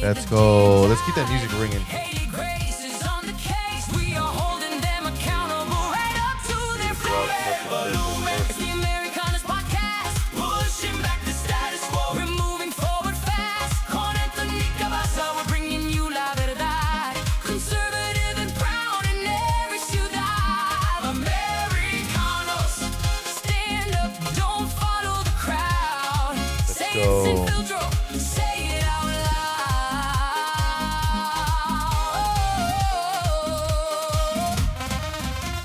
Let's go. Let's keep that music ringing. It's the Americanos Podcast, pushing back the status quo. We're moving forward fast. Con Anthony Cabasa, we're bringing you la verdad. Conservative and proud in every ciudad. Americanos, stand up, don't follow the crowd. Say go. it sin filtro, say it out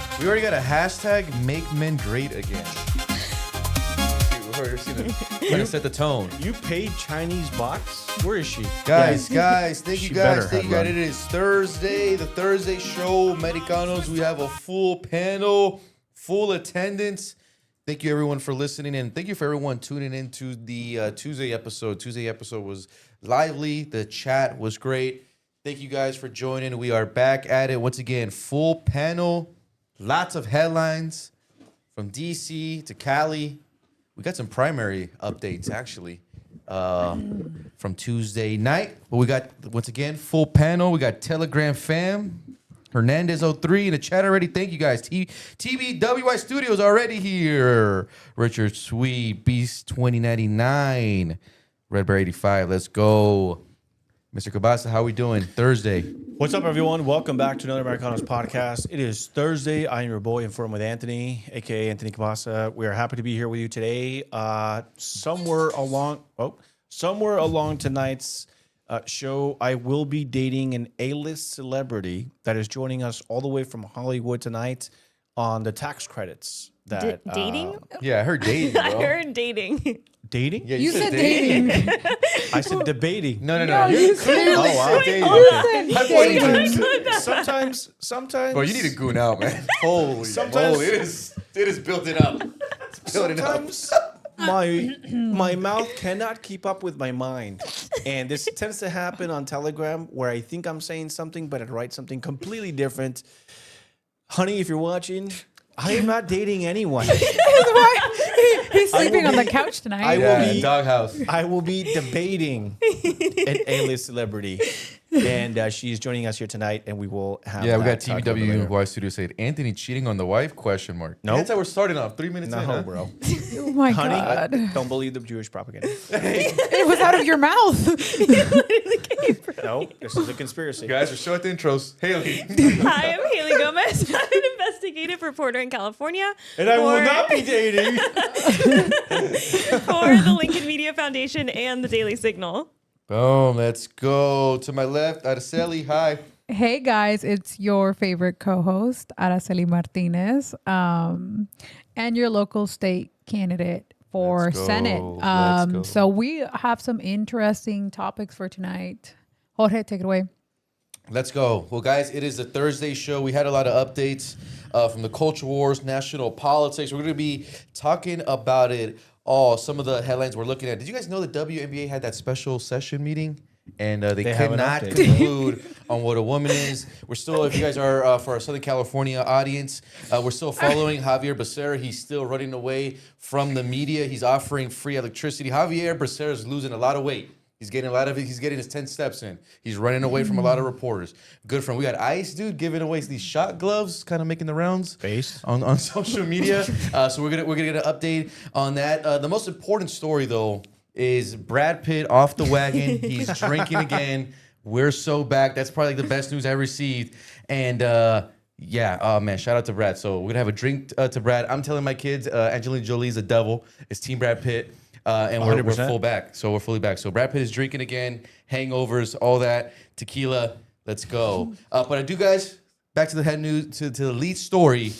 loud. We already got a hashtag Make Men Great Again. We're trying to set the tone. You paid Chinese box? Where is she? Guys, thank you She guys. better Thank you have guys. It is Thursday, the Thursday show, Americanos. We have a full panel, full attendance. Thank you everyone for listening and thank you for everyone tuning into the Tuesday episode. Tuesday episode was lively. The chat was great. Thank you guys for joining. We are back at it once again. Full panel, lots of headlines from DC to Cali. We got some primary updates actually from Tuesday night. But we got, once again, full panel. We got Telegram fam, Hernandez03 in the chat already. Thank you guys. TBWI Studios already here. Richard Sweet, Beast 2099, Red Bear 85. Let's go. Mr. Cabasa, how we doing? Thursday. What's up, everyone? Welcome back to another Americanos podcast. It is Thursday. I am your boy, Informed with Anthony, a.k.a. Anthony Cabasa. We are happy to be here with you today. Somewhere along tonight's show, I will be dating an A-list celebrity that is joining us all the way from Hollywood tonight on the tax credits. Dating? Yeah, I heard dating, bro. I heard dating. Dating? Yeah, You said dating. I said debating. No. You clearly Oh, wow. said I dating. Sometimes. Bro, you need to goon out, man. Holy Sometimes- moly. It is building up. It's building up. Sometimes my mouth cannot keep up with my mind. And this tends to happen on Telegram where I think I'm saying something, but I write something completely different. Honey, if you're watching, I am not dating anyone. He's sleeping on the couch I tonight. will Yeah, be- doghouse. I will be debating an A-list celebrity. And she's joining us here tonight, and we will have Yeah, we got that talk a little later. TBWY Studio said, Anthony cheating on the wife? Question mark. Nope. That's how we're starting off. 3 minutes in, No, huh? bro. Oh my Honey, God. don't believe the Jewish propaganda. It was out of your mouth. No, this is a conspiracy. Guys, we're still at the intros. Haley. Hi, I'm Haley Gomez. I'm an investigative reporter in California. And I will for- not be dating. for the Lincoln Media Foundation and the Daily Signal. Boom, let's go. To my left, Araceli, hi. Hey guys, it's your favorite co-host, Araceli Martinez, and your local state candidate for Let's go. Senate. Let's go. So we have some interesting topics for tonight. Jorge, take it away. Let's go. Well, guys, it is a Thursday show. We had a lot of updates from the culture wars, national politics. We're going to be talking about it all. Some of the headlines we're looking at. Did you guys know the WNBA had that special session meeting? And they have could an not update. conclude on what a woman is. We're still, if you guys are for our Southern California audience, we're still following Javier Becerra. He's still running away from the media. He's offering free electricity. Javier Becerra is losing a lot of weight. He's getting his 10 steps in. He's running away from a lot of reporters. Good friend. We got Ice, dude, giving away these shot gloves, kind of making the rounds Based. on social media. So we're gonna get an update on that. The most important story though is Brad Pitt off the wagon. He's drinking again. We're so back. That's probably the best news I received. And yeah, oh man, shout out to Brad. So we're gonna have a drink to Brad. I'm telling my kids, Angelina Jolie's a devil. It's Team Brad Pitt. And we're 100%. full back. So we're fully back. So Brad Pitt is drinking again, hangovers, all that, tequila. Let's go. But I do, guys, back to the head news, to the lead story.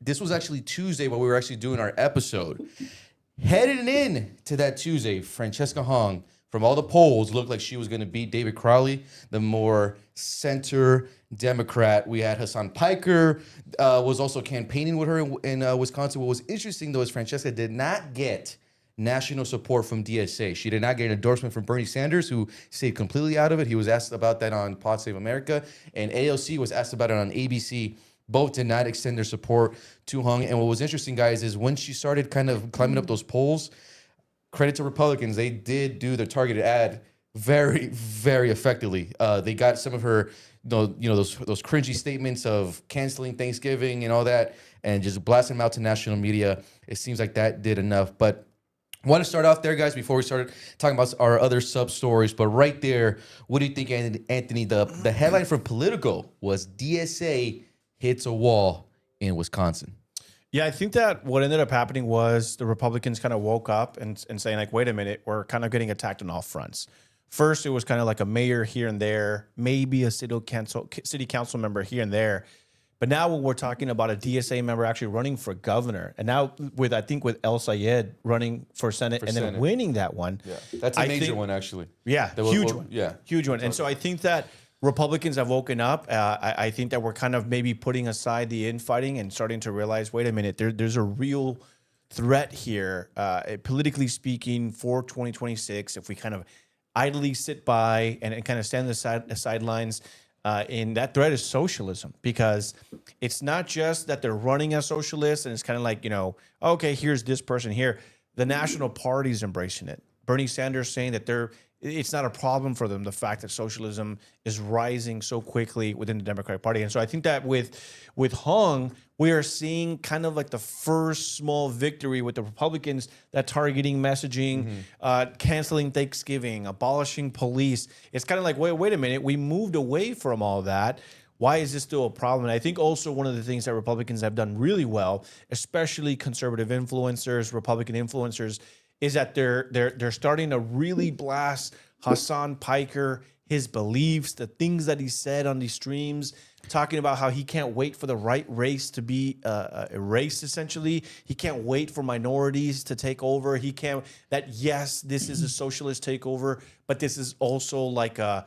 This was actually Tuesday when we were actually doing our episode. Heading in to that Tuesday, Francesca Hong, from all the polls, looked like she was going to beat David Crowley, the more center Democrat. We had Hasan Piker was also campaigning with her in Wisconsin. What was interesting, though, is Francesca did not get national support from DSA. She did not get an endorsement from Bernie Sanders, who stayed completely out of it. He was asked about that on Pod Save America, and AOC was asked about it on ABC. Both did not extend their support to Hung. And what was interesting, guys, is when she started kind of climbing up those polls, credit to Republicans. They did do their targeted ad very, very effectively. They got some of her, those cringy statements of canceling Thanksgiving and all that, and just blasting them out to national media. It seems like that did enough. But I want to start off there, guys, before we started talking about our other sub stories. But right there, what do you think, Anthony? The headline from Politico was DSA hits a wall in Wisconsin. Yeah, I think that what ended up happening was the Republicans kind of woke up and saying, like, wait a minute, we're kind of getting attacked on all fronts. First, it was kind of like a mayor here and there, maybe a city council member here and there. But now when we're talking about a DSA member actually running for governor, and now with El Sayed running for Senate then winning that one. Yeah, that's a major one, actually. Yeah, huge one. Yeah. Huge one. And so I think that Republicans have woken up. I think that we're kind of maybe putting aside the infighting and starting to realize, wait a minute, there's a real threat here, politically speaking, for 2026. If we kind of idly sit by and kind of stand on the sidelines, and that threat is socialism, because it's not just that they're running as socialists and it's kind of like, okay, here's this person here. The National Party's embracing it. Bernie Sanders saying that it's not a problem for them, the fact that socialism is rising so quickly within the Democratic Party. And so I think that with Hung, we are seeing kind of like the first small victory with the Republicans, that targeting messaging, canceling Thanksgiving, abolishing police. It's kind of like, wait a minute, we moved away from all that. Why is this still a problem? And I think also one of the things that Republicans have done really well, especially conservative influencers, Republican influencers, is that they're starting to really blast Hasan Piker, his beliefs, the things that he said on these streams, talking about how he can't wait for the right race to be erased, essentially. He can't wait for minorities to take over. Yes, this is a socialist takeover, but this is also like a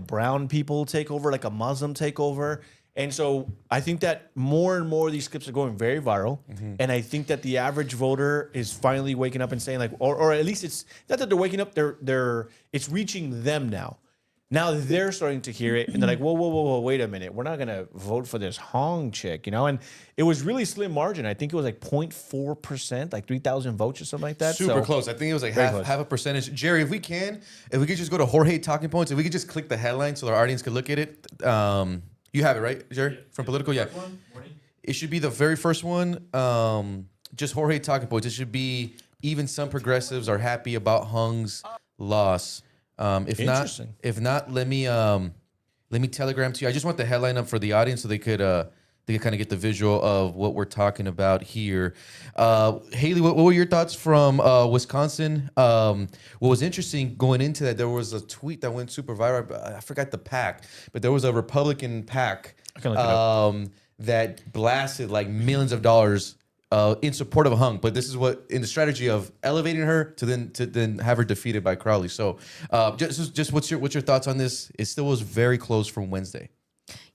brown people takeover, like a Muslim takeover. And so I think that more and more of these clips are going very viral. And I think that the average voter is finally waking up and saying, like, or at least it's not that they're waking up, it's reaching them now. Now they're starting to hear it and they're like, whoa, wait a minute. We're not going to vote for this Hong chick, And it was really slim margin. I think it was like 0.4%, like 3,000 votes or something like that. Super close. I think it was like half a percentage. Jerry, if we could just go to Jorge Talking Points, if we could just click the headline so our audience could look at it. You have it, right, Jerry? From Politico? Yeah. It should be the very first one. Just Jorge Talking Points. It should be even some progressives are happy about Hung's loss. If not, let me telegram to you. I just want the headline up for the audience so they could kind of get the visual of what we're talking about here. Haley, what were your thoughts from Wisconsin? What was interesting going into that, there was a tweet that went super viral. I forgot the PAC, but there was a Republican PAC that blasted like millions of dollars in support of Hung. But this is what in the strategy of elevating her to then have her defeated by Crowley. So just what's your thoughts on this? It still was very close from Wednesday.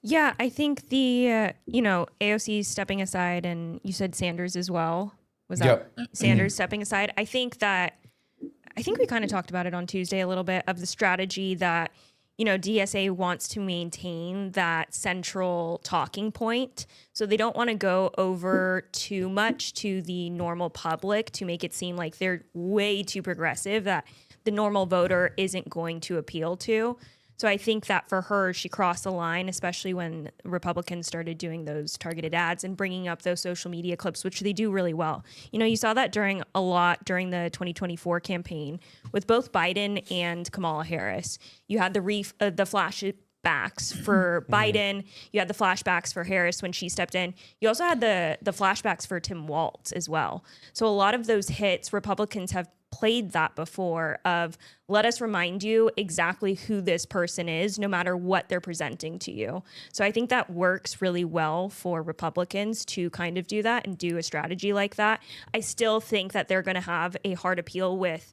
Yeah, I think the, AOC stepping aside, and you said Sanders as well. Was that Sanders stepping aside? I think we kind of talked about it on Tuesday a little bit of the strategy that, DSA wants to maintain that central talking point. So they don't want to go over too much to the normal public to make it seem like they're way too progressive that the normal voter isn't going to appeal to. So I think that for her, she crossed the line, especially when Republicans started doing those targeted ads and bringing up those social media clips, which they do really well. You saw that during the 2024 campaign with both Biden and Kamala Harris. You had the flashbacks for Biden. You had the flashbacks for Harris when she stepped in. You also had the flashbacks for Tim Walz as well. So a lot of those hits, Republicans have played that before of let us remind you exactly who this person is, no matter what they're presenting to you. So I think that works really well for Republicans to kind of do that and do a strategy like that. I still think that they're going to have a hard appeal with,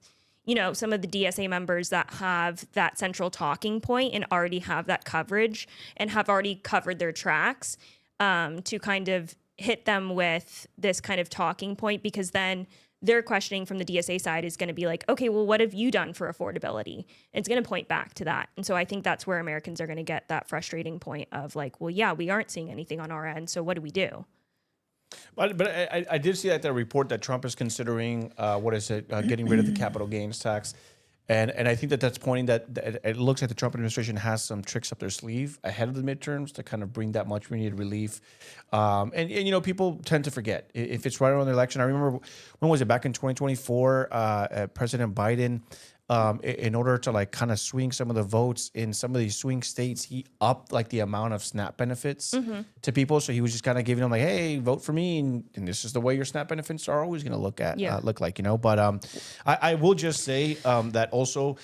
some of the DSA members that have that central talking point and already have that coverage and have already covered their tracks to kind of hit them with this kind of talking point, because then their questioning from the DSA side is going to be like, okay, well, what have you done for affordability? And it's going to point back to that. And so I think that's where Americans are going to get that frustrating point of like, well, yeah, we aren't seeing anything on our end. So what do we do? But I did see that report that Trump is considering getting rid of the capital gains tax, and I think that's pointing that it looks like the Trump administration has some tricks up their sleeve ahead of the midterms to kind of bring that much needed relief. And you know, people tend to forget if it's right around the election. I remember when was it, back in 2024, President Biden. In order to like kind of swing some of the votes in some of these swing states, he upped like the amount of SNAP benefits to people. So he was just kind of giving them like, hey, vote for me. And this is the way your SNAP benefits are always going to look like, you know. But I will just say that also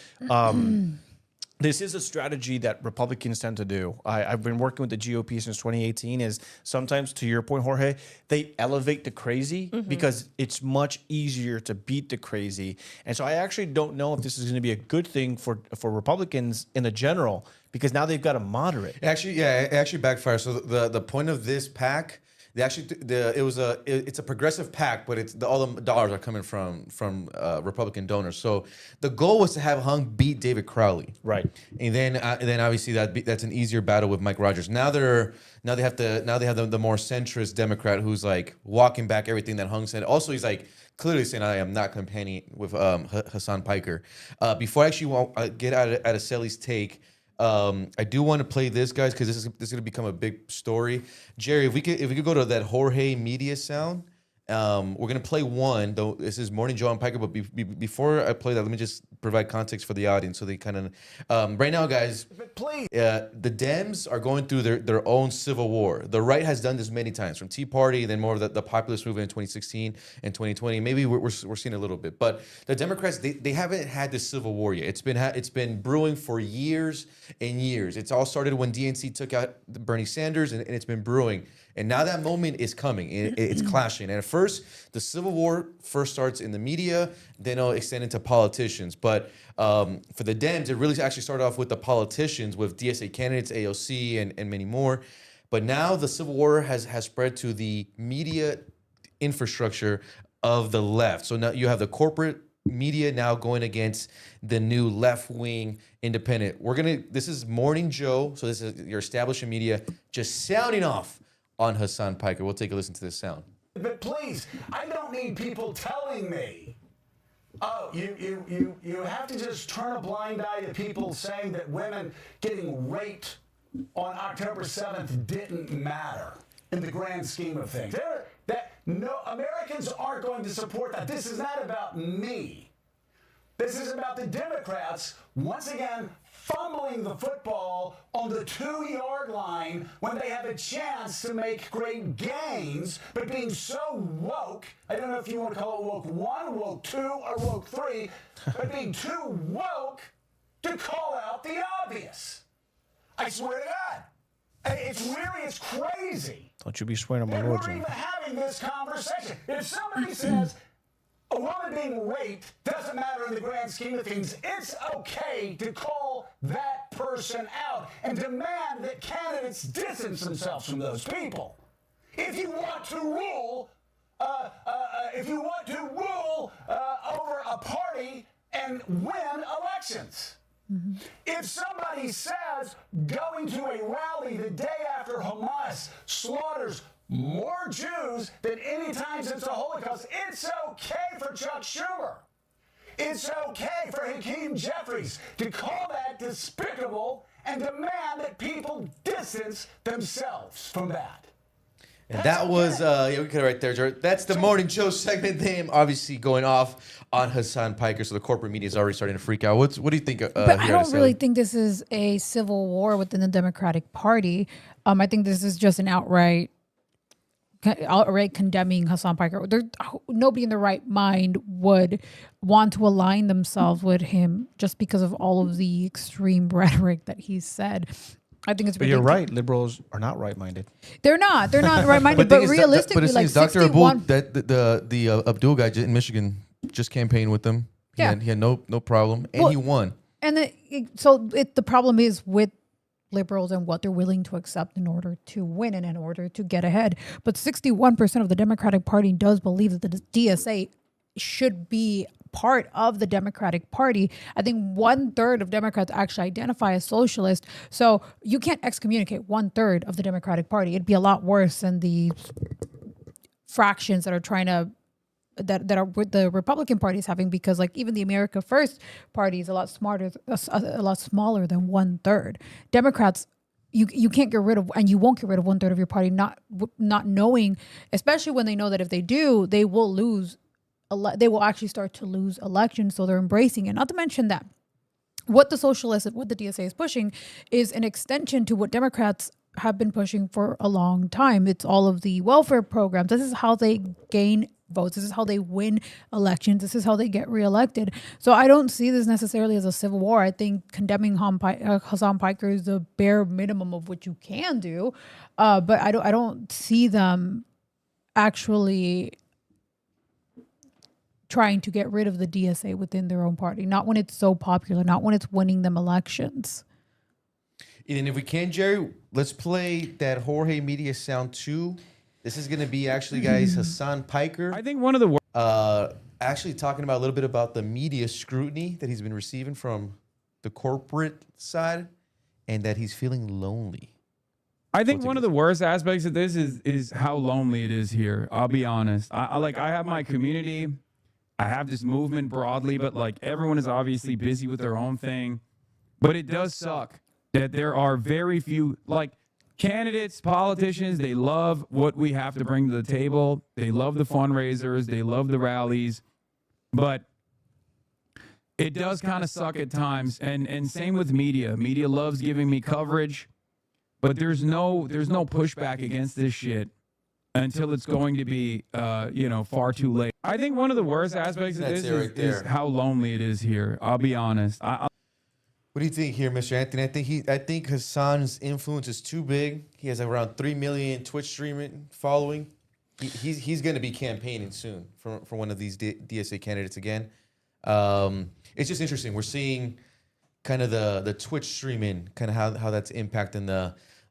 this is a strategy that Republicans tend to do. I've been working with the GOP since 2018. Is sometimes, to your point, Jorge, they elevate the crazy because it's much easier to beat the crazy. And so I actually don't know if this is going to be a good thing for Republicans in a general, because now they've got a moderate. It actually backfires. So the point of this PAC, it's a progressive PAC, but all the dollars are coming from Republican donors. So the goal was to have Hung beat David Crowley, right? And then obviously that's an easier battle with Mike Rogers. Now they have the more centrist Democrat who's like walking back everything that Hung said. Also, he's like clearly saying, I am not campaigning with Hasan Piker. Before I actually get out of Selly's take. I do want to play this, guys, because this is going to become a big story. Jerry, if we could go to that Jorge media sound, we're going to play one. Though this is Morning Joe and Piker, but before I play that, let me just provide context for the audience so they kind of right now, guys. Please, the Dems are going through their own civil war. The right has done this many times, from Tea Party, then more of the populist movement in 2016 and 2020. Maybe we're seeing a little bit, but the Democrats they haven't had this civil war yet. It's been brewing for years and years. It's all started when DNC took out Bernie Sanders, and it's been brewing. And now that moment is coming. It's clashing. And at first, the Civil War first starts in the media, then it'll extend into politicians. But for the Dems, it really actually started off with the politicians, with DSA candidates, AOC, and many more. But now the Civil War has spread to the media infrastructure of the left. So now you have the corporate media now going against the new left-wing independent. This is Morning Joe, so this is your establishment media just sounding off on Hasan Piker. We'll take a listen to this sound. But please, I don't need people telling me, oh, you have to just turn a blind eye to people saying that women getting raped on October 7th didn't matter in the grand scheme of things. No, Americans aren't going to support that. This is not about me. This is about the Democrats, once again, fumbling the football on the 2-yard line when they have a chance to make great gains, but being so woke, I don't know if you want to call it woke 1, woke 2, or woke 3, but being too woke to call out the obvious. I swear to God. It's weird, it's crazy. Don't you be swearing on my And Lord, we're Jim. even having this conversation. If somebody says a woman being raped doesn't matter in the grand scheme of things, it's okay to call that person out and demand that candidates distance themselves from those people. If you want to rule, over a party and win elections. If somebody says going to a rally the day after Hamas slaughters more Jews than any time since the Holocaust, it's okay for Chuck Schumer. It's okay for Hakeem Jeffries to call that despicable and demand that people distance themselves from that. And that was, we cut it right there, Jared. That's the Morning Joe segment name, obviously going off on Hasan Piker. So the corporate media is already starting to freak out. What do you think? But I don't really think this is a civil war within the Democratic Party. I think this is just an outright condemning Hasan Piker. Nobody in their right mind would want to align themselves with him just because of all of the extreme rhetoric that he said. I think it's ridiculous. But you're right. Liberals are not right-minded. They're not right-minded. But realistically, like Dr. 61... the Abdul guy in Michigan just campaigned with them. He had no problem, and he won. And the problem is with liberals and what they're willing to accept in order to win and in order to get ahead. But 61% of the Democratic Party does believe that the DSA should be part of the Democratic Party. I think 1/3 of Democrats actually identify as socialist. So you can't excommunicate 1/3 of the Democratic Party. It'd be a lot worse than the fractions that are trying to that are with the Republican Party is having, because like even the America First Party is a lot smaller than 1/3. Democrats, you can't get rid of, and you won't get rid of 1/3 of your party, not knowing, especially when they know that if they do, they will lose. They will actually start to lose elections, so they're embracing it. Not to mention that what the socialists and what the DSA is pushing is an extension to what Democrats have been pushing for a long time. It's all of the welfare programs. This is how they gain votes. This is how they win elections. This is how they get reelected. So I don't see this necessarily as a civil war. I think condemning Hasan Piker is the bare minimum of what you can do. But I don't see them actually trying to get rid of the DSA within their own party. Not when it's so popular, not when it's winning them elections. And if we can, Jerry, let's play that Jorge Media sound too. This is going to be actually, guys, Hasan Piker. I think one of the actually talking about a little bit about the media scrutiny that he's been receiving from the corporate side, and that he's feeling lonely. I think one of the worst aspects of this is how lonely it is here. I'll be honest. I have my community. I have this movement broadly, but like everyone is obviously busy with their own thing. But it does suck that there are very few like candidates, politicians. They love what we have to bring to the table. They love the fundraisers. They love the rallies. But it does kind of suck at times. And same with media. Media loves giving me coverage, but there's no pushback against this shit until it's going to be far too late. I think one of the worst aspects of this is how lonely it is here. I'll be honest. What do you think here, Mr. Anthony? I think Hasan's influence is too big. He has around 3 million Twitch streaming following. He's going to be campaigning soon for one of these DSA candidates again. It's just interesting. We're seeing kind of the Twitch streaming, kind of how that's impacting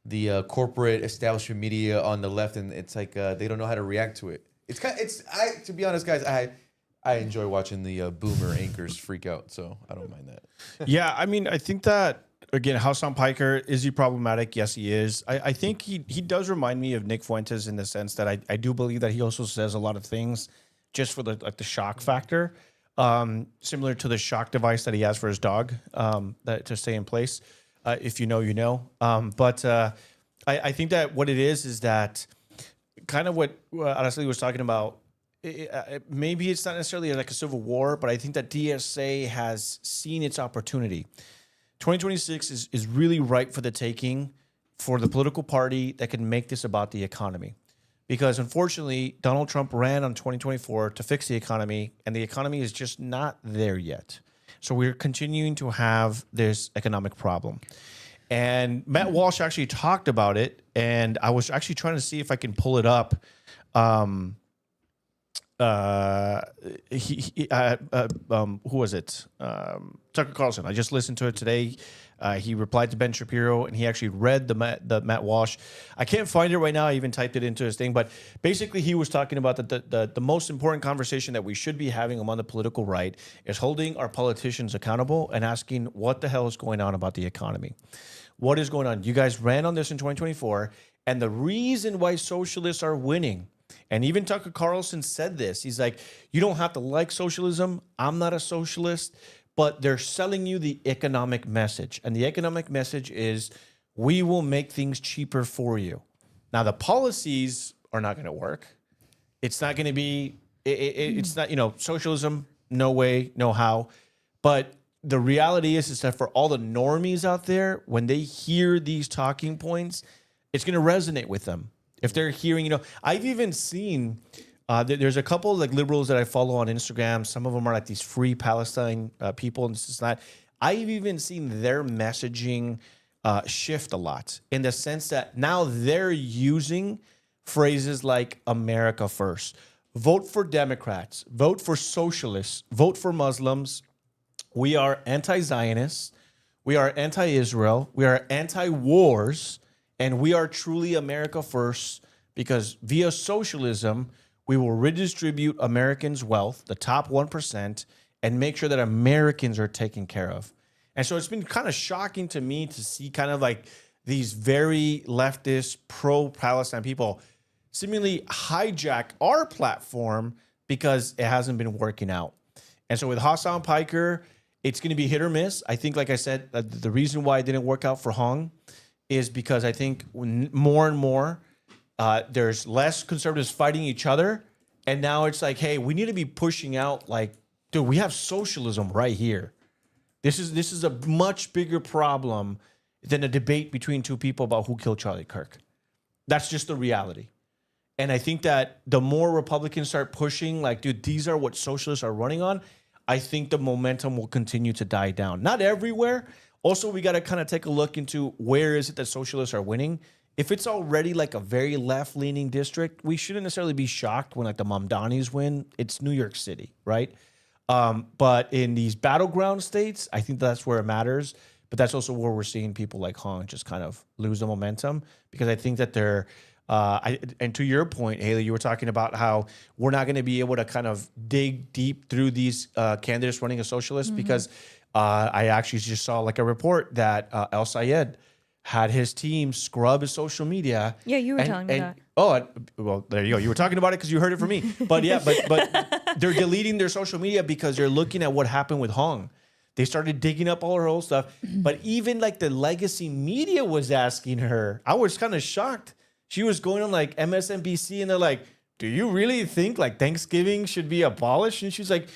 the corporate establishment media on the left, and it's like they don't know how to react to it. To be honest, guys, I enjoy watching the boomer anchors freak out, so I don't mind that. Yeah, I mean, I think that, again, Hasan Piker, is he problematic? Yes, he is. I think he does remind me of Nick Fuentes in the sense that I do believe that he also says a lot of things just for the shock factor, similar to the shock device that he has for his dog that to stay in place. If you know, you know. But I think that what it is that kind of what Araceli was talking about. Maybe it's not necessarily like a civil war, but I think that DSA has seen its opportunity. 2026 is really ripe for the taking for the political party that can make this about the economy. Because unfortunately, Donald Trump ran on 2024 to fix the economy, and the economy is just not there yet. So we're continuing to have this economic problem. And Matt Walsh actually talked about it, and I was actually trying to see if I can pull it up. Who was it? Tucker Carlson. I just listened to it today. He replied to Ben Shapiro, and he actually read the Matt Walsh. I can't find it right now. I even typed it into his thing, but basically he was talking about the most important conversation that we should be having among the political right is holding our politicians accountable and asking what the hell is going on about the economy. What is going on? You guys ran on this in 2024, and the reason why socialists are winning. And even Tucker Carlson said this. He's like, you don't have to like socialism. I'm not a socialist, but they're selling you the economic message. And the economic message is we will make things cheaper for you. Now, the policies are not going to work. It's not going to be, it's not, socialism, no way, no how. But the reality is that for all the normies out there, when they hear these talking points, it's going to resonate with them. If they're hearing, I've even seen, there's a couple of like liberals that I follow on Instagram. Some of them are like these free Palestine people and this is that. I've even seen their messaging shift a lot in the sense that now they're using phrases like America first. Vote for Democrats, vote for socialists, vote for Muslims. We are anti-Zionists. We are anti-Israel. We are anti-wars. And we are truly America first because via socialism, we will redistribute Americans' wealth, the top 1%, and make sure that Americans are taken care of. And so it's been kind of shocking to me to see kind of like these very leftist, pro-Palestine people seemingly hijack our platform because it hasn't been working out. And so with Hasan Piker, it's going to be hit or miss. I think, like I said, the reason why it didn't work out for Hong is because I think more and more there's less conservatives fighting each other. And now it's like, hey, we need to be pushing out like, dude, we have socialism right here. This is a much bigger problem than a debate between two people about who killed Charlie Kirk. That's just the reality. And I think that the more Republicans start pushing, like, dude, these are what socialists are running on, I think the momentum will continue to die down. Not everywhere. Also, we got to kind of take a look into where is it that socialists are winning. If it's already like a very left-leaning district, we shouldn't necessarily be shocked when like the Mamdanis win. It's New York City, right? But in these battleground states, I think that's where it matters. But that's also where we're seeing people like Hong just kind of lose the momentum because I think that they're and to your point, Haley, you were talking about how we're not going to be able to kind of dig deep through these candidates running a socialist because I actually just saw like a report that El Sayed had his team scrub his social media. Yeah, you were telling me that. Oh, well, there you go. You were talking about it because you heard it from me. But yeah, but they're deleting their social media because they're looking at what happened with Hong. They started digging up all her old stuff. But even like the legacy media was asking her. I was kind of shocked. She was going on like MSNBC and they're like, do you really think like Thanksgiving should be abolished? And she's like,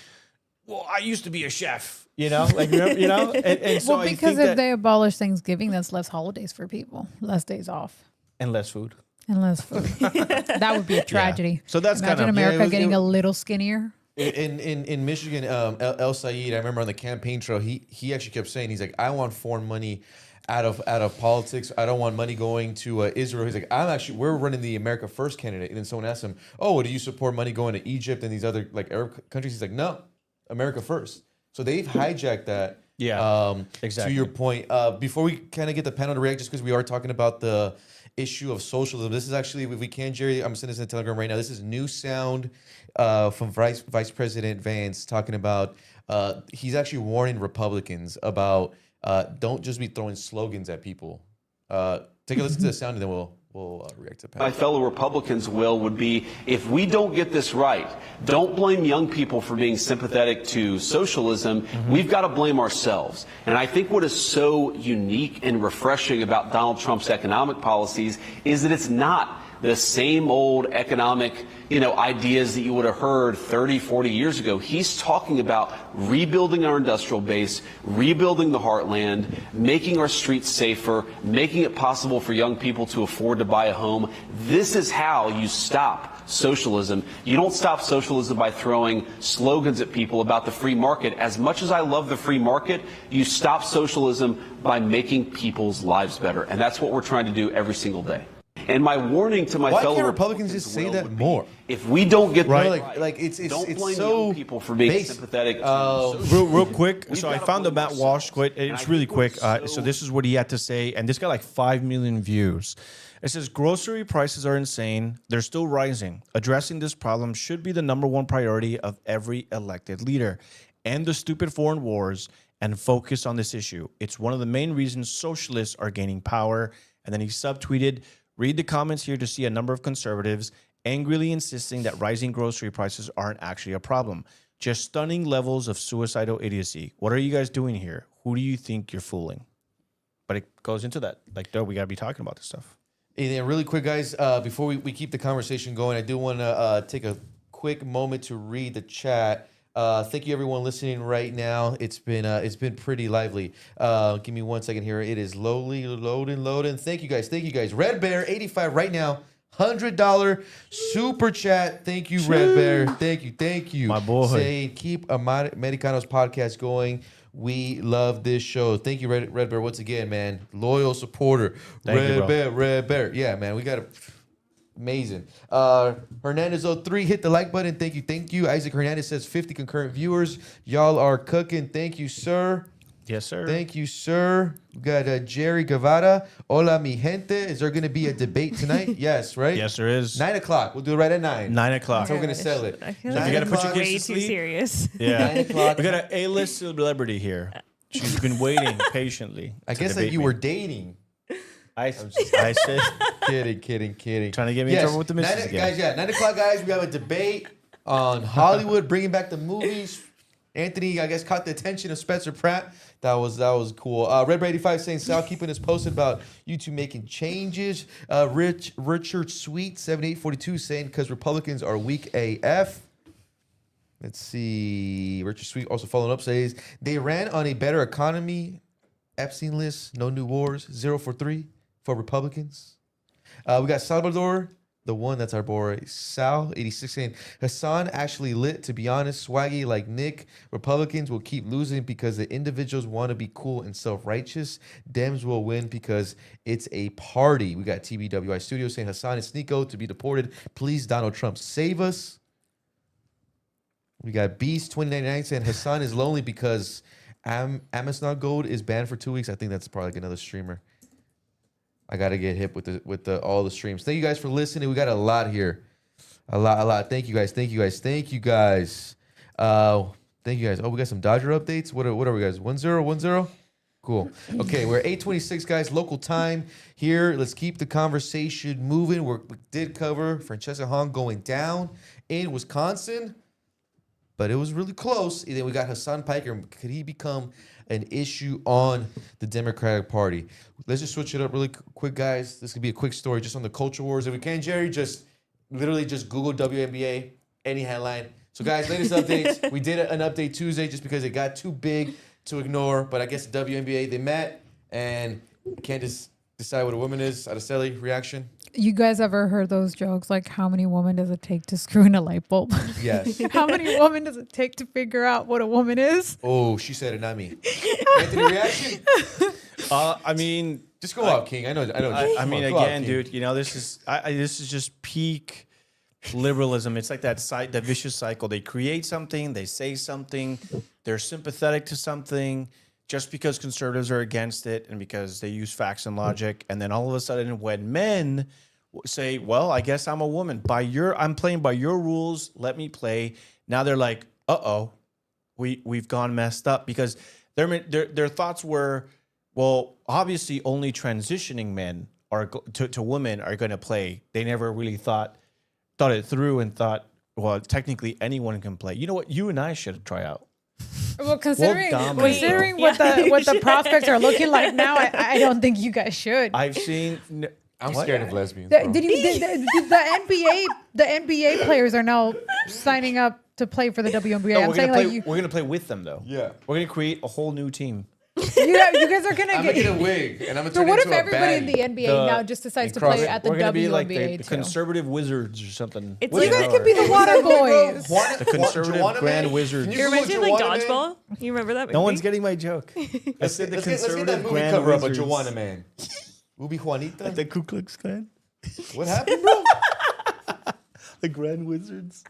well, I used to be a chef, you know, like, you know, and so well, because if they abolish Thanksgiving, that's less holidays for people, less days off. And less food. And less food. That would be a tragedy. Yeah. So that's Imagine kind of America getting a little skinnier. In Michigan, El Sayed, I remember on the campaign trail, he actually kept saying, he's like, I want foreign money out of politics. I don't want money going to Israel. He's like, we're running the America First candidate. And then someone asked him, oh, do you support money going to Egypt and these other like Arab countries? He's like, no, America First. So they've hijacked that. Yeah, exactly. To your point, before we kind of get the panel to react, just because we are talking about the issue of socialism, this is actually, if we can, Jerry, I'm sending this in the Telegram right now. This is new sound from Vice President Vance talking about, he's actually warning Republicans about don't just be throwing slogans at people. Take a listen to the sound and then we'll react to the panel. My fellow Republicans would be, if we don't get this right, don't blame young people for being sympathetic to socialism. We've got to blame ourselves. And I think what is so unique and refreshing about Donald Trump's economic policies is that it's not the same old economic, ideas that you would have heard 30, 40 years ago. He's talking about rebuilding our industrial base, rebuilding the heartland, making our streets safer, making it possible for young people to afford to buy a home. This is how you stop socialism. You don't stop socialism by throwing slogans at people about the free market. As much as I love the free market, you stop socialism by making people's lives better. And that's what we're trying to do every single day. And my warning to my fellow can't Republicans just say that more? If we don't get Right. right, Like, it's don't blame so young people for being basic. sympathetic. To Real quick. So I gotta found the blame Matt Walsh quote. And It's I really think we're quick. So this is what he had to say. And this got like 5 million views. It says, grocery prices are insane. They're still rising. Addressing this problem should be the #1 priority of every elected leader. End the stupid foreign wars and focus on this issue. It's one of the main reasons socialists are gaining power. And then he subtweeted, read the comments here to see a number of conservatives angrily insisting that rising grocery prices aren't actually a problem. Just stunning levels of suicidal idiocy. What are you guys doing here? Who do you think you're fooling? But it goes into that. Like, we got to be talking about this stuff. And then really quick, guys, before we keep the conversation going, I do want to take a quick moment to read the chat. Thank you, everyone listening right now. It's been pretty lively. Give me 1 second here. It is loading. Thank you guys. Red Bear 85 right now. $100 super chat. Thank you, Red Bear. Thank you. My boy. Saying keep Americanos Podcast going. We love this show. Thank you, Red Bear, once again, man. Loyal supporter. Thank you, Red Bear. Yeah, man, we got to. Amazing. Hernandez03, hit the like button. Thank you. Isaac Hernandez says 50 concurrent viewers. Y'all are cooking. Thank you, sir. Yes, sir. Thank you, sir. We got Jerry Guevara. Hola, mi gente. Is there going to be a debate tonight? Yes, right? Yes, there is. 9 o'clock. We'll do it right at 9. 9 o'clock. That's how we're going to sell it. I feel So if you like gotta put your it's kids to way too sleep. serious. Yeah. 9 o'clock. We got an A-list celebrity here. She's been waiting patiently. I to guess that debate you me. were dating. I said, Kidding. trying to get me in trouble with the missus again. Guys, 9 o'clock, guys. We have a debate on Hollywood, bringing back the movies. Anthony, I guess, caught the attention of Spencer Pratt. That was cool. Red 85 saying Sal keeping us posted about YouTube making changes. Richard Sweet 7842 saying because Republicans are weak AF. Let's see. Richard Sweet also following up says they ran on a better economy. Epstein list, no new wars, 0 for 3 for Republicans. We got Salvador, the one that's our boy, Sal, 86 saying, Hasan actually lit, to be honest, swaggy like Nick. Republicans will keep losing because the individuals want to be cool and self-righteous. Dems will win because it's a party. We got TBWI Studio saying, Hasan is Sneeko to be deported. Please, Donald Trump, save us. We got Beast 2099 saying, Hasan is lonely because Amazon Gold is banned for 2 weeks. I think that's probably like another streamer. I gotta get hip with all the streams. Thank you guys for listening. We got a lot here, a lot. Thank you guys. Thank you guys. Oh, we got some Dodger updates. What are we guys? 1-0. Cool. Okay, we're 8:26 guys. Local time here. Let's keep the conversation moving. We did cover Francesca Hong going down in Wisconsin, but it was really close. And then we got Hasan Piker. Could he become an issue on the Democratic Party? Let's just switch it up really quick, guys. This could be a quick story just on the culture wars. If we can, Jerry, just Google WNBA, any headline. So, guys, latest updates. We did an update Tuesday just because it got too big to ignore. But I guess the WNBA, they met and can't just decide what a woman is. Araceli, reaction? You guys ever heard those jokes like how many women does it take to screw in a light bulb? Yes. How many women does it take to figure out what a woman is? Oh, she said it, not me. Anthony, reaction? I mean, Just go out, King. I know. I mean, Go out, again, King. dude, this is just peak liberalism. It's like that vicious cycle. They create something, they say something, they're sympathetic to something just because conservatives are against it and because they use facts and logic. And then all of a sudden, when men say, well, I guess I'm a woman. I'm playing by your rules. Let me play. Now they're like, we've gone messed up because their thoughts were, well, obviously only transitioning men to women are going to play. They never really thought it through and thought, well, technically anyone can play. You know what? You and I should try out. Well, considering dominate, what the prospects are looking like now, I don't think you guys should. I've seen. I'm scared of lesbians. The NBA players are now signing up to play for the WNBA. No, I'm saying we're gonna play with them though. Yeah. We're gonna create a whole new team. you guys are gonna I'm gonna get a wig and I'm gonna So turn what if into a everybody in baddie. the NBA now just decides to play at the We're gonna WNBA be like the too? conservative wizards or something. It's You guys could be the water boys. The conservative grand wizards. It reminds me of like Dodgeball. You remember that movie? No one's getting my joke. I said the Let's get that conservative movie grand cover up, wizards. but Joanna, man. We'll be Juanita. Like the Ku Klux Klan. What happened, bro? The grand wizards.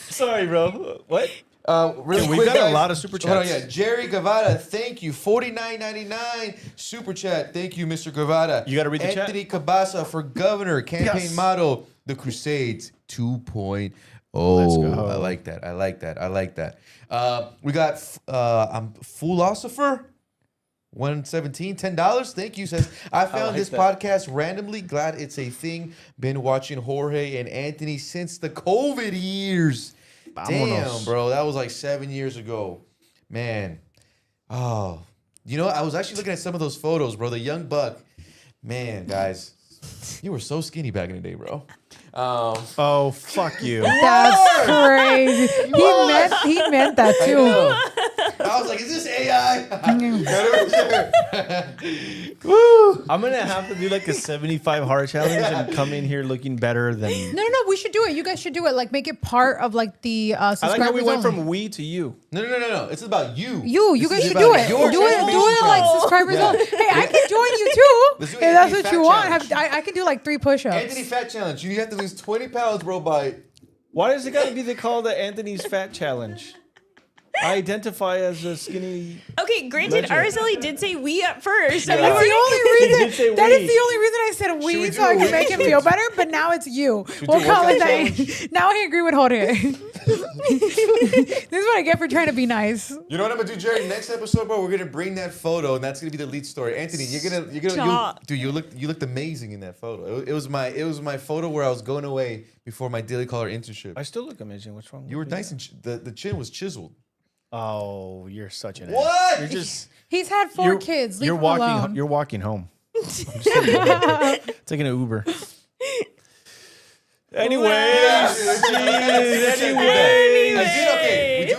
Sorry, bro. What? Really We've quick, got a guys. lot of super Hold on, chats. yeah. Jerry Guevara, thank you. $49.99 super chat. Thank you, Mr. Guevara. You gotta read the chat. Anthony Cabasa for governor. Campaign Yes. motto: The Crusades 2.0. Let's go. I like that. We got Philosopher 117, $10. Thank you. Says I found like this that. podcast randomly. Glad it's a thing. Been watching Jorge and Anthony since the COVID years. Damn, Vámonos. bro. That was like 7 years ago. Man. Oh. You know, I was actually looking at some of those photos, bro. The young buck. Man, guys. You were so skinny back in the day, bro. Oh, fuck you. That's crazy. He meant that I too. know. I was like, is this AI? I'm going to have to do like a 75 hard challenge and come in here looking better than... No, we should do it. You guys should do it. Like, make it part of like the subscribers I like how we went only. from we to you. No. It's about you. You This guys is should about do it. your Do it transformation like challenge. subscribers Yeah. only. Hey, I can join you too. Let's do If that's Anthony what you Fat want. Challenge. I can do like 3 push-ups. Anthony Fat Challenge. You have to lose 20 pounds, bro, by... Why does it got to be called the Anthony's Fat Challenge? I identify as a skinny... Okay, granted, Legend. Araceli did say we at first. Yeah. And That's the only He did reason. say That we. is the only reason I said we we, do so I a can we? make him feel better. But now it's you. we We'll do call workout it that. Now I agree with Jorge. This is what I get for trying to be nice. You know what I'm gonna do, Jerry? Next episode, bro, we're gonna bring that photo, and that's gonna be the lead story. Anthony, you looked amazing in that photo. It was my photo where I was going away before my Daily Caller internship. I still look amazing. What's wrong? You were nice and the chin was chiseled. Oh, you're such an What? ass. You're just. He's had 4 kids. Leave You're him walking. alone. You're walking home. Taking an Uber. Anyway. Okay,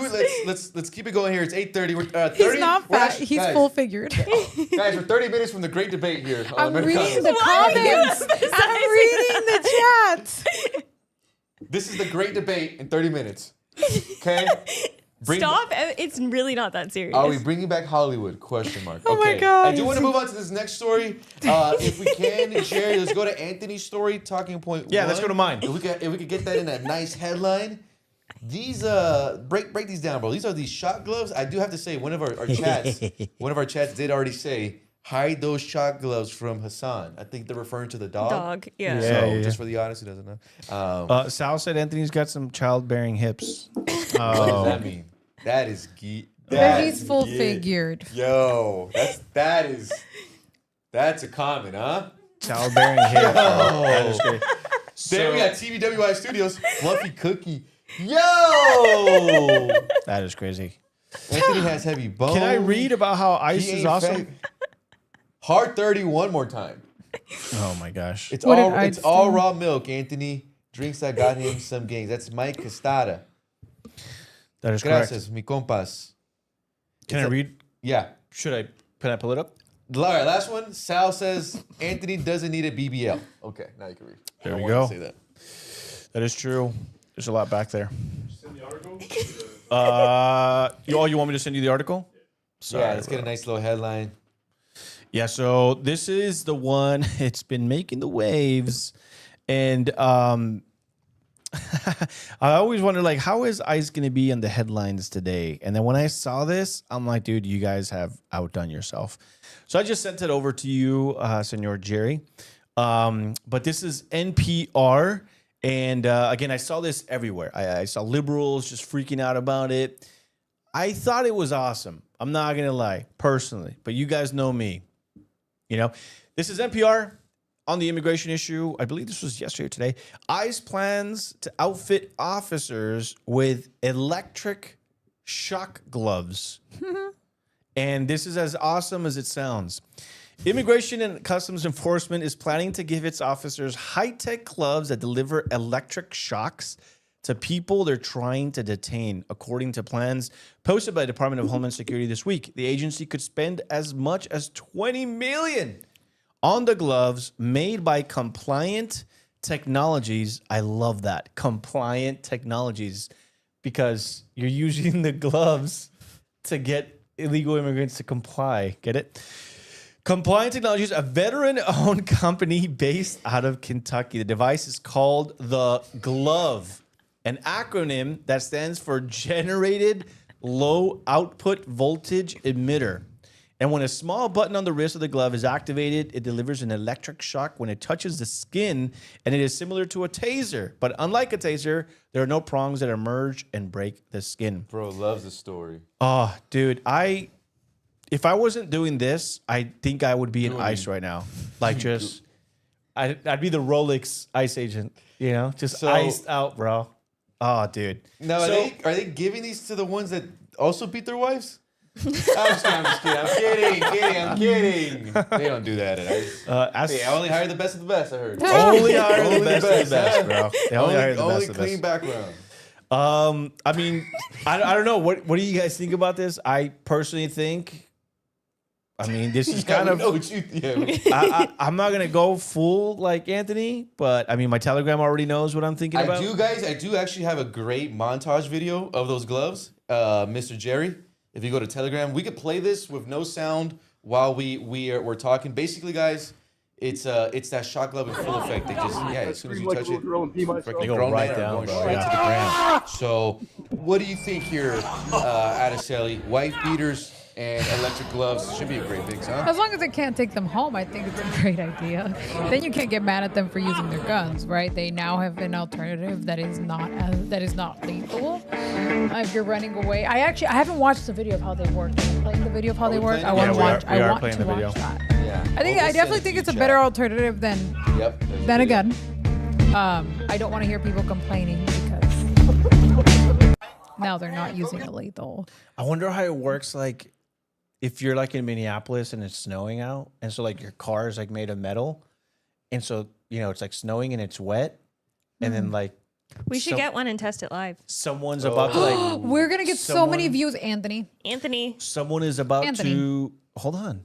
let's keep it going here. It's 8:30. We're 30. He's not fat. He's full figured. Guys, we're 30 minutes from the great debate here. I'm reading the comments. I'm reading the chats. This is the great debate in 30 minutes. Okay? Stop. It's really not that serious. Are we bringing back Hollywood? Question mark. Oh okay. my God. I do want to move on to this next story. If we can, Jerry, let's go to Anthony's story, talking point Yeah, 1. let's go to mine. If we could get that in a nice headline. These break these down, bro. These are these shot gloves. I do have to say, one of our chats did already say, hide those shot gloves from Hasan. I think they're referring to the dog. Yeah. So just for the audience who doesn't know. Sal said Anthony's got some childbearing hips. What does that mean? That is But he's full figured. Yo, that's a comment, huh? Childbearing hips. That is great. Then we got TVWI Studios, Fluffy Cookie. Yo! That is crazy. Anthony has heavy bones. Can I read about how He ice is ain't awesome? fat. Hard 30 one more time. Oh my gosh. It's What did all I it's all say? raw milk, Anthony. Drinks that got him some gains. That's Mike Castada. That is correct. Gracias, mi compas. Can I read? Yeah. Can I pull it up? All right, last one. Sal says Anthony doesn't need a BBL. Okay, now you can read. There I we wanted go. to say that. That is true. There's a lot back there. You want me to send you the article? Sorry, Yeah, let's get a nice little headline. Yeah, so this is the one. It's been making the waves, and I always wonder, like, how is ICE going to be in the headlines today? And then when I saw this, I'm like, dude, you guys have outdone yourself. So I just sent it over to you, Senor Jerry. But this is NPR. And again, I saw this everywhere. I saw liberals just freaking out about it. I thought it was awesome. I'm not going to lie, personally. But you guys know me. You know, this is NPR. On the immigration issue, I believe this was yesterday or today, ICE plans to outfit officers with electric shock gloves. And this is as awesome as it sounds. Immigration and Customs Enforcement is planning to give its officers high-tech gloves that deliver electric shocks to people they're trying to detain, according to plans posted by the Department of Homeland Security this week. The agency could spend as much as $20 million on the gloves made by Compliant Technologies. I love that. Compliant Technologies, because you're using the gloves to get illegal immigrants to comply. Get it? Compliant Technologies, a veteran-owned company based out of Kentucky. The device is called the Glove, an acronym that stands for Generated Low Output Voltage Emitter. And when a small button on the wrist of the glove is activated, it delivers an electric shock when it touches the skin, and it is similar to a taser. But unlike a taser, there are no prongs that emerge and break the skin. Bro loves the story. Oh, dude, if I wasn't doing this, I think I would be in ICE right now. Like, just, I'd be the Rolex ICE agent, you know? Just iced out, bro. Oh, dude. Now, are they giving these to the ones that also beat their wives? I'm kidding. They don't do that at ICE. Hey, I only hire the best of the best, I heard. Only hire the best of the best, bro. They only hire the only best of the clean best. background. I mean, I don't know. What do you guys think about this? I personally think, this is kind of. I'm not gonna go full like Anthony, but I mean, my Telegram already knows what I'm thinking about. I do actually have a great montage video of those gloves, Mr. Jerry. If you go to Telegram, we could play this with no sound while we're talking. Basically, guys, it's that shock glove in full effect. They just as soon as you touch it, They go right down, bro. straight to the ground. So, what do you think here, Adeseli? Wife beaters and electric gloves. Should be a great mix, huh? As long as they can't take them home, I think it's a great idea. Then you can't get mad at them for using their guns, right? They now have an alternative that is not lethal. If you're running away, I haven't watched the video of how they work. Playing the video of how they work. I want to watch. I want to watch that. Yeah. I definitely think it's a better alternative than a gun. I don't want to hear people complaining because now they're not using a lethal. I wonder how it works. Like, if you're like in Minneapolis and it's snowing out, and so like your car is like made of metal, and so it's like snowing and it's wet, and then like We should get one and test it live. someone's about to like We're gonna get so many views, Anthony. someone is about Anthony. to hold on.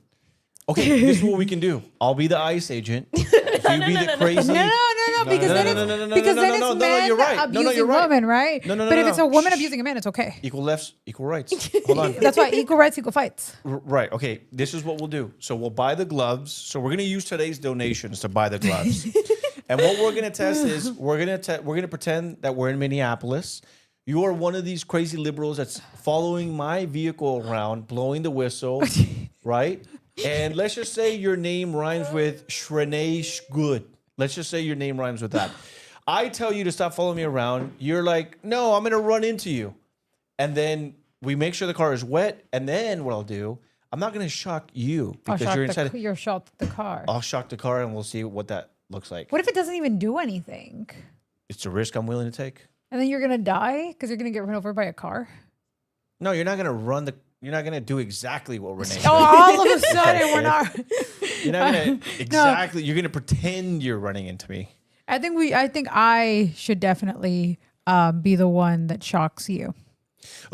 Okay, this is what we can do. I'll be the ICE agent. You be the crazy. No, because then it's men you're right. abusing women, right? No, But if no. it's a woman abusing a man, it's okay. Equal lefts, equal rights. Hold on. That's why equal rights, equal fights. Right. Okay. This is what we'll do. So we'll buy the gloves. So we're gonna use today's donations to buy the gloves. And what we're gonna test is we're gonna pretend that we're in Minneapolis. You are one of these crazy liberals that's following my vehicle around, blowing the whistle, right? And let's just say your name rhymes with Shrenesh Good. Let's just say your name rhymes with that. I tell you to stop following me around. You're like, no, I'm gonna run into you. And then we make sure the car is wet. And then what I'll do, I'm not gonna shock you because you're inside. You're shocked the car. I'll shock the car and we'll see what that looks like. What if it doesn't even do anything? It's a risk I'm willing to take. And then you're gonna die because you're gonna get run over by a car. No, you're not gonna you're not gonna do exactly what Renee did. Oh, all of a sudden we're not. You're not gonna exactly. You're gonna pretend you're running into me. I think I should definitely be the one that shocks you.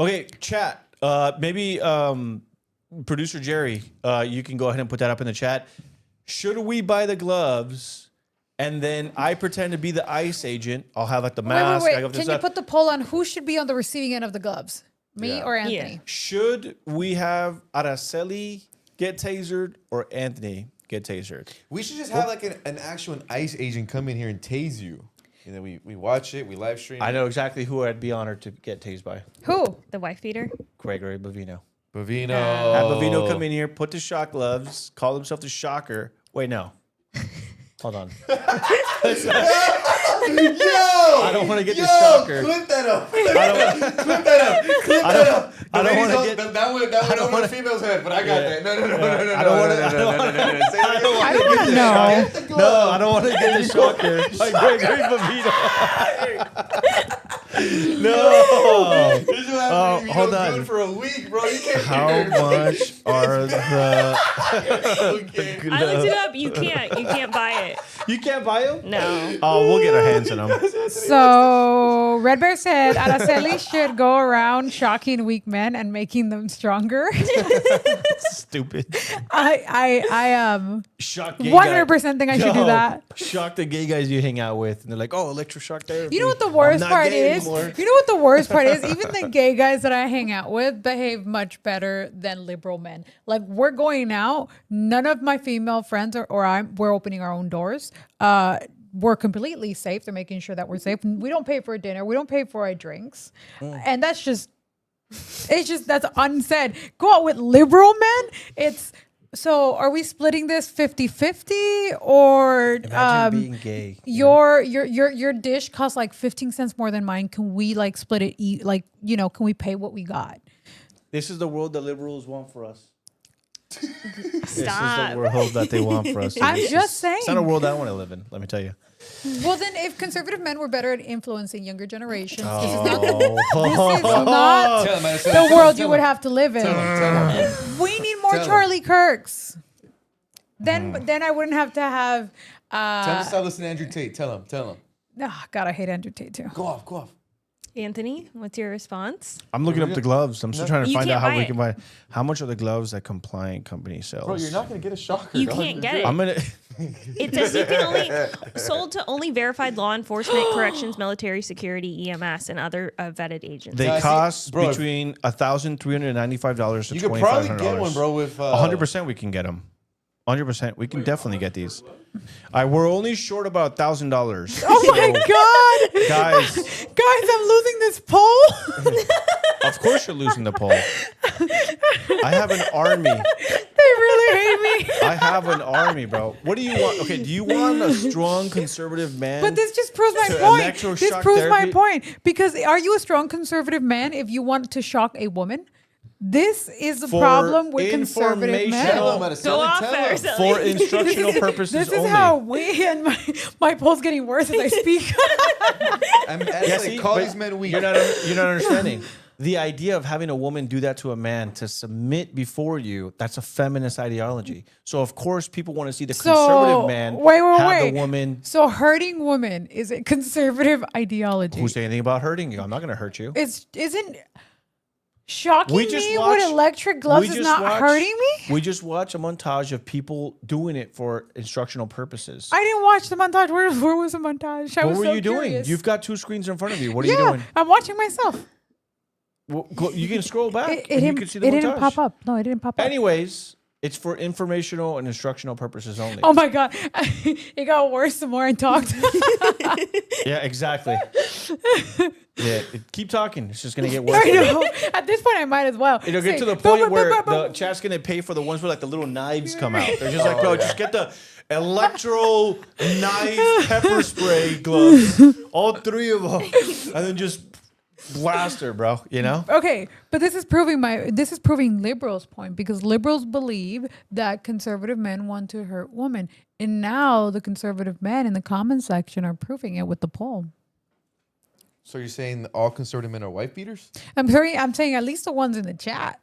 Okay, chat. Maybe producer Jerry, you can go ahead and put that up in the chat. Should we buy the gloves and then I pretend to be the ICE agent? I'll have like the mask. I go Can you put the poll on who should be on the receiving end of the gloves? Me or Anthony? Yeah. Should we have Araceli get tasered or Anthony get tasered? We should just have like an actual ICE agent come in here and tase you. And then we watch it, we live stream. I know exactly who I'd be honored to get tased by. Who? The wife beater. Gregory Bovino. Bovino. Have Bovino come in here, put the shock gloves, call himself the shocker. Wait, no. Hold on. Yo! I don't want to get the shocker. Clip that up. I don't want to get. That went over the female's head, but I got that. No. I don't want to. I don't want to know. No, I don't want to get the shocker. Like Gregory Bovino. No. Hold on. Good for a week, bro. You can't. How much are the? I looked it up. You can't buy it. You can't buy them? No. Oh, we'll get our hands on them. So Red Bear said Araceli should go around shocking weak men and making them stronger. Stupid. I Shock gay 100% think I should do that. Shock the gay guys you hang out with, and they're like, "Oh, electroshock therapy." You know what the worst I'm not part gay is? anymore. You know what the worst part is? Even the gay guys that I hang out with behave much better than liberal men. Like, we're going out. None of my female friends we're opening our own doors. We're completely safe. They're making sure that we're safe. We don't pay for dinner. We don't pay for our drinks. And that's that's unsaid. Go out with liberal men. So are we splitting this 50-50 or Imagine being gay. your dish costs like 15 cents more than mine. Can we like split it? Can we pay what we got? This is the world that liberals want for us. This is Stop. the world that they want for us. I'm It's just saying. It's not a world I want to live in. Let me tell you. Well, then if conservative men were better at influencing younger generations, this is Oh. not Tell him, man. the world you would have to live in. Tell him. We need more Tell him. Charlie Kirks. Then I wouldn't have to have. Tell him to stop listening to Andrew Tate. Tell him. God, I hate Andrew Tate too. Go off. Anthony, what's your response? I'm looking up the gloves. I'm still trying to You find can't out how buy we it. can buy. How much are the gloves that Compliant Company sells? Bro, you're not going to get a shocker. You dog. can't get it. I'm gonna. It says you can only sold to only verified law enforcement, corrections, military, security, EMS, and other vetted agents. They I see- cost bro, between $1,395 to You could $2,500. probably get one, bro, with... 100% we can get them. 100%. We can definitely get these. We're only short about $1,000. Oh my God. Guys, I'm losing this poll. of course you're losing the poll. I have an army. They really hate me. I have an army, bro. What do you want? Okay, do you want a strong conservative man? But this just proves my to point. This electroshock proves my therapy? point. Because are you a strong conservative man if you want to shock a woman? This is the For problem with conservative men. informational- Go off there, Sally. For instructional purposes This is only. how we and my poll's getting worse as I speak. Call these men weak. You're not understanding. The idea of having a woman do that to a man to submit before you, that's a feminist ideology. So, of course, people want to see the conservative man have the woman. So hurting women is a conservative ideology. Who say anything about hurting you? I'm not going to hurt you. Isn't shocking We just me watched- with electric gloves is not hurting me? We just watched a montage of people doing it for instructional purposes. I didn't watch the montage. Where was the montage? What were you doing? You've got 2 screens in front of you. What are you doing? I'm watching myself. Well, you can scroll back. It and you didn't, can see the it didn't montage. pop up. No, it didn't pop up. Anyways, it's for informational and instructional purposes only. Oh my God. It got worse the more I talked. Yeah, exactly. Keep talking. It's just gonna get worse. I know. At this point, I might as well. It'll get to the point where the chat's gonna pay for the ones where like the little knives come out. They're just like, bro, just get the electro knife pepper spray gloves, all 3 of them, and then just blast her, bro. You know? Okay, but this is proving liberals' point because liberals believe that conservative men want to hurt women, and now the conservative men in the comment section are proving it with the poll. So you're saying that all conservative men are wife beaters? I'm saying at least the ones in the chat.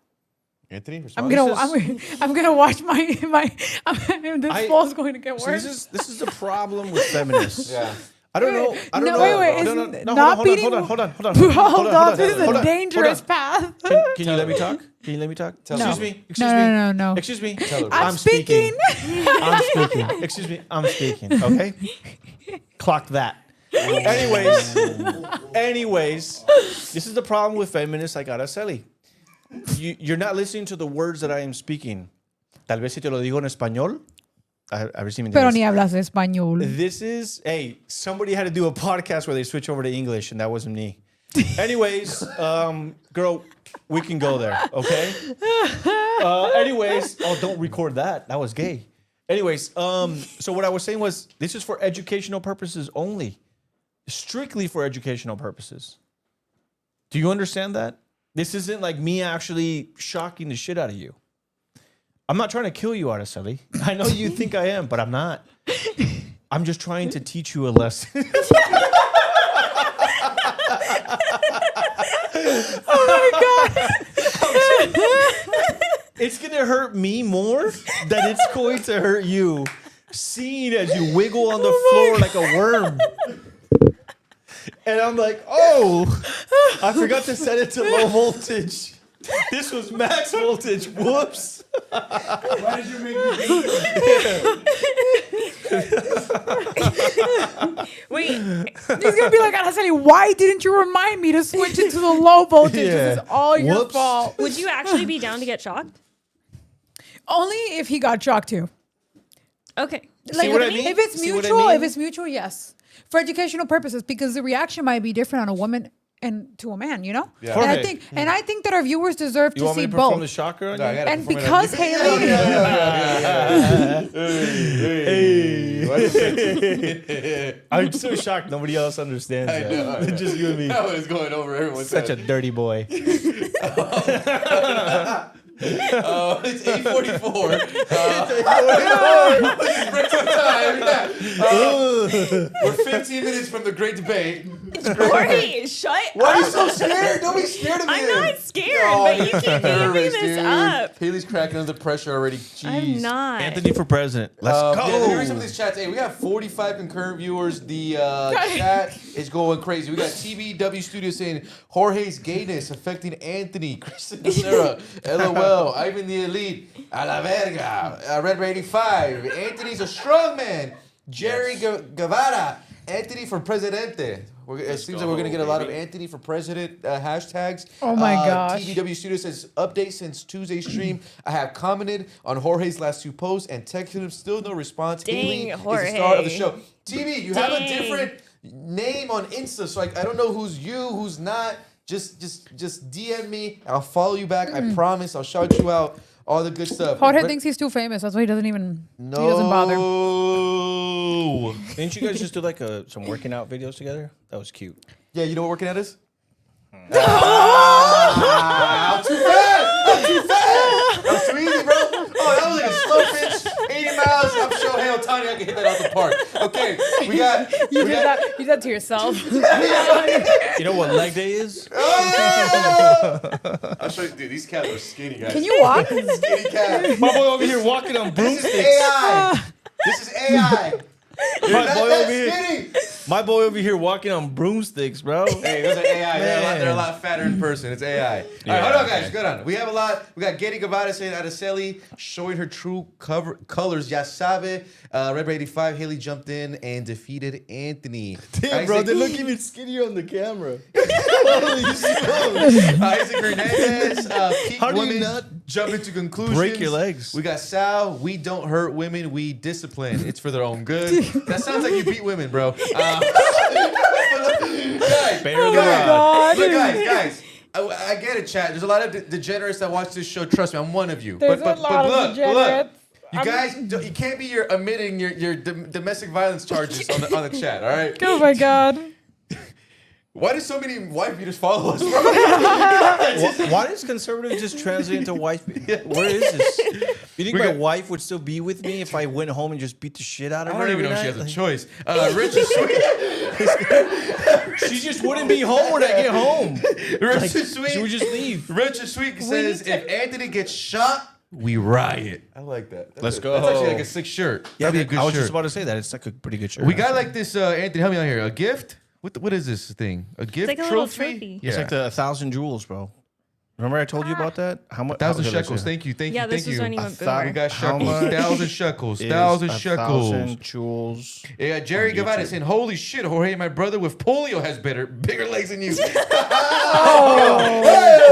Anthony, I'm gonna watch this poll's going to get So worse. this is the problem with feminists. Yeah. I don't know. Wait. No, Not hold beating. on. Hold on. This is a dangerous path. Can you let me talk? Excuse me. No. Excuse me. I'm speaking. I'm speaking. Excuse me. I'm speaking. Okay. Clock that. Anyways, this is the problem with feminists like Araceli. You're not listening to the words that I am speaking. Tal vez si te lo digo en español. A ver si me Pero entiendes. ni hablas español. Somebody had to do a podcast where they switch over to English, and that wasn't me. Anyways, girl, we can go there, okay? Don't record that. That was gay. Anyways, so what I was saying was this is for educational purposes only. Strictly for educational purposes. Do you understand that? This isn't like me actually shocking the shit out of you. I'm not trying to kill you, Araceli. I know you think I am, but I'm not. I'm just trying to teach you a lesson. Oh my God. It's going to hurt me more than it's going to hurt you. Seeing as you wiggle on the floor like a worm. And I'm like, oh, I forgot to set it to low voltage. This was max voltage. Whoops. Why did you make me do Wait, He's gonna be like, Araceli, why didn't you remind me to switch it to the low voltage? This is all your Whoops. fault. would you actually be down to get shocked? Only if he got shocked too. Okay. Like what I mean? if it's See what I mutual, mean? if it's mutual, yes. For educational purposes, because the reaction might be different on a woman and to a man, you know? Yeah. Okay. And I think that our viewers deserve You to want me see to perform both. the shocker on No, I you? gotta And perform it because on Haley, I'm so shocked nobody else understands that. know. Just you and me. That was going over everyone's Such a dirty boy. It's 8:44. Break some time. Yeah. We're 15 minutes from the great debate. Jorge, shut Why are you up. so scared? Don't be scared of me. I'm not scared, but you keep giving me this up. Haley's cracking under pressure already. Jeez. I'm not. Anthony for president. Let's go. Yeah, let me read some of these chats. Hey, we got 45 concurrent viewers. The chat is going crazy. We got TBW Studio saying Jorge's gayness affecting Anthony, Kristen Sarah, LOL, Ivan the Elite, a la verga, Red Rating 5. Anthony's a strong man. Jerry Guevara, Anthony for presidente. It seems like we're gonna get a lot of Anthony for president hashtags. Oh my gosh. TBW Studio says update since Tuesday stream. I have commented on Jorge's last 2 posts and texted him. Still no response. Dang, Haley Jorge. is the star of the show. TV, you have a Dang. different name on Insta, so I don't know who's you, who's not. Just DM me. I'll follow you back. I promise. I'll shout you out. All the good stuff. Jorge thinks he's too famous. That's why he doesn't even. No. He doesn't bother. Didn't you guys just do like some working out videos together? That was cute. Yeah, you know what working out is? I'm too fast. I'm too easy, bro. Oh, that was like a slow pitch, 80 miles. I'm sure Hail Tony, I can hit that out the park. Okay, we got. You did that. You did that to yourself. You know what leg day is? I'll show you, dude. These cats are skinny, guys. Can you walk? Skinny cats. My boy over here walking on This is broomsticks. AI. This is AI. You're My not boy that over here. skinny. My boy over here walking on broomsticks, bro. Hey, those are AI. They're a Man. lot fatter in person. It's AI. All right, hold on, guys. Good on. We have a lot. We got Getty Guevara saying Araceli showing her true colors. Ya sabe. Red 85. Haley jumped in and defeated Anthony. Damn, bro, they look even skinnier on the camera. Isaac Hernandez. Peak How do you women not jump into conclusions. break your legs? We got Sal. We don't hurt women. We discipline. It's for their own good. That sounds like you beat women, bro. Guys, Bear the rod. God. Look, guys. I get it, chat. There's a lot of degenerates that watch this show. Trust me, I'm one of you. There's a lot of degenerates. You guys, you can't be admitting your domestic violence charges on the chat. All right. Oh my God. Why do so many wife beaters follow us, bro? Why does conservative just translate into wife? Where is this? You think my wife would still be with me if I went home and just beat the shit out of her? I don't even every know if she night? has a choice. Richard Sweet. She just wouldn't be home when I get home. Richard Sweet. She would just leave. Richard Sweet says, if Anthony gets shot, we riot. I like that. Let's go. That's actually like a sick shirt. Yeah, That'd be a good I was shirt. just about to say that. It's like a pretty good shirt. We got like this, Anthony, help me out here. A gift? What is this thing? A gift like a little trophy. Yeah. It's like the 1,000 jewels, bro. Remember I told you about that? How much? 1,000 shekels. Thank you. Yeah, this was when you went We boomer. got How shekels. much 1,000 shekels. 1,000 shekels. 1,000 jewels. Yeah, Jerry Guevara saying, holy shit, Jorge, my brother with polio has bigger legs than you.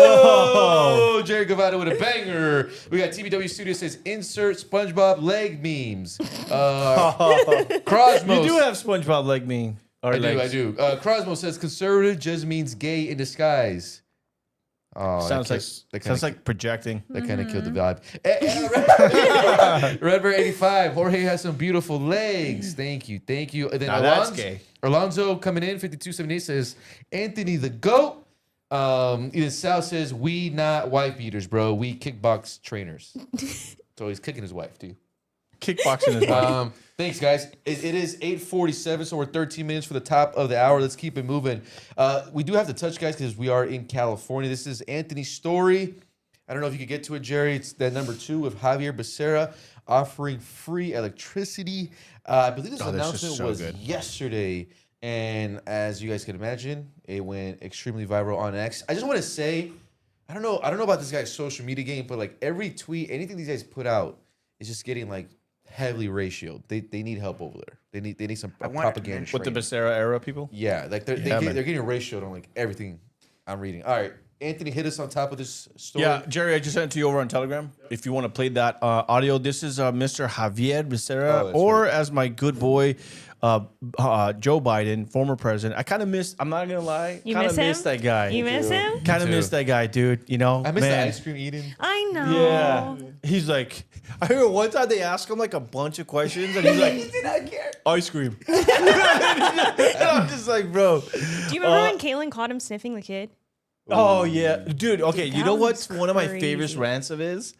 Oh, Jerry Guevara with a banger. We got TBW Studio says, insert SpongeBob leg memes. Crosmo. You do have SpongeBob leg meme. I do. Crosmo says, conservative just means gay in disguise. Oh, Sounds like projecting. That kind of killed the vibe. Redbird 85. Jorge has some beautiful legs. Thank you. And then Now that's gay. Alonzo coming in, 5278 says, Anthony the GOAT. Even Sal says, we not wife beaters, bro. We kickbox trainers. So he's kicking his wife, too. Kickboxing is wife. Thanks, guys. It is 8:47, so we're 13 minutes for the top of the hour. Let's keep it moving. We do have to touch, guys, because we are in California. This is Anthony's story. I don't know if you could get to it, Jerry. It's that number 2 with Javier Becerra offering free electricity. I believe this announcement was yesterday. And as you guys can imagine, it went extremely viral on X. I just want to say, I don't know about this guy's social media game, but like every tweet, anything these guys put out is just getting like heavily ratioed. They need help over there. They need some propaganda. With the Becerra era people? Yeah, like they're getting ratioed on like everything I'm reading. All right, Anthony, hit us on top of this story. Yeah, Jerry, I just sent it to you over on Telegram. If you want to play that audio, this is Mr. Javier Becerra, or as my good boy, Joe Biden, former president. I kind of missed, I'm not going to lie, kind of missed that guy. You miss him? Kind of missed that guy, dude. You know, I miss the ice cream eating. I know. Yeah. He's like, I remember one time they asked him like a bunch of questions, and he's like, he did not care. Ice cream. And I'm just like, bro. Do you remember when Kaylin caught him sniffing the kid? Oh, yeah. Dude, okay, you know that what's was one of my favorite crazy. rants of his?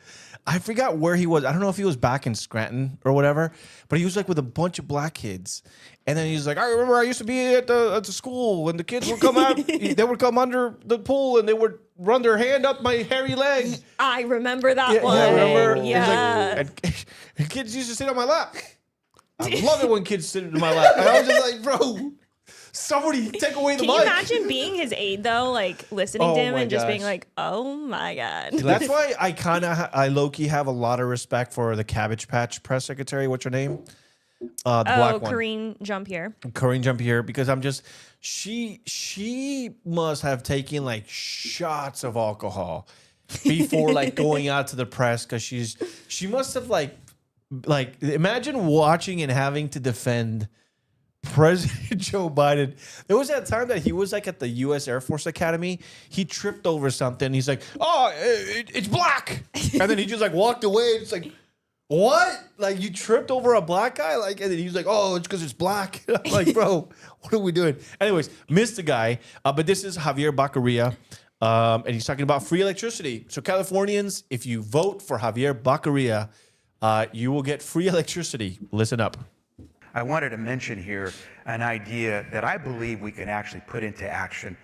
I forgot where he was. I don't know if he was back in Scranton or whatever, but he was like with a bunch of black kids. And then he's like, I remember I used to be at the school and the kids would come out, they would come under the pool and they would run their hand up my hairy leg. I remember that one. Yeah, remember? Yeah. He's like, and kids used to sit on my lap. I love it when kids sit in my lap. And I was just like, bro, somebody take away the Can you mic. imagine being his aide though, like listening Oh to him my and just being gosh. like, "Oh my god." That's why I kind of, I low-key have a lot of respect for the Cabbage Patch press secretary. What's her name? black one. Corinne Jean-Pierre. Corinne Jean-Pierre, because I'm just she must have taken like shots of alcohol before like going out to the press, because she must have like imagine watching and having to defend President Joe Biden. There was that time that he was like at the U.S. Air Force Academy. He tripped over something. He's like, "Oh, it's black," and then he just like walked away. It's like, what? Like, you tripped over a black guy? Like, and then he's like, "Oh, it's because it's black." I'm like, bro, what are we doing? Anyways, missed the guy. But this is Javier Baccaria, and he's talking about free electricity. So Californians, if you vote for Javier Baccaria, you will get free electricity. Listen up. I wanted to mention here an idea that I believe we can actually put into action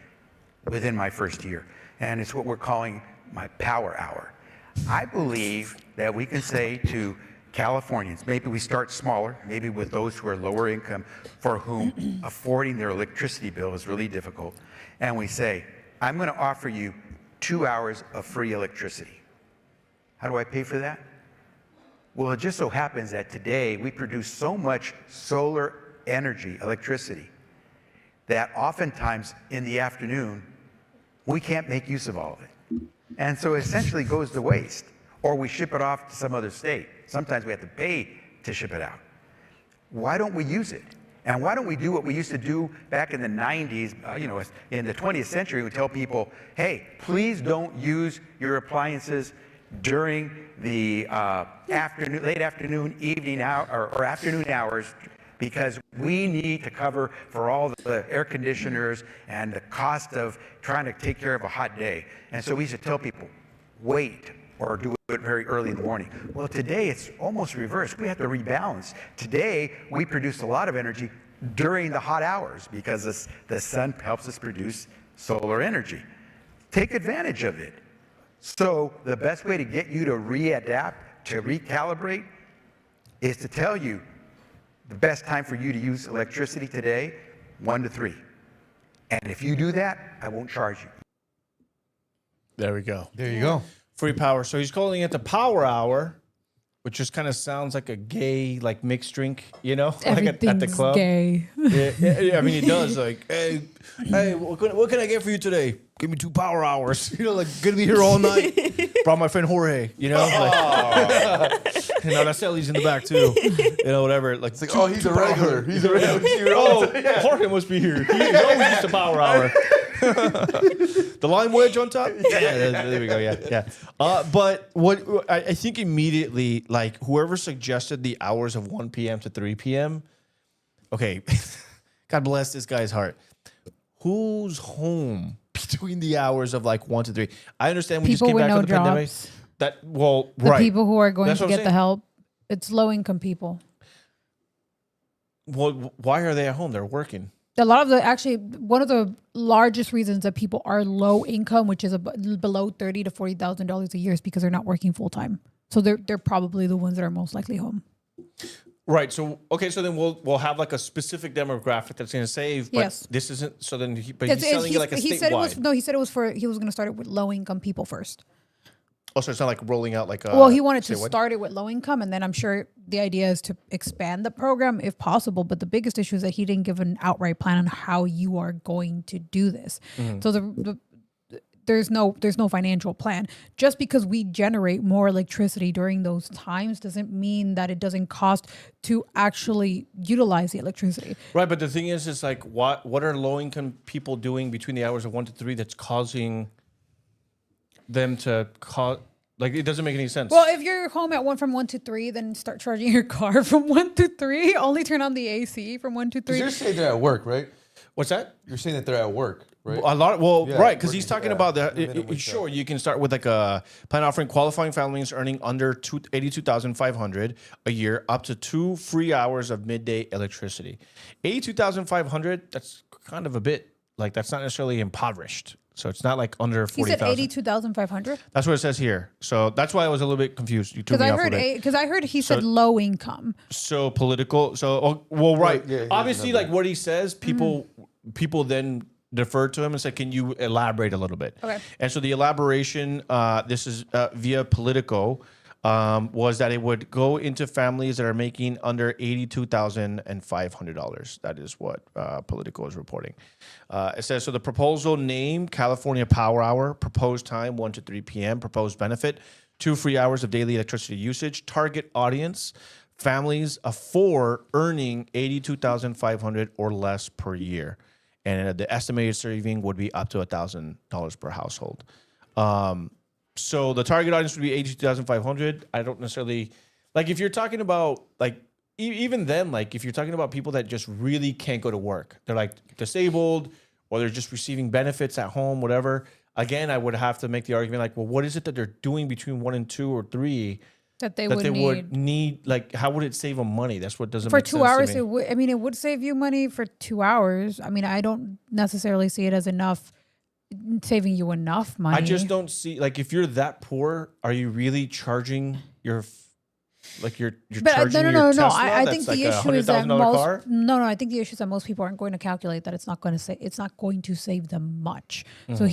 within my first year, and it's what we're calling my power hour. I believe that we can say to Californians, maybe we start smaller, maybe with those who are lower income, for whom affording their electricity bill is really difficult, and we say, I'm going to offer you 2 hours of free electricity. How do I pay for that? Well, it just so happens that today we produce so much solar energy, electricity, that oftentimes in the afternoon, we can't make use of all of it. And so it essentially goes to waste, or we ship it off to some other state. Sometimes we have to pay to ship it out. Why don't we use it? And why don't we do what we used to do back in the 90s, in the 20th century? We tell people, hey, please don't use your appliances during the late afternoon, evening hour, or afternoon hours, because we need to cover for all the air conditioners and the cost of trying to take care of a hot day. And so we used to tell people, wait, or do it very early in the morning. Well, today it's almost reversed. We have to rebalance. Today, we produce a lot of energy during the hot hours because the sun helps us produce solar energy. Take advantage of it. So the best way to get you to readapt, to recalibrate, is to tell you the best time for you to use electricity today, 1 to 3. And if you do that, I won't charge you. There we go. There you go. Free power. So he's calling it the power hour, which just kind of sounds like a gay, like mixed drink, like at the club. Gay. Yeah, I mean, it does. Like, hey, what can I get for you today? Give me 2 power hours. Like, gonna be here all night. Brought my friend Jorge. And Aracelis in the back too. Whatever. Like, It's like, oh, he's a regular. He's a regular. Jorge must be here. He always used a power hour. The lime wedge on top. Yeah, there we go. Yeah. But what I think immediately, like, whoever suggested the hours of 1 p.m. to 3 p.m. Okay, God bless this guy's heart. Who's home between the hours of like 1 to 3? I understand we People just came with back no from the pandemic. jobs. Right. People who are going That's to what I'm get the saying. help. It's low income people. Well, why are they at home? They're working. A lot of one of the largest reasons that people are low income, which is below $30,000 to $40,000 a year, is because they're not working full time. So they're probably the ones that are most likely home. Right. So so then we'll have like a specific demographic that's going to save. But Yes. This isn't. So then he's selling it like a statewide. He said it was he was going to start it with low income people first. Oh, so it's not like rolling out like a. Well, he wanted to statewide? start it with low income, and then I'm sure the idea is to expand the program if possible. But the biggest issue is that he didn't give an outright plan on how you are going to do this. Mm-hmm. So there's no financial plan. Just because we generate more electricity during those times doesn't mean that it doesn't cost to actually utilize the electricity. Right, but the thing is like what are low income people doing between the hours of 1 to 3 that's causing them to like, it doesn't make any sense. Well, if you're home from 1 to 3, then start charging your car from 1 to 3. Only turn on the AC from 1 to 3. You're saying they're at work, right? What's that? You're saying that they're at work, right? A lot. Yeah, Right, because he's working talking for about that. Minimum wage sure, job. you can start with like a plan offering qualifying families earning under $82,500 a year, up to 2 free hours of midday electricity. $82,500. That's kind of a bit like, that's not necessarily impoverished. So it's not like under 40,000. He said 82,500. That's what it says here. So that's why I was a little bit confused. You took me off a bit. Because I heard he said low income. So political. So right. Yeah, Obviously, another. like what he says, people then defer to him and say, "Can you elaborate a little bit?" Okay. And so the elaboration, this is via Politico. was that it would go into families that are making under $82,500. That is what Politico is reporting. It says, so the proposal name, California Power Hour, proposed time 1 to 3 p.m., proposed benefit, 2 free hours of daily electricity usage, target audience, families of 4 earning $82,500 or less per year. And the estimated saving would be up to $1,000 per household. So the target audience would be 82,500. I don't necessarily like if you're talking about like even then, like if you're talking about people that just really can't go to work, they're like disabled or they're just receiving benefits at home, whatever. Again, I would have to make the argument like, well, what is it that they're doing between 1 and 2 or 3 that they would need? need? Like, how would it save them money? That's what doesn't For make 2 sense hours, to me. it would. I mean, it would save you money for 2 hours. I mean, I don't necessarily see it as enough. Saving you enough money. I just don't see like if you're that poor, are you really charging your charging your Tesla? I think that's the like issue is that $100,000 car? I think the issue is that most people aren't going to calculate that it's not going to save them much. So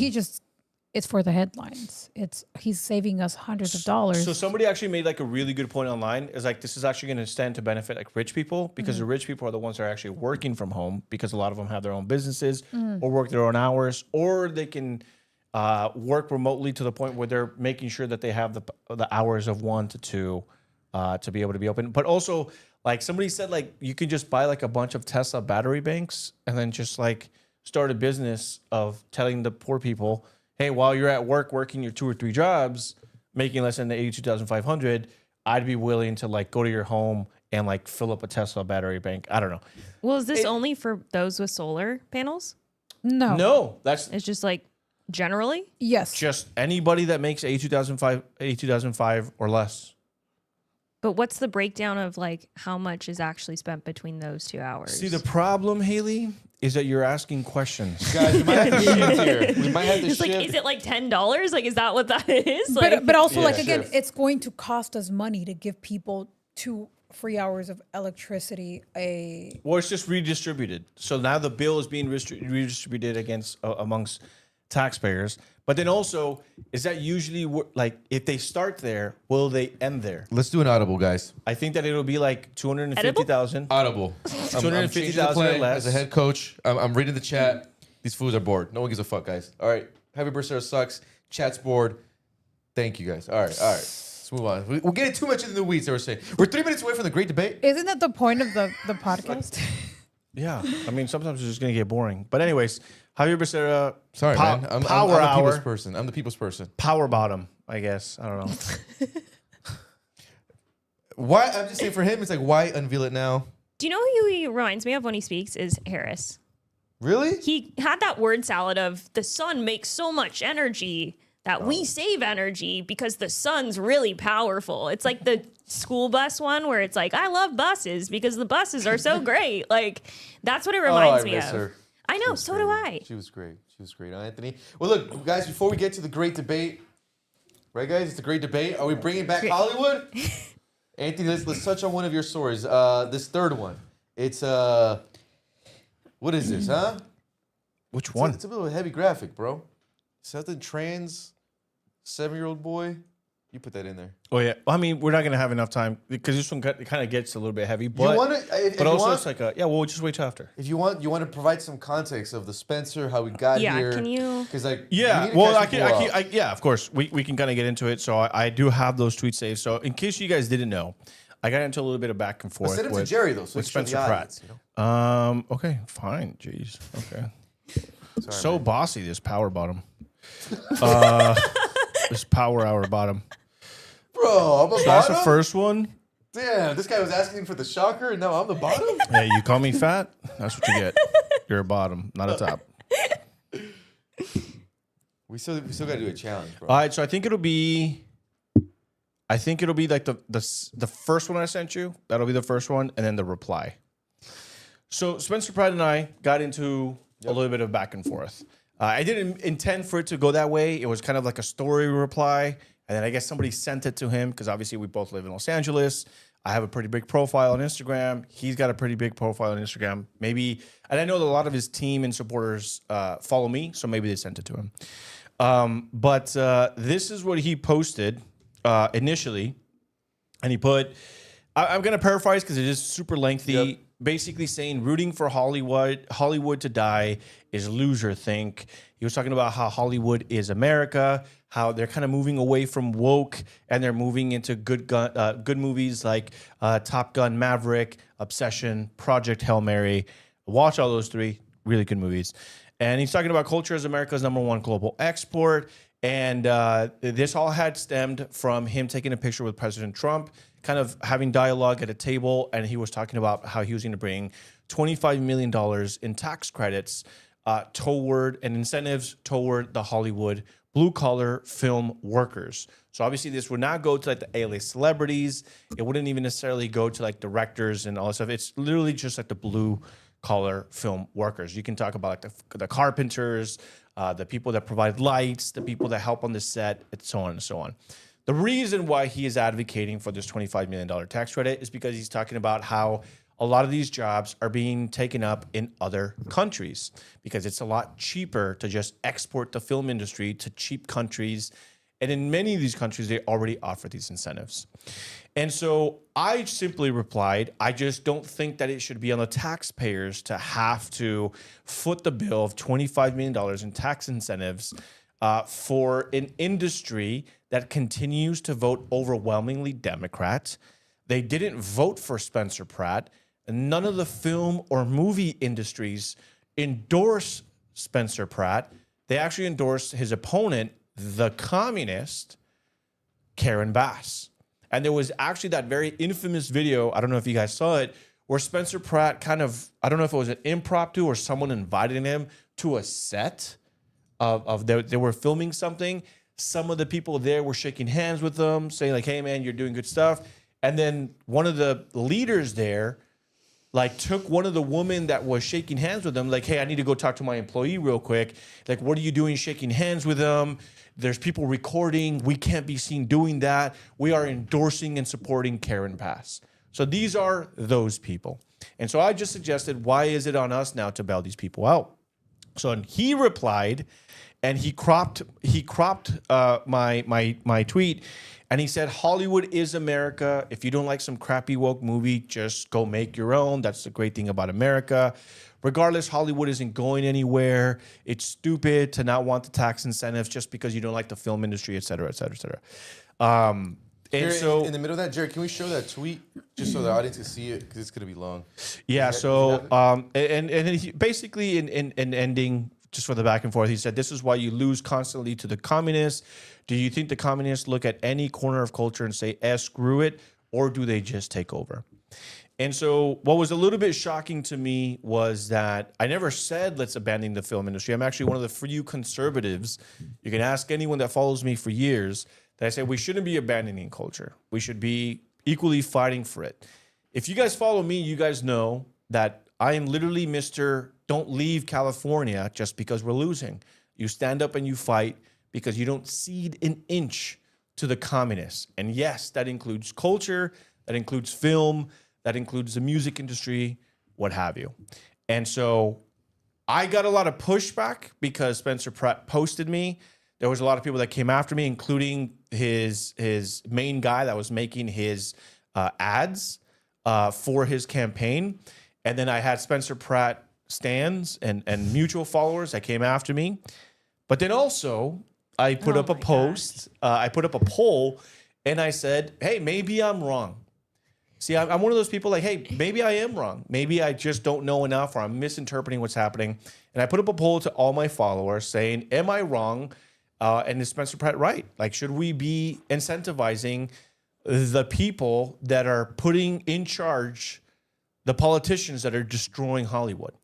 it's for the headlines. He's saving us hundreds of dollars. So somebody actually made like a really good point online. Is like this is actually going to stand to benefit like rich people because the rich people are the ones that are actually working from home because a lot of them have their own businesses or work their own hours, or they can work remotely to the point where they're making sure that they have the hours of 1 to 2 to be able to be open. But also, like somebody said, like you could just buy like a bunch of Tesla battery banks and then just like start a business of telling the poor people, hey, while you're at work working your 2 or 3 jobs, making less than the 82,500, I'd be willing to like go to your home and like fill up a Tesla battery bank. I don't know. Well, is this only for those with solar panels? No, that's It's just like generally? Yes. just anybody that makes 82,500 or less. But what's the breakdown of like how much is actually spent between those 2 hours? See, the problem, Haley, is that you're asking questions. Guys, we might have to shift here. We might have to It's like, shift. is it like $10? Like, is that what that is? Like, But also, Yeah, like, again, sure. it's going to cost us money to give people 2 free hours of electricity. Well, it's just redistributed. So now the bill is being redistributed amongst taxpayers. But then also, is that usually like if they start there, will they end there? Let's do an audible, guys. I think that it'll be like 250,000. Audible. I'm changing the 250,000 play or less. as a head coach. I'm reading the chat. These fools are bored. No one gives a fuck, guys. All right. Happy birthday sucks. Chat's bored. Thank you, guys. All right. Let's move on. We're getting too much into the weeds, I was saying. We're 3 minutes away from the great debate. Isn't that the point of the podcast? Yeah. I mean, sometimes it's just going to get boring. But anyways, Javier Becerra. Sorry, man. I'm Power the Hour. people's person. I'm the people's person. Power bottom, I guess. I don't know. Why? I'm just saying for him, it's like, why unveil it now? do you know who he reminds me of when he speaks? Is Harris. Really? He had that word salad of the sun makes so much energy that we save energy because the sun's really powerful. It's like the school bus one where it's like, I love buses because the buses are so great. Like, that's what it reminds me of. Her. I know, so do I. She was great. She was great, Anthony. Well, look, guys, before we get to the great debate, right, guys? It's the great debate. Are we bringing back Hollywood? Anthony, let's touch on one of your stories. This third one. It's what is this, huh? Which one? It's a bit of a heavy graphic, bro. Something trans, 7-year-old boy. You put that in there. Oh yeah. Well, I mean, we're not gonna have enough time because this one kind of gets a little bit heavy. But you want to? but also it's like we'll just wait till after. If you want to provide some context of the Spencer, how we got Yeah, here. can you? Because like Yeah, we need to well, catch people up. yeah, of course. We can kind of get into it. So I do have those tweets saved. So in case you guys didn't know, I got into a little bit of back and forth. Send it to with Jerry though, so with he can show Spencer the Pratt. audience, you know? Okay, fine. Jeez. Okay. Sorry, So man. bossy, this power bottom. This power hour bottom. Bro, I'm a So that's the bottom? first one. Damn, this guy was asking for the shocker, and now I'm the bottom. Hey, you call me fat? That's what you get. You're a bottom, not a top. We still gotta do a challenge, bro. All right, so I think it'll be like the first one I sent you. That'll be the first one, and then the reply. So Spencer Pratt and I got into a little bit of back and forth. I didn't intend for it to go that way. It was kind of like a story reply, and then I guess somebody sent it to him because obviously we both live in Los Angeles. I have a pretty big profile on Instagram. He's got a pretty big profile on Instagram. Maybe, and I know that a lot of his team and supporters follow me, so maybe they sent it to him. But this is what he posted initially. And he put, I'm going to paraphrase because it is super lengthy. Yep. Basically saying rooting for Hollywood to die is loser think. He was talking about how Hollywood is America, how they're kind of moving away from woke and they're moving into good movies like Top Gun Maverick, Obsession, Project Hail Mary. Watch all those 3 really good movies. And he's talking about culture as America's #1 global export. And this all had stemmed from him taking a picture with President Trump, kind of having dialogue at a table. And he was talking about how he was going to bring $25 million in tax credits toward and incentives toward the Hollywood blue-collar film workers. So obviously this would not go to like the A-list celebrities. It wouldn't even necessarily go to like directors and all that stuff. It's literally just like the blue-collar film workers. You can talk about like the carpenters, the people that provide lights, the people that help on the set, and so on and so on. The reason why he is advocating for this $25 million tax credit is because he's talking about how a lot of these jobs are being taken up in other countries because it's a lot cheaper to just export the film industry to cheap countries. And in many of these countries, they already offer these incentives. And so I simply replied, I just don't think that it should be on the taxpayers to have to foot the bill of $25 million in tax incentives for an industry that continues to vote overwhelmingly Democrat. They didn't vote for Spencer Pratt. And none of the film or movie industries endorse Spencer Pratt. They actually endorsed his opponent, the communist, Karen Bass. And there was actually that very infamous video, I don't know if you guys saw it, where Spencer Pratt kind of, I don't know if it was an impromptu or someone invited him to a set they were filming something. Some of the people there were shaking hands with them, saying like, hey man, you're doing good stuff. And then one of the leaders there like took one of the women that was shaking hands with them, like, hey, I need to go talk to my employee real quick. Like, what are you doing shaking hands with them? There's people recording. We can't be seen doing that. We are endorsing and supporting Karen Bass. So these are those people. And so I just suggested, why is it on us now to bail these people out? So he replied, and he cropped my tweet, and he said, Hollywood is America. If you don't like some crappy woke movie, just go make your own. That's the great thing about America. Regardless, Hollywood isn't going anywhere. It's stupid to not want the tax incentives just because you don't like the film industry, et cetera, et cetera, et cetera. And Jared, so in the middle of that, Jared, can we show that tweet just so the audience can see it? Because it's going to be long. yeah, so and then he basically in ending, just for the back and forth, he said, this is why you lose constantly to the communists. Do you think the communists look at any corner of culture and say, screw it, or do they just take over? And so what was a little bit shocking to me was that I never said let's abandon the film industry. I'm actually one of the few conservatives. You can ask anyone that follows me for years that I say we shouldn't be abandoning culture. We should be equally fighting for it. If you guys follow me, you guys know that I am literally Mr. Don't leave California just because we're losing. You stand up and you fight because you don't cede an inch to the communists. And yes, that includes culture, that includes film, that includes the music industry, what have you. And so I got a lot of pushback because Spencer Pratt posted me. There was a lot of people that came after me, including his main guy that was making his ads for his campaign. And then I had Spencer Pratt stands and mutual followers that came after me. But then also I put up a post, I put up a poll, and I said, hey, maybe I'm wrong. See, I'm one of those people like, hey, maybe I am wrong. Maybe I just don't know enough, or I'm misinterpreting what's happening. And I put up a poll to all my followers saying, am I wrong? And is Spencer Pratt right? Like, should we be incentivizing the people that are putting in charge the politicians that are destroying Hollywood?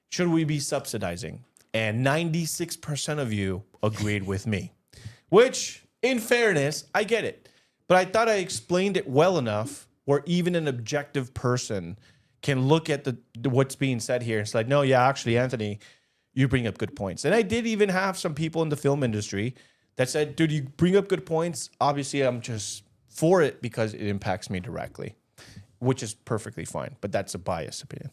Should we be subsidizing? And 96% of you agreed with me, which, in fairness, I get it. But I thought I explained it well enough where even an objective person can look at what's being said here. It's like, no, yeah, actually, Anthony, you bring up good points. And I did even have some people in the film industry that said, dude, you bring up good points. Obviously, I'm just for it because it impacts me directly. which is perfectly fine, but that's a biased opinion.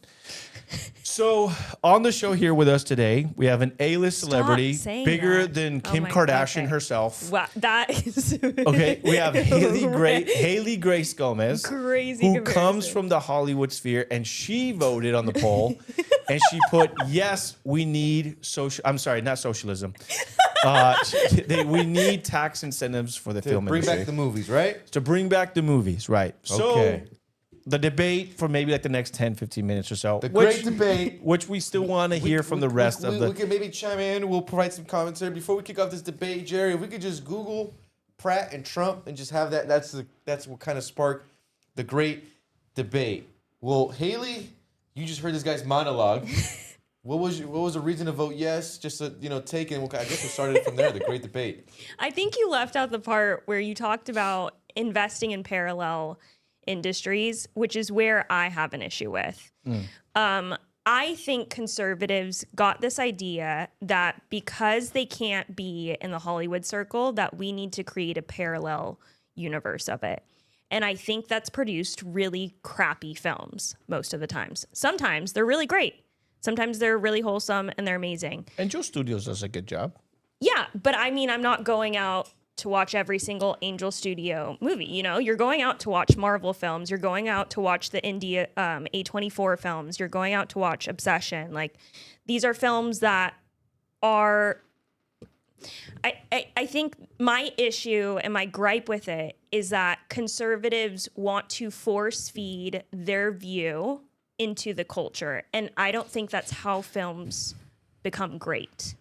So on the show here with us today, we have an A-list celebrity, saying bigger that. than Oh Kim my- Kardashian okay. herself. Wow, that is Okay, we have Haley Grace Gomez, Crazy who comparison. comes from the Hollywood sphere, and she voted on the poll, and she put, yes, we need social. I'm sorry, not socialism. We need tax incentives for the film Bring industry. back the movies, right? To bring back the movies, right? Okay. So the debate for maybe like the next 10, 15 minutes or so. The great debate. Which we still want to hear from the rest of the. We can maybe chime in. We'll provide some commentary before we kick off this debate, Jerry. If we could just Google Pratt and Trump and just have that. That's what kind of sparked the great debate. Well, Haley, you just heard this guy's monologue. What was the reason to vote yes? Just to, take it. I guess we started from there. The great debate. I think you left out the part where you talked about investing in parallel industries, which is where I have an issue with. I think conservatives got this idea that because they can't be in the Hollywood circle, that we need to create a parallel universe of it. And I think that's produced really crappy films most of the times. Sometimes they're really great. Sometimes they're really wholesome and they're amazing. And Joe Studios does a good job. Yeah, but I mean, I'm not going out to watch every single Angel Studio movie. You're going out to watch Marvel films. You're going out to watch the indie A24 films. You're going out to watch Obsession. Like, these are films that are. I think my issue and my gripe with it is that conservatives want to force feed their view into the culture, and I don't think that's how films become great.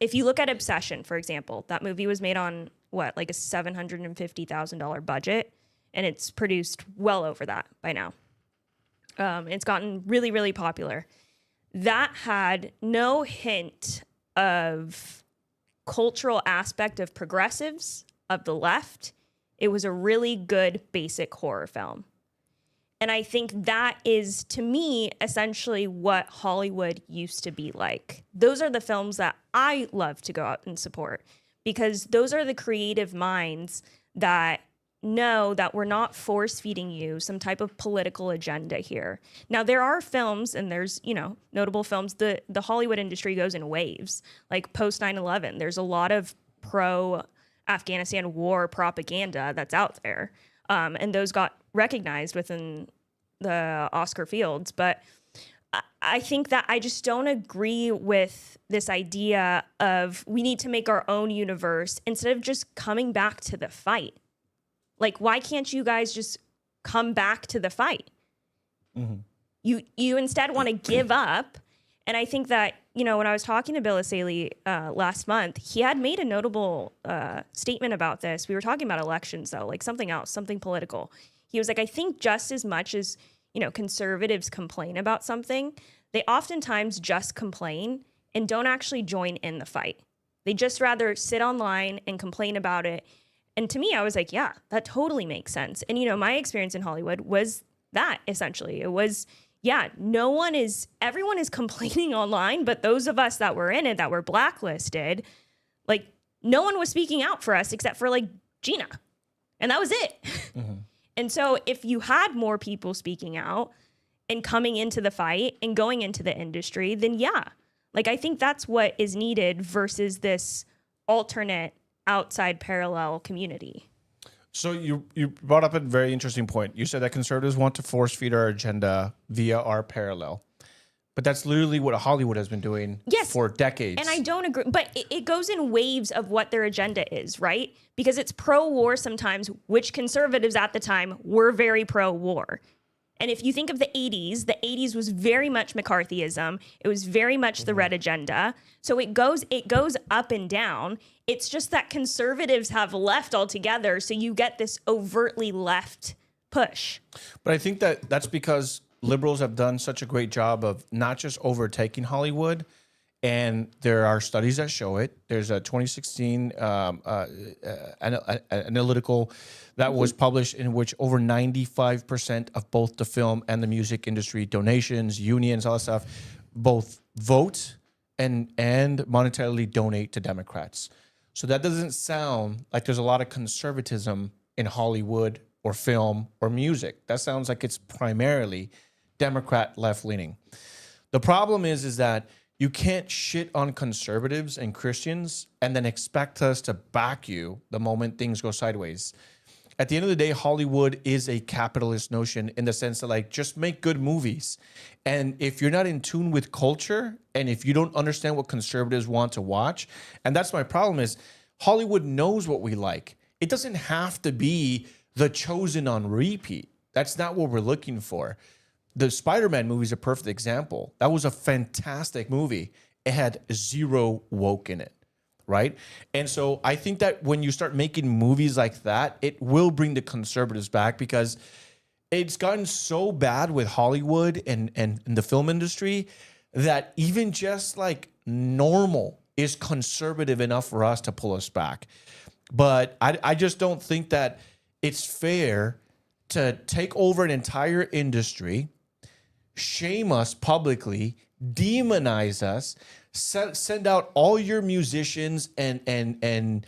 If you look at Obsession, for example, that movie was made on like a $750,000 budget, and it's produced well over that by now. It's gotten really, really popular. That had no hint of cultural aspect of progressives, of the left. It was a really good basic horror film. And I think that is, to me, essentially what Hollywood used to be like. Those are the films that I love to go out and support, because those are the creative minds that know that we're not force feeding you some type of political agenda here. Now, there are films, and there's, notable films. The Hollywood industry goes in waves. Like post 9/11, there's a lot of pro-Afghanistan war propaganda that's out there. And those got recognized within the Oscar fields. But I think that I just don't agree with this idea of we need to make our own universe instead of just coming back to the fight. Like, why can't you guys just come back to the fight? Mm-hmm. You instead want to give up. And I think that, when I was talking to Bill Asaley last month, he had made a notable statement about this. We were talking about elections, though, like something else, something political. He was like, I think just as much as, conservatives complain about something, they oftentimes just complain and don't actually join in the fight. They just rather sit online and complain about it. And to me, I was like, yeah, that totally makes sense. And, my experience in Hollywood was that, essentially. It was, everyone is complaining online, but those of us that were in it, that were blacklisted, like, no one was speaking out for us except for, like, Gina. And that was it. Mm-hmm. And so if you had more people speaking out and coming into the fight and going into the industry, then I think that's what is needed versus this alternate outside parallel community. So you brought up a very interesting point. You said that conservatives want to force feed our agenda via our parallel. But that's literally what Hollywood has been doing for decades. And I don't agree. But it goes in waves of what their agenda is, right? Because it's pro-war sometimes, which conservatives at the time were very pro-war. And if you think of the 80s was very much McCarthyism. It was very much the red agenda. So it goes up and down. It's just that conservatives have left altogether. So you get this overtly left push. But I think that's because liberals have done such a great job of not just overtaking Hollywood, and there are studies that show it. There's a 2016 analytical that was published in which over 95% of both the film and the music industry, donations, unions, all that stuff, both vote and monetarily donate to Democrats. So that doesn't sound like there's a lot of conservatism in Hollywood or film or music. That sounds like it's primarily Democrat left-leaning. The problem is that you can't shit on conservatives and Christians and then expect us to back you the moment things go sideways. At the end of the day, Hollywood is a capitalist notion in the sense that, like, just make good movies. And if you're not in tune with culture and if you don't understand what conservatives want to watch, and that's my problem is Hollywood knows what we like. It doesn't have to be The Chosen on repeat. That's not what we're looking for. The Spider-Man movie is a perfect example. That was a fantastic movie. It had zero woke in it, right? And so I think that when you start making movies like that, it will bring the conservatives back, because it's gotten so bad with Hollywood and the film industry that even just like normal is conservative enough for us to pull us back. But I just don't think that it's fair to take over an entire industry, shame us publicly, demonize us, send out all your musicians and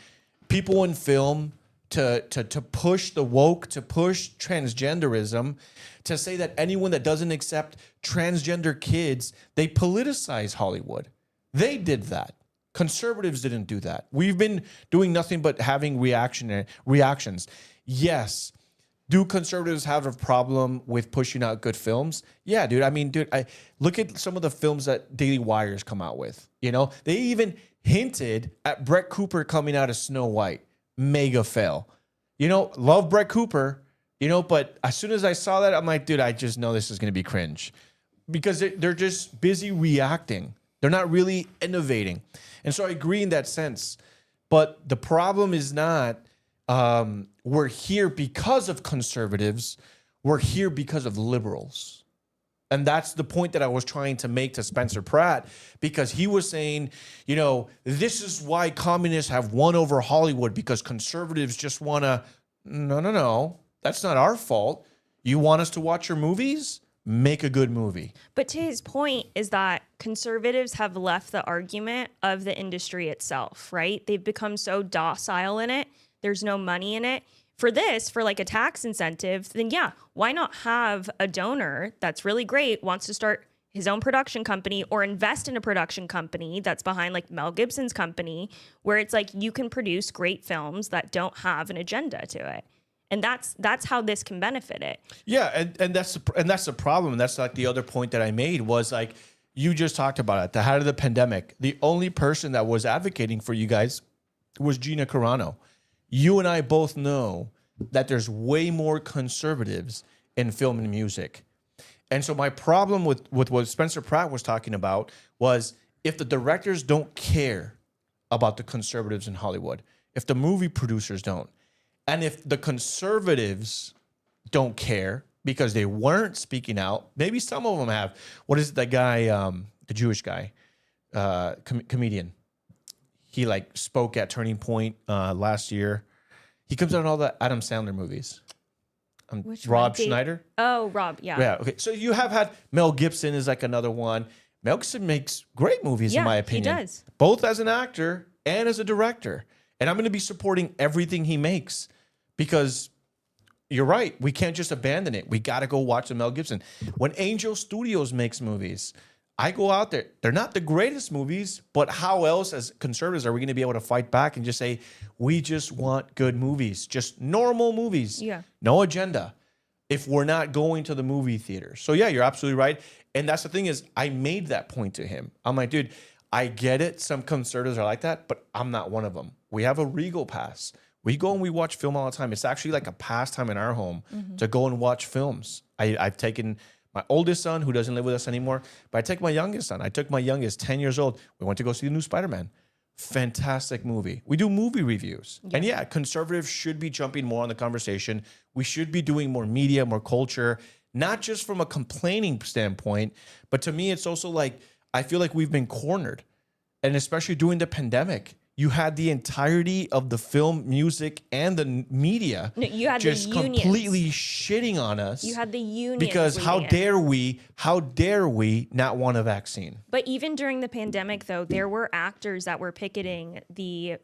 people in film to push the woke, to push transgenderism, to say that anyone that doesn't accept transgender kids, they politicize Hollywood. They did that. Conservatives didn't do that. We've been doing nothing but having reactions. Yes. Do conservatives have a problem with pushing out good films? Yeah, dude. I mean, dude, I look at some of the films that Daily Wire's come out with. You know, they even hinted at Brett Cooper coming out of Snow White. Mega fail. You know, love Brett Cooper, you know, but as soon as I saw that, I'm like, dude, I just know this is going to be cringe, because they're just busy reacting. They're not really innovating. And so I agree in that sense. But the problem is not we're here because of conservatives. We're here because of liberals. And that's the point that I was trying to make to Spencer Pratt, because he was saying, you know, this is why communists have won over Hollywood, because conservatives just want to, no, that's not our fault. You want us to watch your movies? Make a good movie. But to his point is that conservatives have left the argument of the industry itself, right? They've become so docile in it. There's no money in it. For this, for like a tax incentive, then yeah, why not have a donor that's really great, wants to start his own production company or invest in a production company that's behind like Mel Gibson's company, where it's like you can produce great films that don't have an agenda to it. And that's how this can benefit it. Yeah, and that's the problem. And that's like the other point that I made was like, you just talked about it. The height of the pandemic, the only person that was advocating for you guys was Gina Carano. You and I both know that there's way more conservatives in film and music. And so my problem with what Spencer Pratt was talking about was, if the directors don't care about the conservatives in Hollywood, if the movie producers don't, and if the conservatives don't care because they weren't speaking out, maybe some of them have. What is it, that guy, the Jewish guy, comedian? He like spoke at Turning Point last year. He comes out in all the Adam Sandler movies. Rob Schneider. Oh, Rob, yeah. Yeah, okay. So you have had Mel Gibson is like another one. Mel Gibson makes great movies, in my opinion. He does. Both as an actor and as a director. And I'm going to be supporting everything he makes, because you're right. We can't just abandon it. We got to go watch the Mel Gibson. When Angel Studios makes movies, I go out there. They're not the greatest movies, but how else as conservatives are we going to be able to fight back and just say, we just want good movies, just normal movies, no agenda, if we're not going to the movie theater? So yeah, you're absolutely right. And that's the thing is, I made that point to him. I'm like, dude, I get it. Some conservatives are like that, but I'm not one of them. We have a Regal pass. We go and we watch film all the time. It's actually like a pastime in our home to go and watch films. I've taken my oldest son, who doesn't live with us anymore, but I take my youngest son. I took my youngest, 10 years old. We went to go see the new Spider-Man. Fantastic movie. We do movie reviews. And yeah, conservatives should be jumping more on the conversation. We should be doing more media, more culture, not just from a complaining standpoint, but to me, it's also like, I feel like we've been cornered. And especially during the pandemic, you had the entirety of the film, music, and the media you had just the unions completely shitting on us. You had the unions because how dare we not want a vaccine? But even during the pandemic, though, there were actors that were picketing the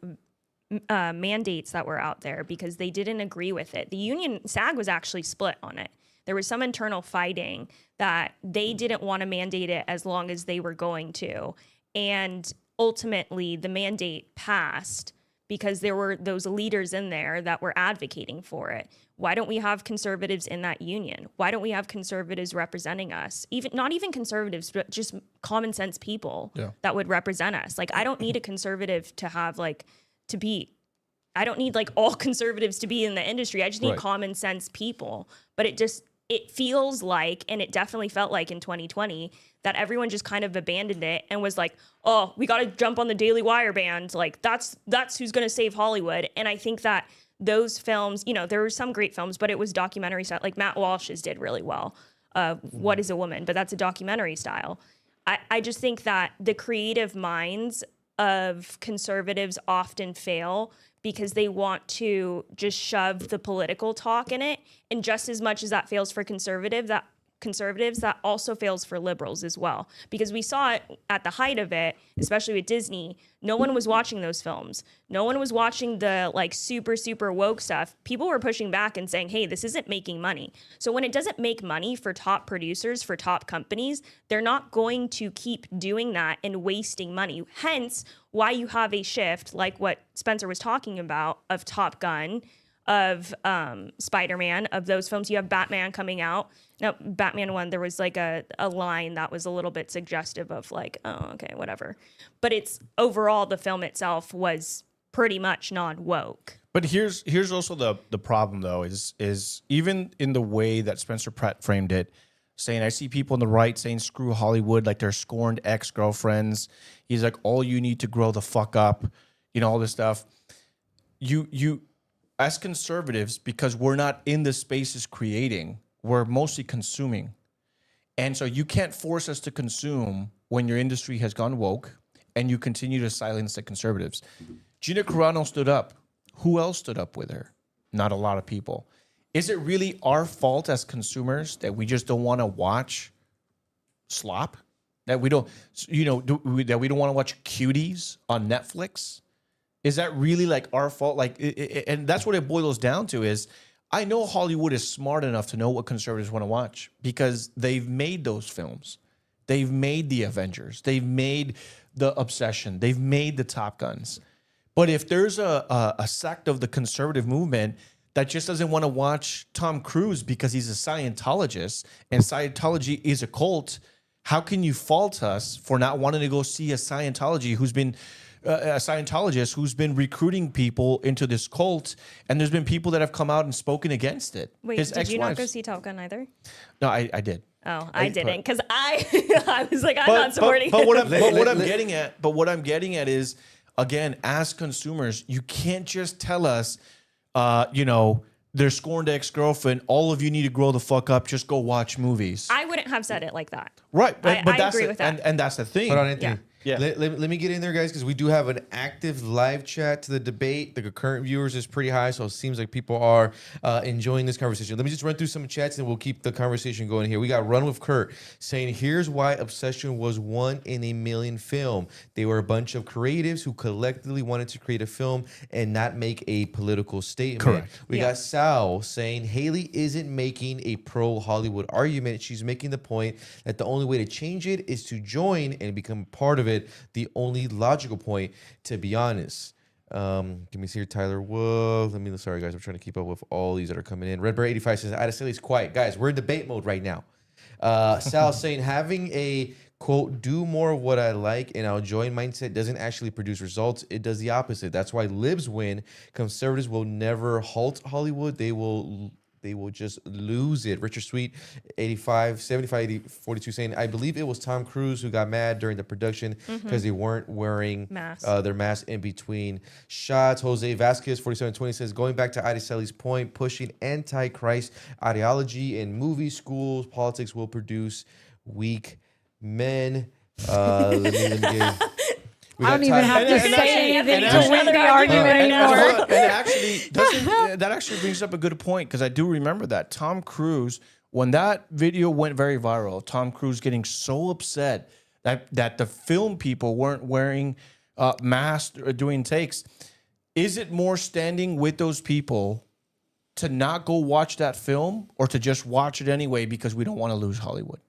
mandates that were out there because they didn't agree with it. The union, SAG was actually split on it. There was some internal fighting that they didn't want to mandate it as long as they were going to. And ultimately, the mandate passed because there were those leaders in there that were advocating for it. Why don't we have conservatives in that union? Why don't we have conservatives representing us? Even not even conservatives, but just common sense people that would represent us. Like, I don't need a conservative to have I don't need like all conservatives to be in the industry. I just need common sense people. But it feels like, and it definitely felt like in 2020, that everyone just kind of abandoned it and was like, oh, we got to jump on the Daily Wire band. Like, that's who's going to save Hollywood. And I think that those films, there were some great films, but it was documentary style. Like Matt Walsh's did really well. What is a Woman? But that's a documentary style. I just think that the creative minds of conservatives often fail because they want to just shove the political talk in it. And just as much as that fails for conservatives, that also fails for liberals as well. Because we saw it at the height of it, especially with Disney, no one was watching those films. No one was watching the like super, super woke stuff. People were pushing back and saying, hey, this isn't making money. So when it doesn't make money for top producers, for top companies, they're not going to keep doing that and wasting money. Hence why you have a shift like what Spencer was talking about of Top Gun, of Spider-Man, of those films. You have Batman coming out. Now, Batman 1, there was like a line that was a little bit suggestive of like, oh, okay, whatever. But it's overall, the film itself was pretty much non-woke. But here's also the problem, though, is even in the way that Spencer Pratt framed it, saying, I see people on the right saying, screw Hollywood, like they're scorned ex-girlfriends. He's like, all you need to grow the fuck up, all this stuff. You as conservatives, because we're not in the spaces creating, we're mostly consuming. And so you can't force us to consume when your industry has gone woke and you continue to silence the conservatives. Gina Carano stood up. Who else stood up with her? Not a lot of people. Is it really our fault as consumers that we just don't want to watch slop? That we don't, that we don't want to watch cuties on Netflix? Is that really like our fault? Like, and that's what it boils down to is, I know Hollywood is smart enough to know what conservatives want to watch because they've made those films. They've made the Avengers. They've made the Obsession. They've made the Top Guns. But if there's a sect of the conservative movement that just doesn't want to watch Tom Cruise because he's a Scientologist and Scientology is a cult, how can you fault us for not wanting to go see a Scientologist who's been recruiting people into this cult, and there's been people that have come out and spoken against it. Wait, did you not go see Top Gun either? No, I did. Oh, I didn't, because I was like, I'm not supporting. But what I'm getting at is, again, as consumers, you can't just tell us, their scorned ex-girlfriend, all of you need to grow the fuck up, just go watch movies. I wouldn't have said it like that. Right, but I that's agree with that. And that's the thing. Hold on, Anthony. Yeah. Yeah. Let me get in there, guys, because we do have an active live chat to the debate. The current viewers is pretty high, so it seems like people are enjoying this conversation. Let me just run through some chats, and we'll keep the conversation going here. We got Run with Kurt saying, here's why Obsession was 1 in a million film. They were a bunch of creatives who collectively wanted to create a film and not make a political statement. Correct. We got Sal saying, Haley isn't making a pro-Hollywood argument. She's making the point that the only way to change it is to join and become part of it. The only logical point, to be honest. Give me see here, Tyler. Whoa. Sorry, guys. I'm trying to keep up with all these that are coming in. Redbear85 says, Adesili's quiet. Guys, we're in debate mode right now. Sal saying, having a, quote, do more of what I like and I'll join mindset doesn't actually produce results. It does the opposite. That's why libs win. Conservatives will never halt Hollywood. They will just lose it. Richard Sweet, 75-80-42 saying, I believe it was Tom Cruise who got mad during the production because they weren't wearing their mask in between shots. Jose Vasquez, 4720 says, going back to Adeseli's point, pushing anti-Christ ideology in movie schools, politics will produce weak men. Let me give... I don't even have to say anything to win the argument anymore. That actually brings up a good point, because I do remember that Tom Cruise, when that video went very viral, Tom Cruise getting so upset that the film people weren't wearing masks or doing takes. is it more standing with those people to not go watch that film or to just watch it anyway because we don't want to lose Hollywood?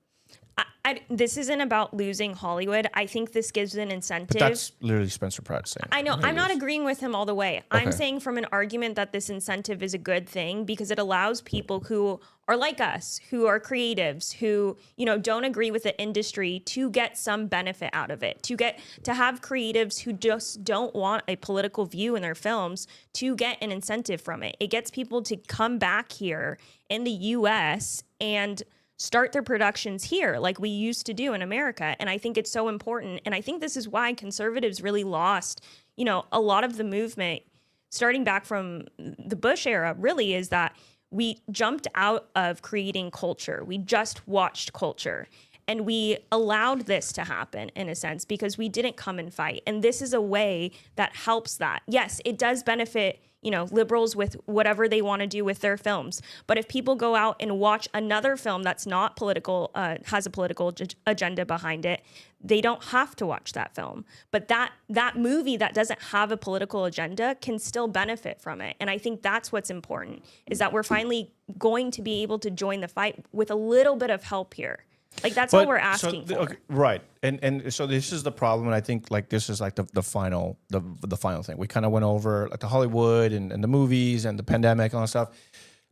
This isn't about losing Hollywood. I think this gives an incentive. But that's literally Spencer Pratt saying. I know. I'm not agreeing with him all the way. I'm Okay. saying from an argument that this incentive is a good thing because it allows people who are like us, who are creatives, who, don't agree with the industry to get some benefit out of it, to have creatives who just don't want a political view in their films to get an incentive from it. It gets people to come back here in the US and start their productions here like we used to do in America. And I think it's so important. And I think this is why conservatives really lost, a lot of the movement starting back from the Bush era really is that we jumped out of creating culture. We just watched culture. And we allowed this to happen in a sense because we didn't come and fight. And this is a way that helps that. Yes, it does benefit liberals with whatever they want to do with their films. But if people go out and watch another film that's not political, has a political agenda behind it, they don't have to watch that film. But that movie that doesn't have a political agenda can still benefit from it. And I think that's what's important, is that we're finally going to be able to join the fight with a little bit of help here. Like that's all we're asking for. Okay, right. And so this is the problem, and I think like this is like the final thing. We kind of went over like the Hollywood and the movies and the pandemic and all that stuff.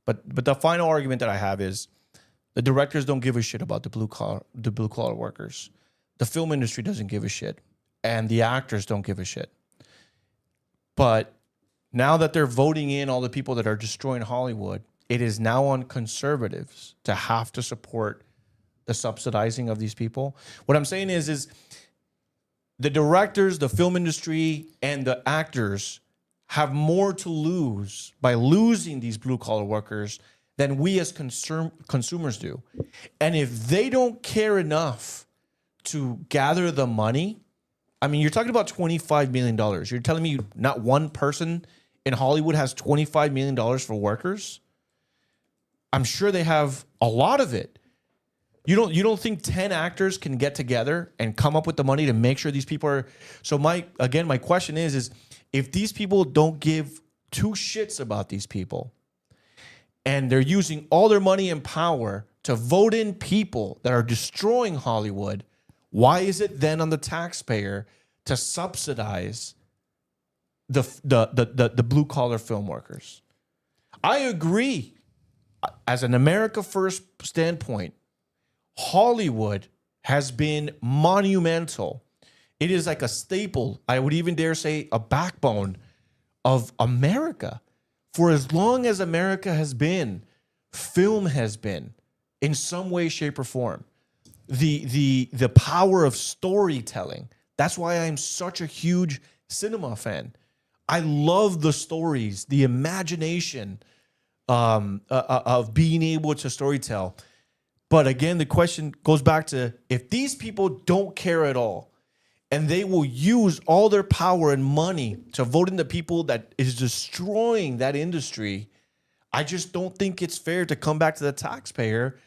But the final argument that I have is the directors don't give a shit about the blue collar workers. The film industry doesn't give a shit. And the actors don't give a shit. But now that they're voting in all the people that are destroying Hollywood, it is now on conservatives to have to support the subsidizing of these people. What I'm saying is the directors, the film industry, and the actors have more to lose by losing these blue-collar workers than we as consumers do. And if they don't care enough to gather the money, I mean, you're talking about $25 million. You're telling me not one person in Hollywood has $25 million for workers? I'm sure they have a lot of it. You don't think 10 actors can get together and come up with the money to make sure these people are... So my question is if these people don't give two shits about these people and they're using all their money and power to vote in people that are destroying Hollywood, why is it then on the taxpayer to subsidize the blue-collar film workers? I agree. As an America First standpoint, Hollywood has been monumental. It is like a staple. I would even dare say a backbone of America. For as long as America has been, film has been in some way, shape, or form. The power of storytelling. That's why I'm such a huge cinema fan. I love the stories, the imagination of being able to storytell. But again, the question goes back to if these people don't care at all and they will use all their power and money to vote in the people that is destroying that industry, I just don't think it's fair to come back to the taxpayer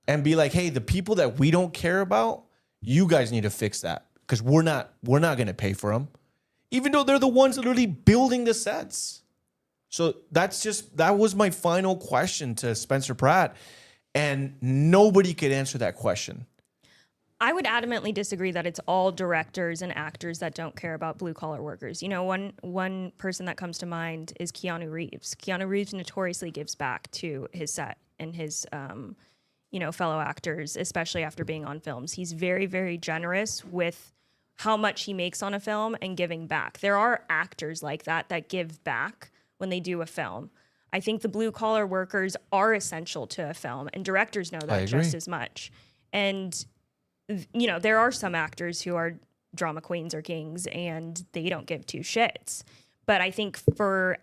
and be like, hey, the people that we don't care about, you guys need to fix that because we're not going to pay for them, even though they're the ones literally building the sets. So that was my final question to Spencer Pratt. And nobody could answer that question. I would adamantly disagree that it's all directors and actors that don't care about blue-collar workers. One person that comes to mind is Keanu Reeves. Keanu Reeves notoriously gives back to his set and his, fellow actors, especially after being on films. He's very, very generous with how much he makes on a film and giving back. There are actors like that give back when they do a film. I think the blue-collar workers are essential to a film, and directors know that just as much. And, there are some actors who are drama queens or kings, and they don't give two shits. But I think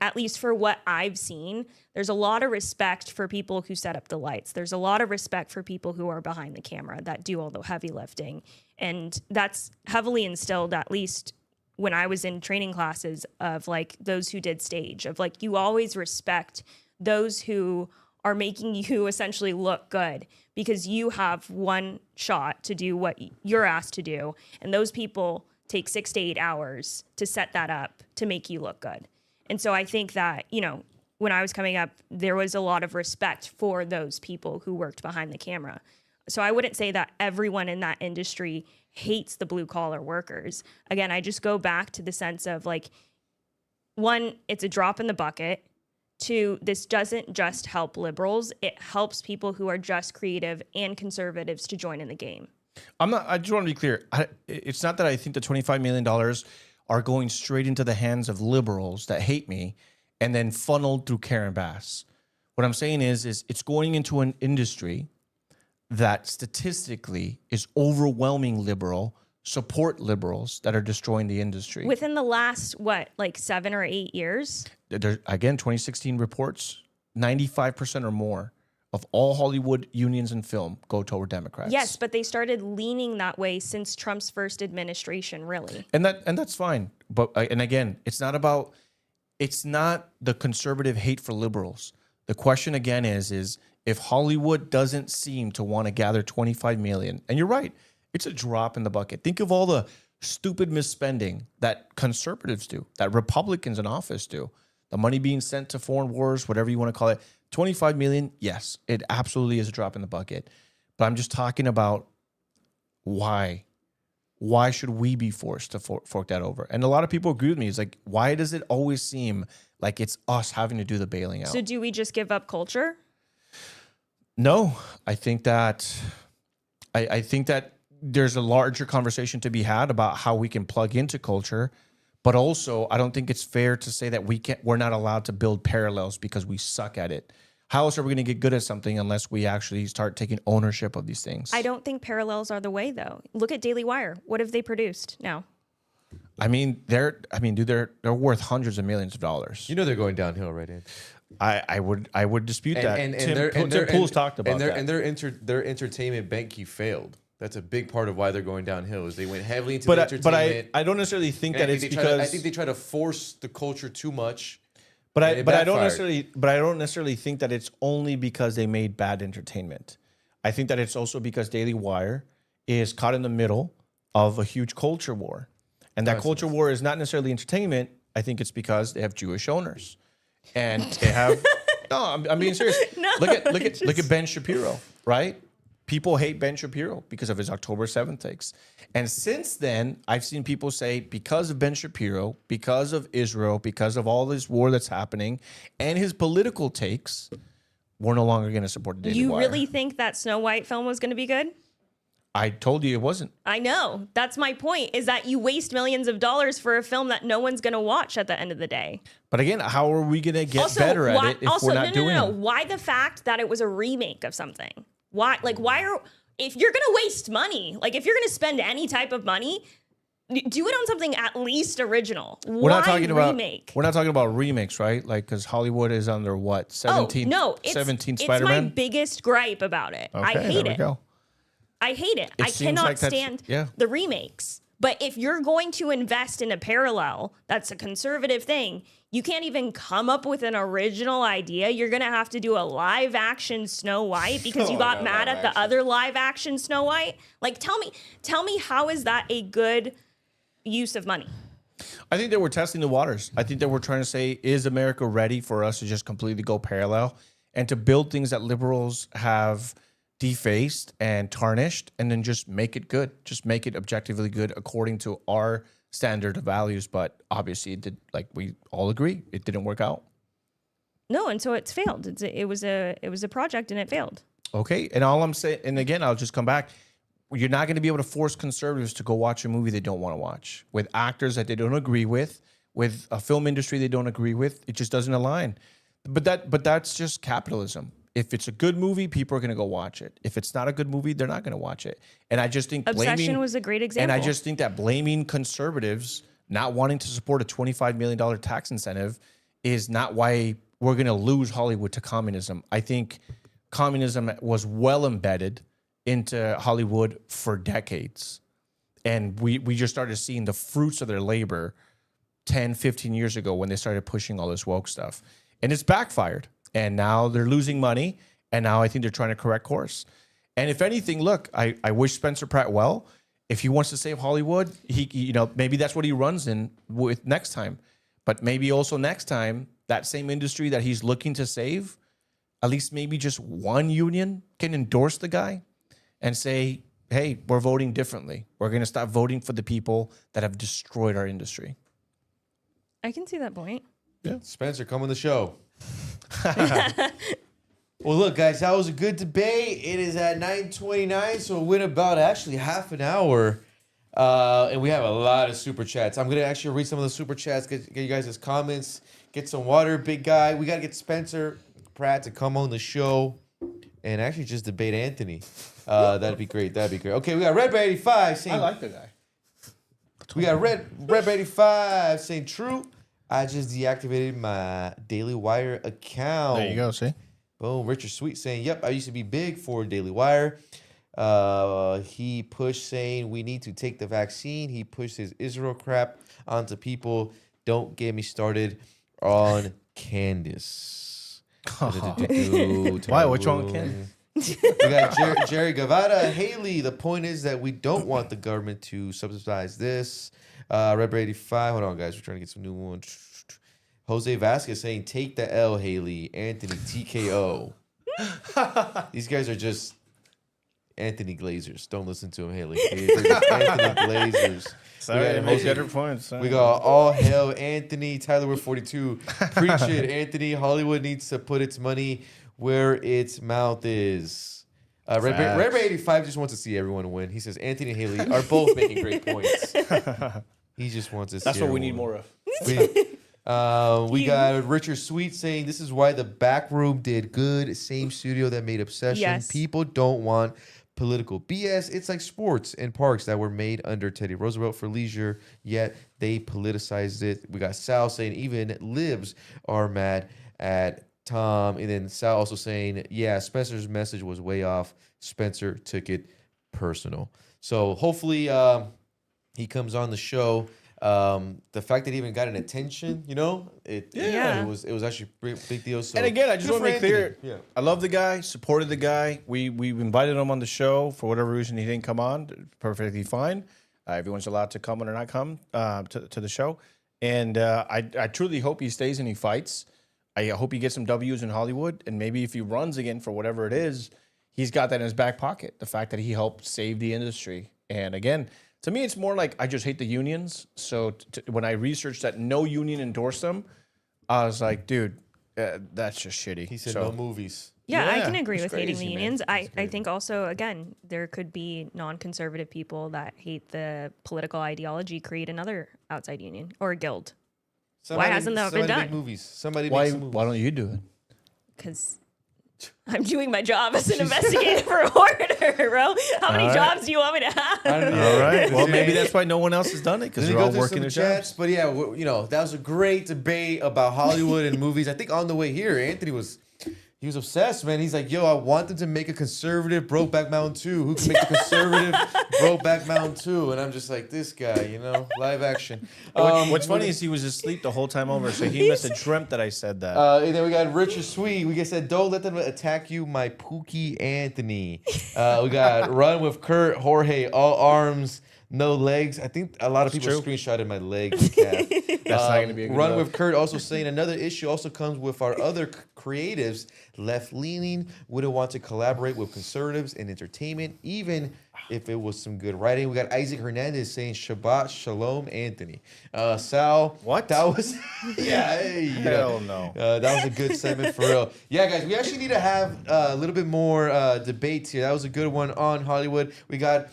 at least for what I've seen, there's a lot of respect for people who set up the lights. There's a lot of respect for people who are behind the camera that do all the heavy lifting. And that's heavily instilled, at least when I was in training classes, of like those who did stage, of like you always respect those who are making you essentially look good because you have one shot to do what you're asked to do. And those people take 6 to 8 hours to set that up to make you look good. And so I think that, when I was coming up, there was a lot of respect for those people who worked behind the camera. So I wouldn't say that everyone in that industry hates the blue collar workers. Again, I just go back to the sense of like, one, it's a drop in the bucket. Two, this doesn't just help liberals. It helps people who are just creative and conservatives to join in the game. I just want to be clear. It's not that I think the $25 million are going straight into the hands of liberals that hate me and then funneled through Karen Bass. What I'm saying is it's going into an industry that statistically is overwhelming liberal, support liberals that are destroying the industry. Within the last, 7 or 8 years? Again, 2016 reports, 95% or more of all Hollywood unions in film go toward Democrats. Yes, but they started leaning that way since Trump's first administration, really. And that's fine. But and again, it's not the conservative hate for liberals. The question again is if Hollywood doesn't seem to want to gather 25 million, and you're right, it's a drop in the bucket. Think of all the stupid misspending that conservatives do, that Republicans in office do. The money being sent to foreign wars, whatever you want to call it. 25 million, yes, it absolutely is a drop in the bucket. But I'm just talking about why. Why should we be forced to fork that over? And a lot of people agree with me. It's like, why does it always seem like it's us having to do the bailing out? So do we just give up culture? No, I think that I think that there's a larger conversation to be had about how we can plug into culture. But also, I don't think it's fair to say that we're not allowed to build parallels because we suck at it. How else are we going to get good at something unless we actually start taking ownership of these things? I don't think parallels are the way, though. Look at Daily Wire. What have they produced now? I mean, they're worth hundreds of millions of dollars. They're going downhill, right, Ed? I would dispute that. And Tim Pool's talked about that. And their entertainment bank failed. That's a big part of why they're going downhill. Is they went heavily into entertainment. But I don't necessarily think that it's because I think they try to force the culture too much. But I don't necessarily think that it's only because they made bad entertainment. I think that it's also because Daily Wire is caught in the middle of a huge culture war, and that culture war is not necessarily entertainment. I think it's because they have Jewish owners, and they have. No, I'm being serious. No, look at Ben Shapiro, right? People hate Ben Shapiro because of his October 7th takes. And since then, I've seen people say because of Ben Shapiro, because of Israel, because of all this war that's happening, and his political takes, we're no longer going to support the Daily Wire. You really think that Snow White film was going to be good? I told you it wasn't. I know. That's my point, is that you waste millions of dollars for a film that no one's going to watch at the end of the day. But again, how are we going to get better at it if we're not doing it? Why the fact that it was a remake of something? Why are, if you're going to waste money, if you're going to spend any type of money, do it on something at least original. We're not talking remake? We're not talking about remakes, right? Because Hollywood is under what? 17 Spider-Man? It's my biggest gripe about it. Okay, I hate there we it. go. I hate it. I cannot stand the remakes. But if you're going to invest in a parallel, that's a conservative thing. You can't even come up with an original idea. You're going to have to do a live action Snow White because you got mad at the other live action Snow White. Tell me how is that a good use of money? I think that we're testing the waters. I think that we're trying to say, is America ready for us to just completely go parallel and to build things that liberals have defaced and tarnished and then just make it good, just make it objectively good according to our standard of values. But obviously it did, we all agree, it didn't work out. No, and so it's failed. It was a project and it failed. Okay, and all I'm saying, and again, I'll just come back. You're not going to be able to force conservatives to go watch a movie they don't want to watch with actors that they don't agree with a film industry they don't agree with. It just doesn't align. But that's just capitalism. If it's a good movie, people are going to go watch it. If it's not a good movie, they're not going to watch it. And I just think Obsession was a great example. And I just think that blaming conservatives not wanting to support a $25 million tax incentive is not why we're going to lose Hollywood to communism. I think communism was well embedded into Hollywood for decades. And we just started seeing the fruits of their labor 10, 15 years ago when they started pushing all this woke stuff. And it's backfired. And now they're losing money. And now I think they're trying to correct course. And if anything, look, I wish Spencer Pratt well. If he wants to save Hollywood, he maybe that's what he runs in with next time. But maybe also next time, that same industry that he's looking to save, at least maybe just one union can endorse the guy and say, hey, we're voting differently. We're going to stop voting for the people that have destroyed our industry. I can see that point. Spencer, come on the show. Well, look, guys, that was a good debate. It is at 9:29, so it went about actually half an hour. And we have a lot of super chats. I'm going to actually read some of the super chats, get you guys' comments, get some water, big guy. We got to get Spencer Pratt to come on the show and actually just debate Anthony. That'd be great. Okay, we got Red Bear 85 saying... I like the guy. We got Red Bear 85 saying, true, I just deactivated my Daily Wire account. There you go, see? Boom. Richard Sweet saying, yep, I used to be big for Daily Wire. He pushed saying we need to take the vaccine. He pushed his Israel crap onto people. Don't get me started on Candace. Why? What's wrong with Candace? We got Jerry Guevara. Haley, the point is that we don't want the government to subsidize this. Red Bear 85. Hold on, guys. We're trying to get some new ones. Jose Vasquez saying, take the L, Haley. Anthony, TKO. These guys are just Anthony Glazers. Don't listen to him, Haley. They're just Anthony Glazers. Sorry, make better points. We got all hail Anthony. Tyler with 42. Preach it, Anthony. Hollywood needs to put its money where its mouth is. Red Bear 85 just wants to see everyone win. He says Anthony and Haley are both making great points. He just wants to see That's what we everyone need more of. We got Richard Sweet saying this is why the back room did good. Same studio that made Obsession. Yes. People don't want political BS. It's like sports and parks that were made under Teddy Roosevelt for leisure, yet they politicized it. We got Sal saying even libs are mad at Tom. And then Sal also saying, yeah, Spencer's message was way off. Spencer took it personal. So hopefully he comes on the show. The fact that he even got an attention, you know, it was actually a big deal. So, and again, I just want to make clear, I love the guy, supported the guy. We invited him on the show for whatever reason he didn't come on. Perfectly fine. Everyone's allowed to come on or not come to the show. And I truly hope he stays and he fights. I hope he gets some W's in Hollywood. And maybe if he runs again for whatever it is, he's got that in his back pocket. The fact that he helped save the industry. And again, to me, it's more like I just hate the unions. So when I researched that no union endorsed them, I was like, dude, that's just shitty. He said no movies. Yeah, I Yeah, can agree it's with hating crazy, the man. unions. I think also, again, there could be non-conservative people that hate the political ideology, create another outside union or a guild. Why hasn't that been done? Make movies. Somebody Why make some movies. don't you do it? Because I'm doing my job as an investigative reporter, bro. How many jobs do you want me to have? I don't know. All right. Well, maybe that's why no one else has done it, because Then they're we all go through working some their chats, jobs. but yeah, you know, that was a great debate about Hollywood and movies. I think on the way here, Anthony was obsessed, man. He's like, yo, I want them to make a conservative Brokeback Mountain 2. Who can make the conservative Brokeback Mountain 2? And I'm just like, this guy, you know, live action. What's funny is he was asleep the whole time over, so he must have dreamt that I said that. And then we got Richard Sweet. We said, don't let them attack you, my Pookie Anthony. We got Run with Kurt, Jorge, all arms, no legs. I think a lot of people screenshotted my leg and calf. That's not going to be a good Run look. with Kurt also saying another issue also comes with our other creatives, left-leaning, wouldn't want to collaborate with conservatives in entertainment, even if it was some good writing. We got Isaac Hernandez saying Shabbat Shalom Anthony. Sal, What? That was Hell no. that was a good segment for real. Yeah, guys, we actually need to have a little bit more debates here. That was a good one on Hollywood. We got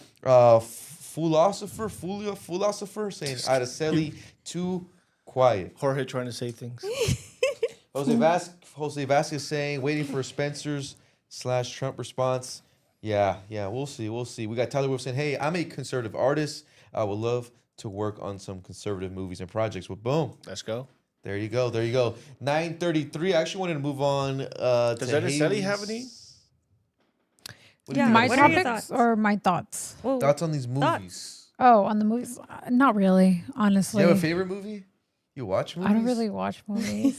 philosopher saying Araceli too quiet. Jorge trying to say things. Jose Vasquez saying waiting for Spencer's / Trump response. Yeah, we'll see. We got Tyler Wolf saying, hey, I'm a conservative artist. I would love to work on some conservative movies and projects. Well, boom. Let's go. There you go. 9:33. I actually wanted to move on. Does Araceli have any? Yeah, My what are your topics thoughts? or my thoughts? Well, Thoughts on these movies? Oh, on the movies? Not really, Do honestly. you have a favorite movie? You watch movies? I don't really watch movies.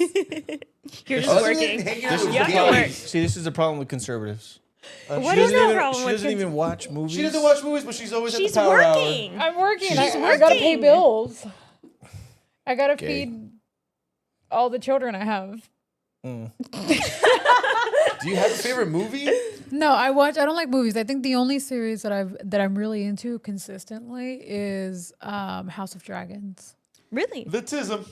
you're just Other than working. hanging You out with have to guys. work. See, this is the problem with conservatives. What She is doesn't the even- problem She with doesn't even watch movies. She doesn't watch movies, but she's always She's at the power working. I'm working. She's I gotta pay working. bills. I gotta Gay. feed all the children I have. Do you have a favorite movie? No, I don't like movies. I think the only series that I'm really into consistently is House of Dragons. Really? The Tism.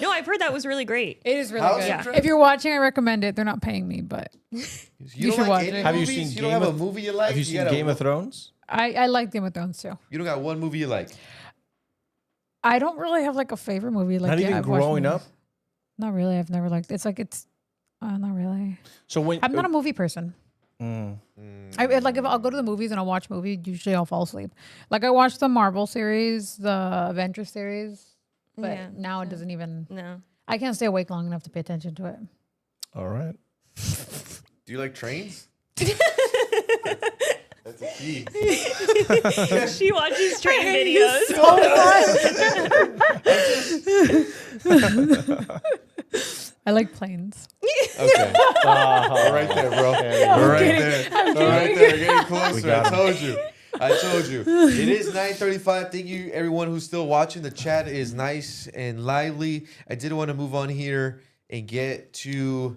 No, I've heard that was really great. It is really House good. of Yeah. Dragons? If you're watching, I recommend it. They're not paying me, but You should don't watch like any it. Have you movies? seen You don't Game have a of- movie you like? Have you seen got Game of Thrones? I like Game of Thrones too. You don't got one movie you like? I don't really have like a favorite movie. Like Not even I've watched growing movies. up? Not really. I've never liked. It's not really. So when I'm not a movie person. I like if I'll go to the movies and I'll watch movies. Usually I'll fall asleep. Like I watched the Marvel series, the Avengers series, but Yeah. now it doesn't even. No. I can't stay awake long enough to pay attention to it. All right. Do you like trains? That's a key. She watches train videos. I like planes. Okay. We're right there, bro. We're right there. We're right there. Getting closer. I told you. It is 9:35. Thank you, everyone who's still watching. The chat is nice and lively. I did want to move on here and get to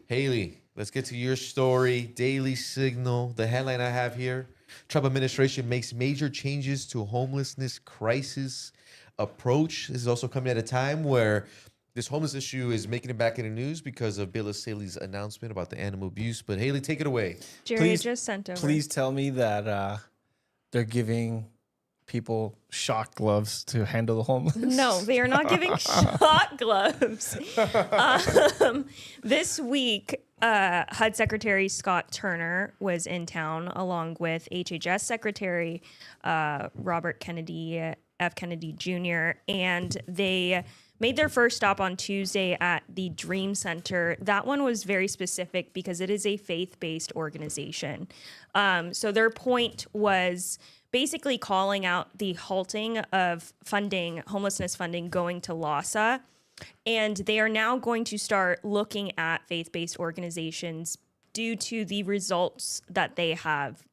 Haley. Let's get to your story. Daily Signal. The headline I have here: Trump administration makes major changes to homelessness crisis approach. This is also coming at a time where this homeless issue is making it back in the news because of Bill Saley's announcement about the animal abuse. But Haley, take it away. Jerry just sent over. Please tell me that they're giving people shock gloves to handle the homeless. No, they are not giving shot gloves. This week, HUD Secretary Scott Turner was in town along with HHS Secretary Robert Kennedy, F. Kennedy Jr., and they made their first stop on Tuesday at the Dream Center. That one was very specific because it is a faith-based organization. So their point was basically calling out the halting of funding, homelessness funding going to LAHSA. And they are now going to start looking at faith-based organizations due to the results that they have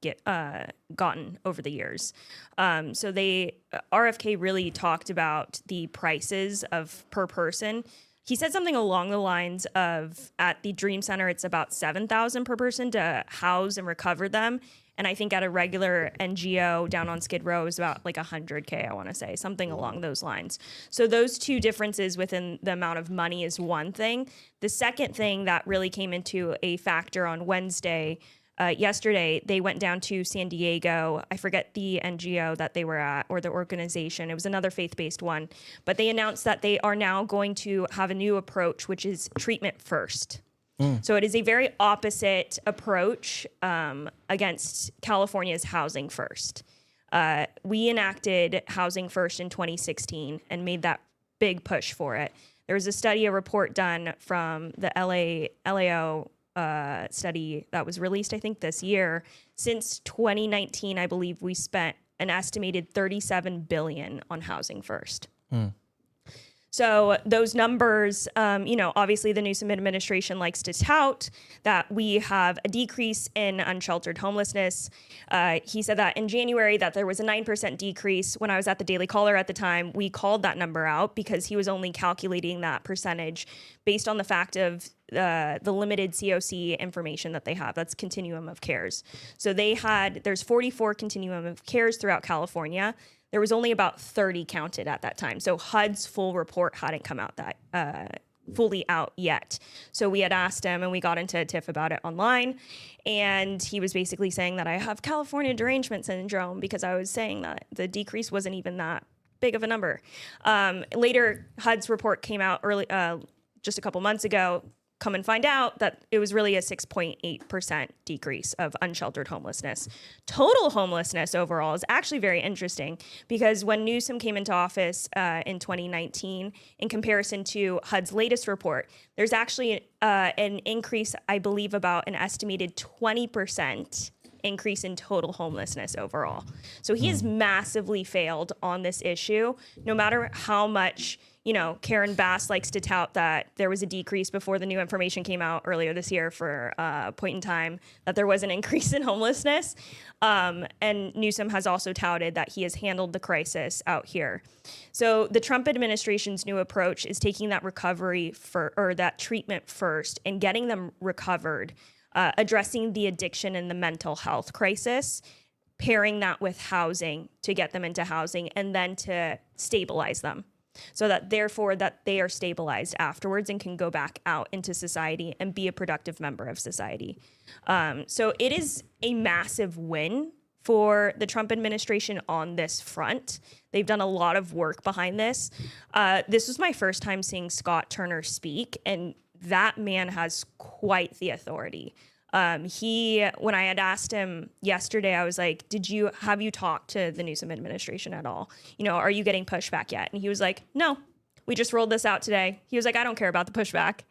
gotten over the years. So RFK really talked about the prices of per person. He said something along the lines of, at the Dream Center, it's about $7,000 per person to house and recover them. And I think at a regular NGO down on Skid Row is about like $100K, I want to say, something along those lines. So those two differences within the amount of money is one thing. The second thing that really came into a factor on Wednesday, yesterday, they went down to San Diego. I forget the NGO that they were at or the organization. It was another faith-based one. But they announced that they are now going to have a new approach, which is treatment first. So it is a very opposite approach against California's Housing First. We enacted Housing First in 2016 and made that big push for it. There was a report done from the LAO study that was released, I think, this year. Since 2019, I believe we spent an estimated $37 billion on Housing First. So those numbers, obviously the Newsom administration likes to tout that we have a decrease in unsheltered homelessness. He said that in January that there was a 9% decrease. When I was at the Daily Caller at the time, we called that number out because he was only calculating that percentage based on the fact of the limited COC information that they have. That's continuum of cares. So there's 44 continuum of cares throughout California. There was only about 30 counted at that time. So HUD's full report hadn't come out fully out yet. So we had asked him and we got into a tiff about it online. And he was basically saying that I have California derangement syndrome because I was saying that the decrease wasn't even that big of a number. Later, HUD's report came out just a couple months ago. Come and find out that it was really a 6.8% decrease of unsheltered homelessness. Total homelessness overall is actually very interesting because when Newsom came into office in 2019, in comparison to HUD's latest report, there's actually an increase, I believe, about an estimated 20% increase in total homelessness overall. So he has massively failed on this issue, no matter how much Karen Bass likes to tout that there was a decrease before the new information came out earlier this year for a point in time, that there was an increase in homelessness. And Newsom has also touted that he has handled the crisis out here. So the Trump administration's new approach is taking that recovery or that treatment first and getting them recovered, addressing the addiction and the mental health crisis, pairing that with housing to get them into housing, and then to stabilize them, so that therefore that they are stabilized afterwards and can go back out into society and be a productive member of society. So it is a massive win for the Trump administration on this front. They've done a lot of work behind this. This was my first time seeing Scott Turner speak, and that man has quite the authority. When I had asked him yesterday, I was like, have you talked to the Newsom administration at all? Are you getting pushback yet? And he was like, no, we just rolled this out today. He was like, I don't care about the pushback.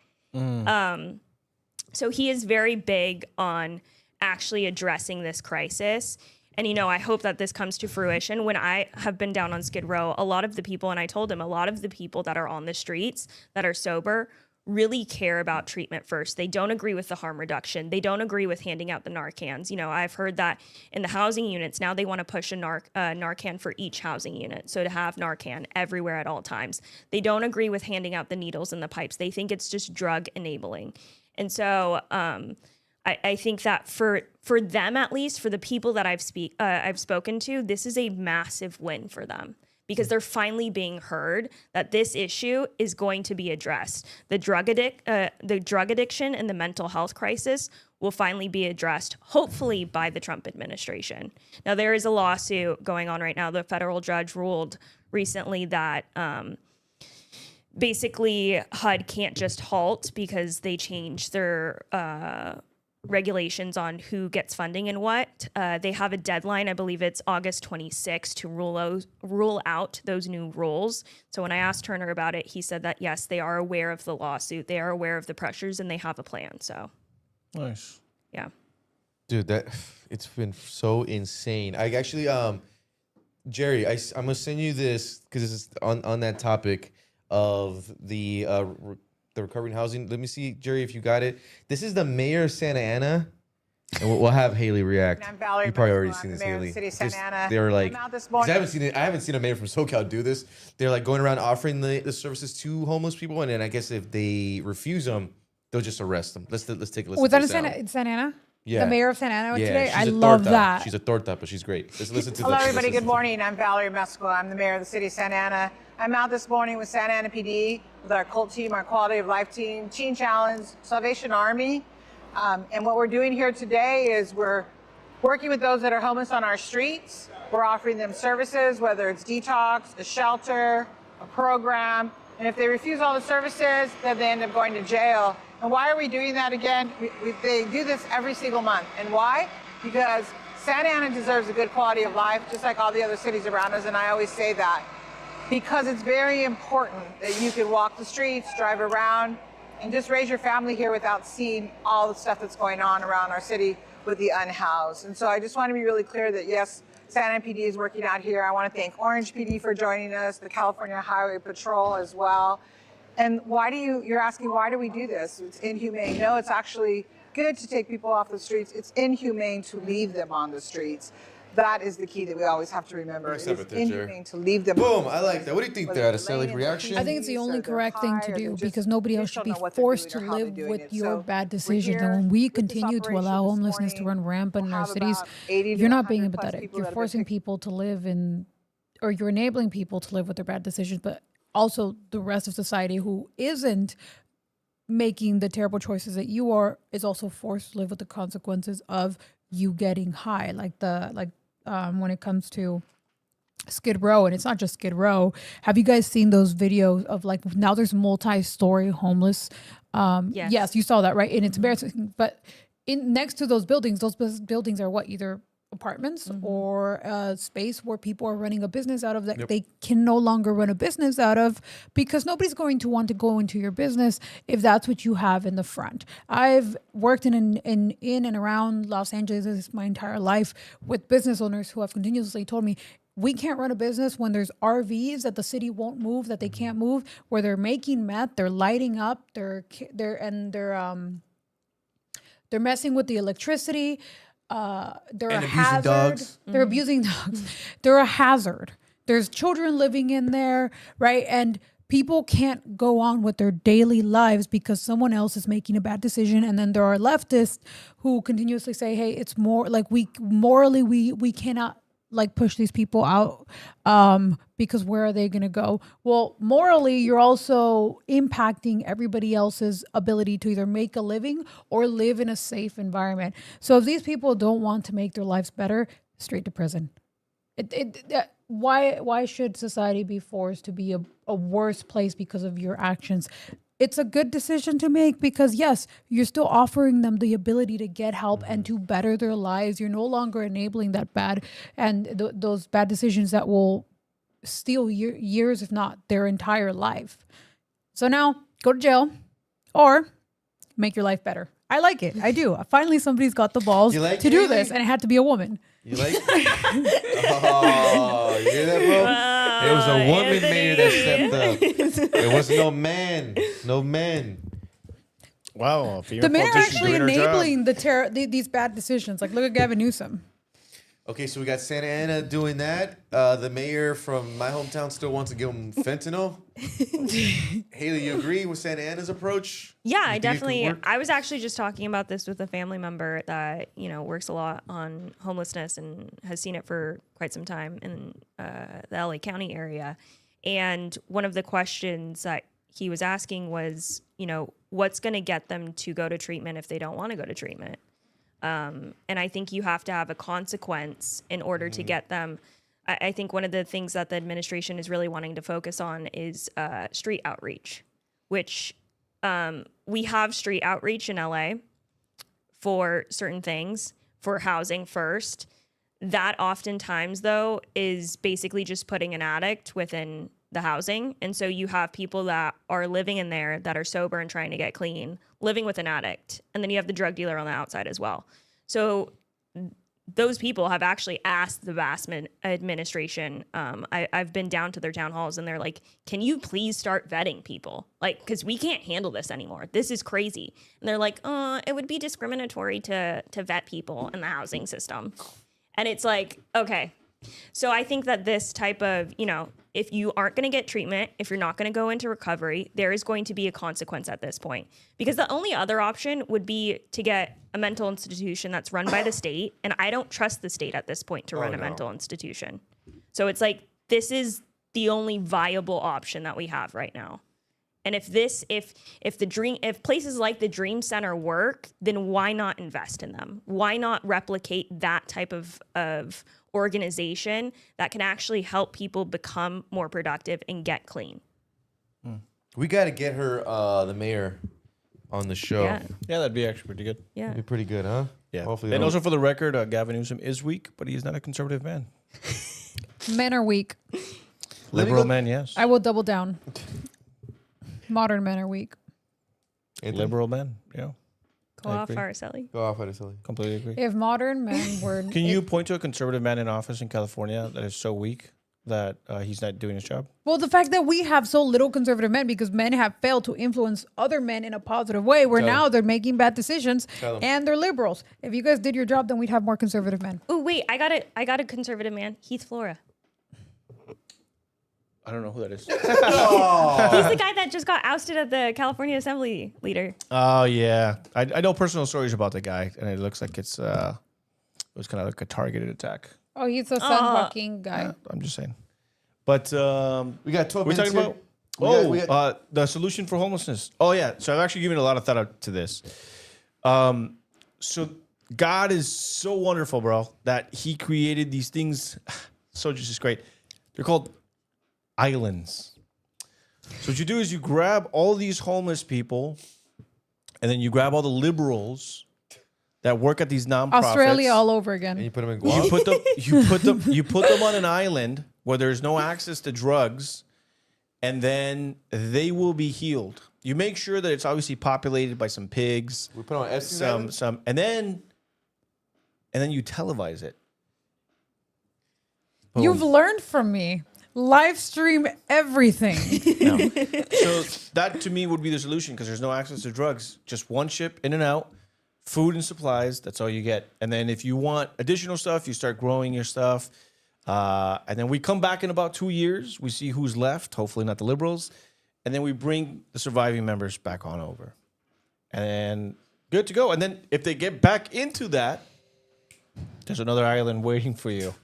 So he is very big on actually addressing this crisis. And, I hope that this comes to fruition. When I have been down on Skid Row, a lot of the people, and I told him, a lot of the people that are on the streets that are sober really care about treatment first. They don't agree with the harm reduction. They don't agree with handing out the Narcans. I've heard that in the housing units, now they want to push a Narcan for each housing unit. So to have Narcan everywhere at all times. They don't agree with handing out the needles and the pipes. They think it's just drug enabling. And so I think that for them, at least, for the people that I've spoken to, this is a massive win for them, because they're finally being heard that this issue is going to be addressed. The drug addiction and the mental health crisis will finally be addressed, hopefully by the Trump administration. Now, there is a lawsuit going on right now. The federal judge ruled recently that basically HUD can't just halt because they changed their regulations on who gets funding and what. They have a deadline, I believe it's August 26th, to rule out those new rules. So when I asked Turner about it, he said that yes, they are aware of the lawsuit, they are aware of the pressures, and they have a plan. So nice. Yeah. Dude, it's been so insane. I actually, Jerry, I'm gonna send you this because this is on that topic of the recovering housing. Let me see, Jerry, if you got it. This is the mayor of Santa Ana, and we'll have Haley react. I'm Valerie. You probably already I'm seen the this, mayor of Haley. the city of Santa Ana. They were like, I'm out this 'cause morning. I haven't seen a mayor from SoCal do this. They're like going around offering the services to homeless people, and then I guess if they refuse them, they'll just arrest them. Let's take a listen. Was to that this in Santa Ana? Yeah. The mayor of Santa Ana Yeah, today? she's I a love torta. that. She's a torta, but she's great. Let's listen to Hello, the, everybody. listen Good to- morning. I'm Valerie Mesco. I'm the mayor of the city of Santa Ana. I'm out this morning with Santa Ana PD, with our CULT team, our Quality of Life team, Teen Challenge, Salvation Army. And what we're doing here today is we're working with those that are homeless on our streets. We're offering them services, whether it's detox, a shelter, a program. And if they refuse all the services, then they end up going to jail. And why are we doing that again? They do this every single month. And why? Because Santa Ana deserves a good quality of life, just like all the other cities around us. And I always say that because it's very important that you can walk the streets, drive around, and just raise your family here without seeing all the stuff that's going on around our city with the unhoused. And so I just want to be really clear that yes, Santa Ana PD is working out here. I want to thank Orange PD for joining us, the California Highway Patrol as well. And you're asking, why do we do this? It's inhumane. No, it's actually good to take people off the streets. It's inhumane to leave them on the streets. That is the key that we always have to remember. It is inhumane to leave them. Boom, I like that. What do you think there, Adesanya? Like reaction? I think it's the only correct thing to do because nobody else should be forced to live with your bad decisions. And when we continue to allow homelessness to run rampant in our cities, you're not being empathetic. You're forcing people to live or you're enabling people to live with their bad decisions, but also the rest of society who isn't making the terrible choices that you are is also forced to live with the consequences of you getting high. When it comes to Skid Row, and it's not just Skid Row. Have you guys seen those videos of now there's multi-story homeless? Yes. Yes, you saw that, right? And it's embarrassing. But next to those buildings are what, either apartments or a space where people are running a business out of that they can no longer run a business out of because nobody's going to want to go into your business if that's what you have in the front. I've worked in and around Los Angeles my entire life with business owners who have continuously told me, we can't run a business when there's RVs that the city won't move, that they can't move, where they're making meth, they're lighting up, they're messing with the electricity. They're a hazard. Dogs. They're abusing dogs. They're a hazard. There's children living in there, right? And people can't go on with their daily lives because someone else is making a bad decision. And then there are leftists who continuously say, hey, it's more like we cannot like push these people out because where are they going to go? Well, morally, you're also impacting everybody else's ability to either make a living or live in a safe environment. So if these people don't want to make their lives better, straight to prison. Why should society be forced to be a worse place because of your actions? It's a good decision to make because, yes, you're still offering them the ability to get help and to better their lives. You're no longer enabling that bad and those bad decisions that will steal years, if not their entire life. So now go to jail or make your life better. I like it. I do. Finally, somebody's got the balls to do this, and it had to be a woman. You like? Oh, you hear that, bro? It was a woman mayor that stepped up. It was no man. No men. Wow. The men are actually enabling these bad decisions. Like, look at Gavin Newsom. Okay, so we got Santa Ana doing that. The mayor from my hometown still wants to give them fentanyl. Haley, you agree with Santa Ana's approach? Yeah, I definitely. I was actually just talking about this with a family member that works a lot on homelessness and has seen it for quite some time in the LA County area. And one of the questions that he was asking was, what's going to get them to go to treatment if they don't want to go to treatment? And I think you have to have a consequence in order to get them. I think one of the things that the administration is really wanting to focus on is street outreach, which we have street outreach in LA for certain things, for housing first. That oftentimes, though, is basically just putting an addict within the housing. And so you have people that are living in there that are sober and trying to get clean, living with an addict. And then you have the drug dealer on the outside as well. So those people have actually asked the Bassman administration. I've been down to their town halls and they're like, can you please start vetting people? Like, because we can't handle this anymore. This is crazy. And they're like, it would be discriminatory to vet people in the housing system. And it's like, okay. So I think that this type of, if you aren't going to get treatment, if you're not going to go into recovery, there is going to be a consequence at this point. Because the only other option would be to get a mental institution that's run by the state. And I don't trust the state at this point to run a mental institution. So it's like, this is the only viable option that we have right now. And if places like the Dream Center work, then why not invest in them? Why not replicate that type of organization that can actually help people become more productive and get clean? We got to get her, the mayor, on the show. Yeah, that'd be actually pretty good. Yeah, That'd be pretty good, huh? Yeah. Hopefully. And also for the record, Gavin Newsom is weak, but he's not a conservative man. Men are weak. Liberal men, yes. I will double down. Modern men are weak. Liberal men, yeah. Go off, Araceli. Go off, Araceli. Completely agree. If modern men were... Can you point to a conservative man in office in California that is so weak that he's not doing his job? Well, the fact that we have so little conservative men because men have failed to influence other men in a positive way, where now they're making bad decisions and they're liberals. If you guys did your job, then we'd have more conservative men. Oh, wait, I got a conservative man, Heath Flora. I don't know who that is. He's the guy that just got ousted at the California Assembly leader. Oh, yeah. I know personal stories about the guy, and it looks like it was kind of like a targeted attack. Oh, he's a San Joaquin guy. Yeah, I'm just saying. But we got 12 we're minutes talking about the solution for homelessness. Oh, yeah. So I've actually given a lot of thought to this. So God is so wonderful, bro, that he created these things. So just great. They're called islands. So what you do is you grab all these homeless people, and then you grab all the liberals that work at these nonprofits. Australia all over again. And you put them in Guam? You put them on an island where there's no access to drugs, and then they will be healed. You make sure that it's obviously populated by some pigs. We put on Epstein's and then you televise it. You've learned from me. Live stream everything. No. So that to me would be the solution because there's no access to drugs. Just one ship in and out, food and supplies. That's all you get. And then if you want additional stuff, you start growing your stuff. And then we come back in about 2 years. We see who's left. Hopefully not the liberals. And then we bring the surviving members back on over. And good to go. And then if they get back into that, there's another island waiting for you.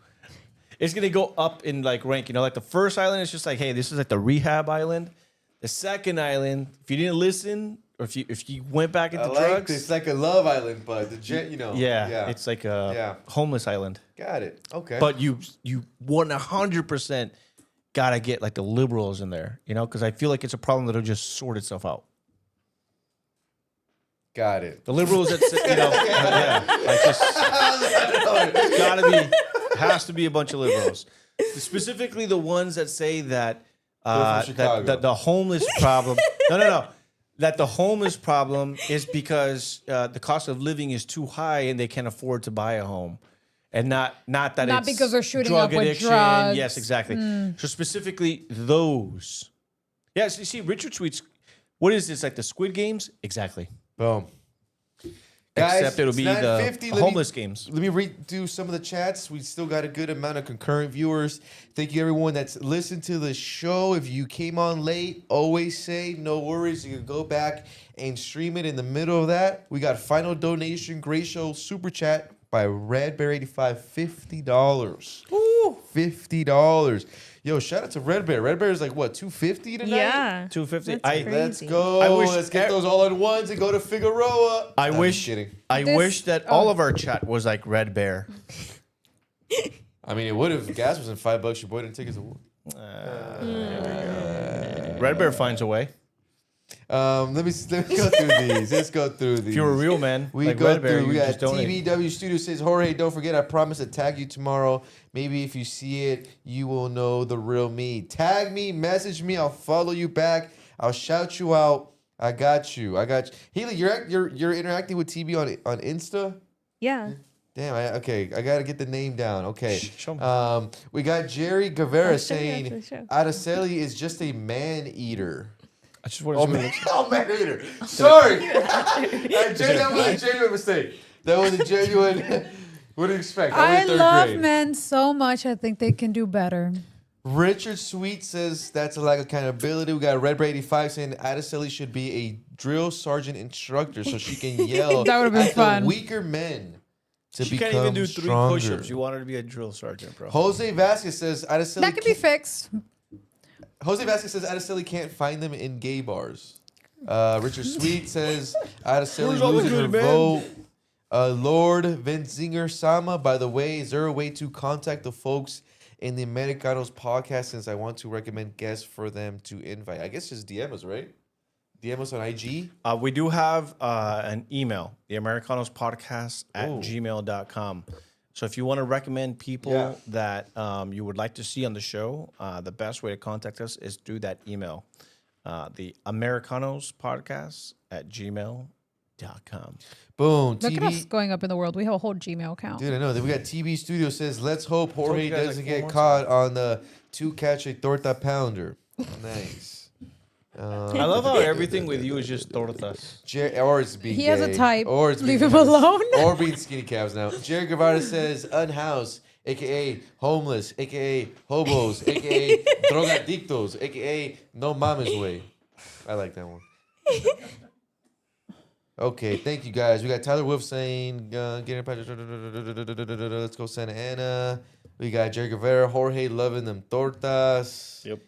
It's going to go up in like rank. You know, like the first island is just like, hey, this is like the rehab island. The second island, if you didn't listen or if you went back into drugs. It's like a love island, but Yeah, it's like a homeless island. Got it. Okay. But you 100% got to get like the liberals in there, you know, because I feel like it's a problem that'll just sort itself out. Got it. The liberals that say, you know, it's gotta be, has to be a bunch of liberals. Specifically the ones that say that the homeless problem. No. That the homeless problem is because the cost of living is too high and they can't afford to buy a home. And not that Not it's because they're shooting drug up with addiction. drugs. Yes, exactly. So specifically those. Yes, you see, Richard tweets, what is this, like the Squid Games? Exactly. Boom. Guys, Except it'll be the homeless games. Let me redo some of the chats. We still got a good amount of concurrent viewers. Thank you, everyone that's listened to the show. If you came on late, always say no worries. You can go back and stream it in the middle of that. We got final donation, great show, super chat by Redbear85, $50. Ooh. $50. Yo, shout out to Red Bear. Red Bear is like what, $250 tonight? Yeah. $250. Let's go. Let's get those all in ones and go to Figueroa. I wish that all of our chat was like Red Bear. I mean, it would if gas was in $5. Your boy didn't take us to Red Bear finds a way. Let me go through these. Let's go through these. If you're a real man, we like go Red Bear, through. We you got just donate. TBW Studio says, Jorge, don't forget, I promise to tag you tomorrow. Maybe if you see it, you will know the real me. Tag me, message me, I'll follow you back. I'll shout you out. I got you. Haley, you're interacting with TB on Insta? Yeah. Damn, I gotta get the name down. Okay. Show me. We got Jerry Guevara I'll show you after saying the show. Araceli is just a man eater. I just want to Man eater. Sorry. That was a genuine mistake. That was a genuine. What do you expect? I was in third love grade. men so much. I think they can do better. Richard Sweet says that's a lack of accountability. We got Red Bear 85 saying Araceli should be a drill sergeant instructor so she can yell That would've been at fun. the weaker men to She become can't even do 3 stronger. push-ups. You want her to be a drill sergeant, bro. Jose Vasquez says Araceli That can be fixed. Jose Vasquez says Araceli can't find them in gay bars. Richard Sweet says Araceli Who's all the losing her good men? vote. Lord Vinzinger Sama, by the way, is there a way to contact the folks in the Americanos podcast since I want to recommend guests for them to invite? I guess just DM us, right? DM us on IG. We do have an email, theamericanospodcast @gmail.com. So if you want to recommend people that you would like to see on the show, the best way to contact us is through that email. The Americanospodcast @gmail.com. Boom. Look at us TB. going up in the world. We have a whole Gmail account. Dude, I know. Then we got TB Studio says, let's hope Jorge you guys doesn't like 4 get more caught on the 2 catch a torta pounder. Nice. I love how everything with you is just tortas. Or it's being He has a gay, type. Or it's Leave being him alone. Or being skinny calves now. Jerry Guevara says unhoused, a.k.a. homeless, a.k.a. hobos, a.k.a. drogadictos, a.k.a. no mames way. I like that one. Okay, thank you guys. We got Tyler Wolf saying, let's go Santa Ana. We got Jerry Guevara, Jorge loving them tortas. Yep.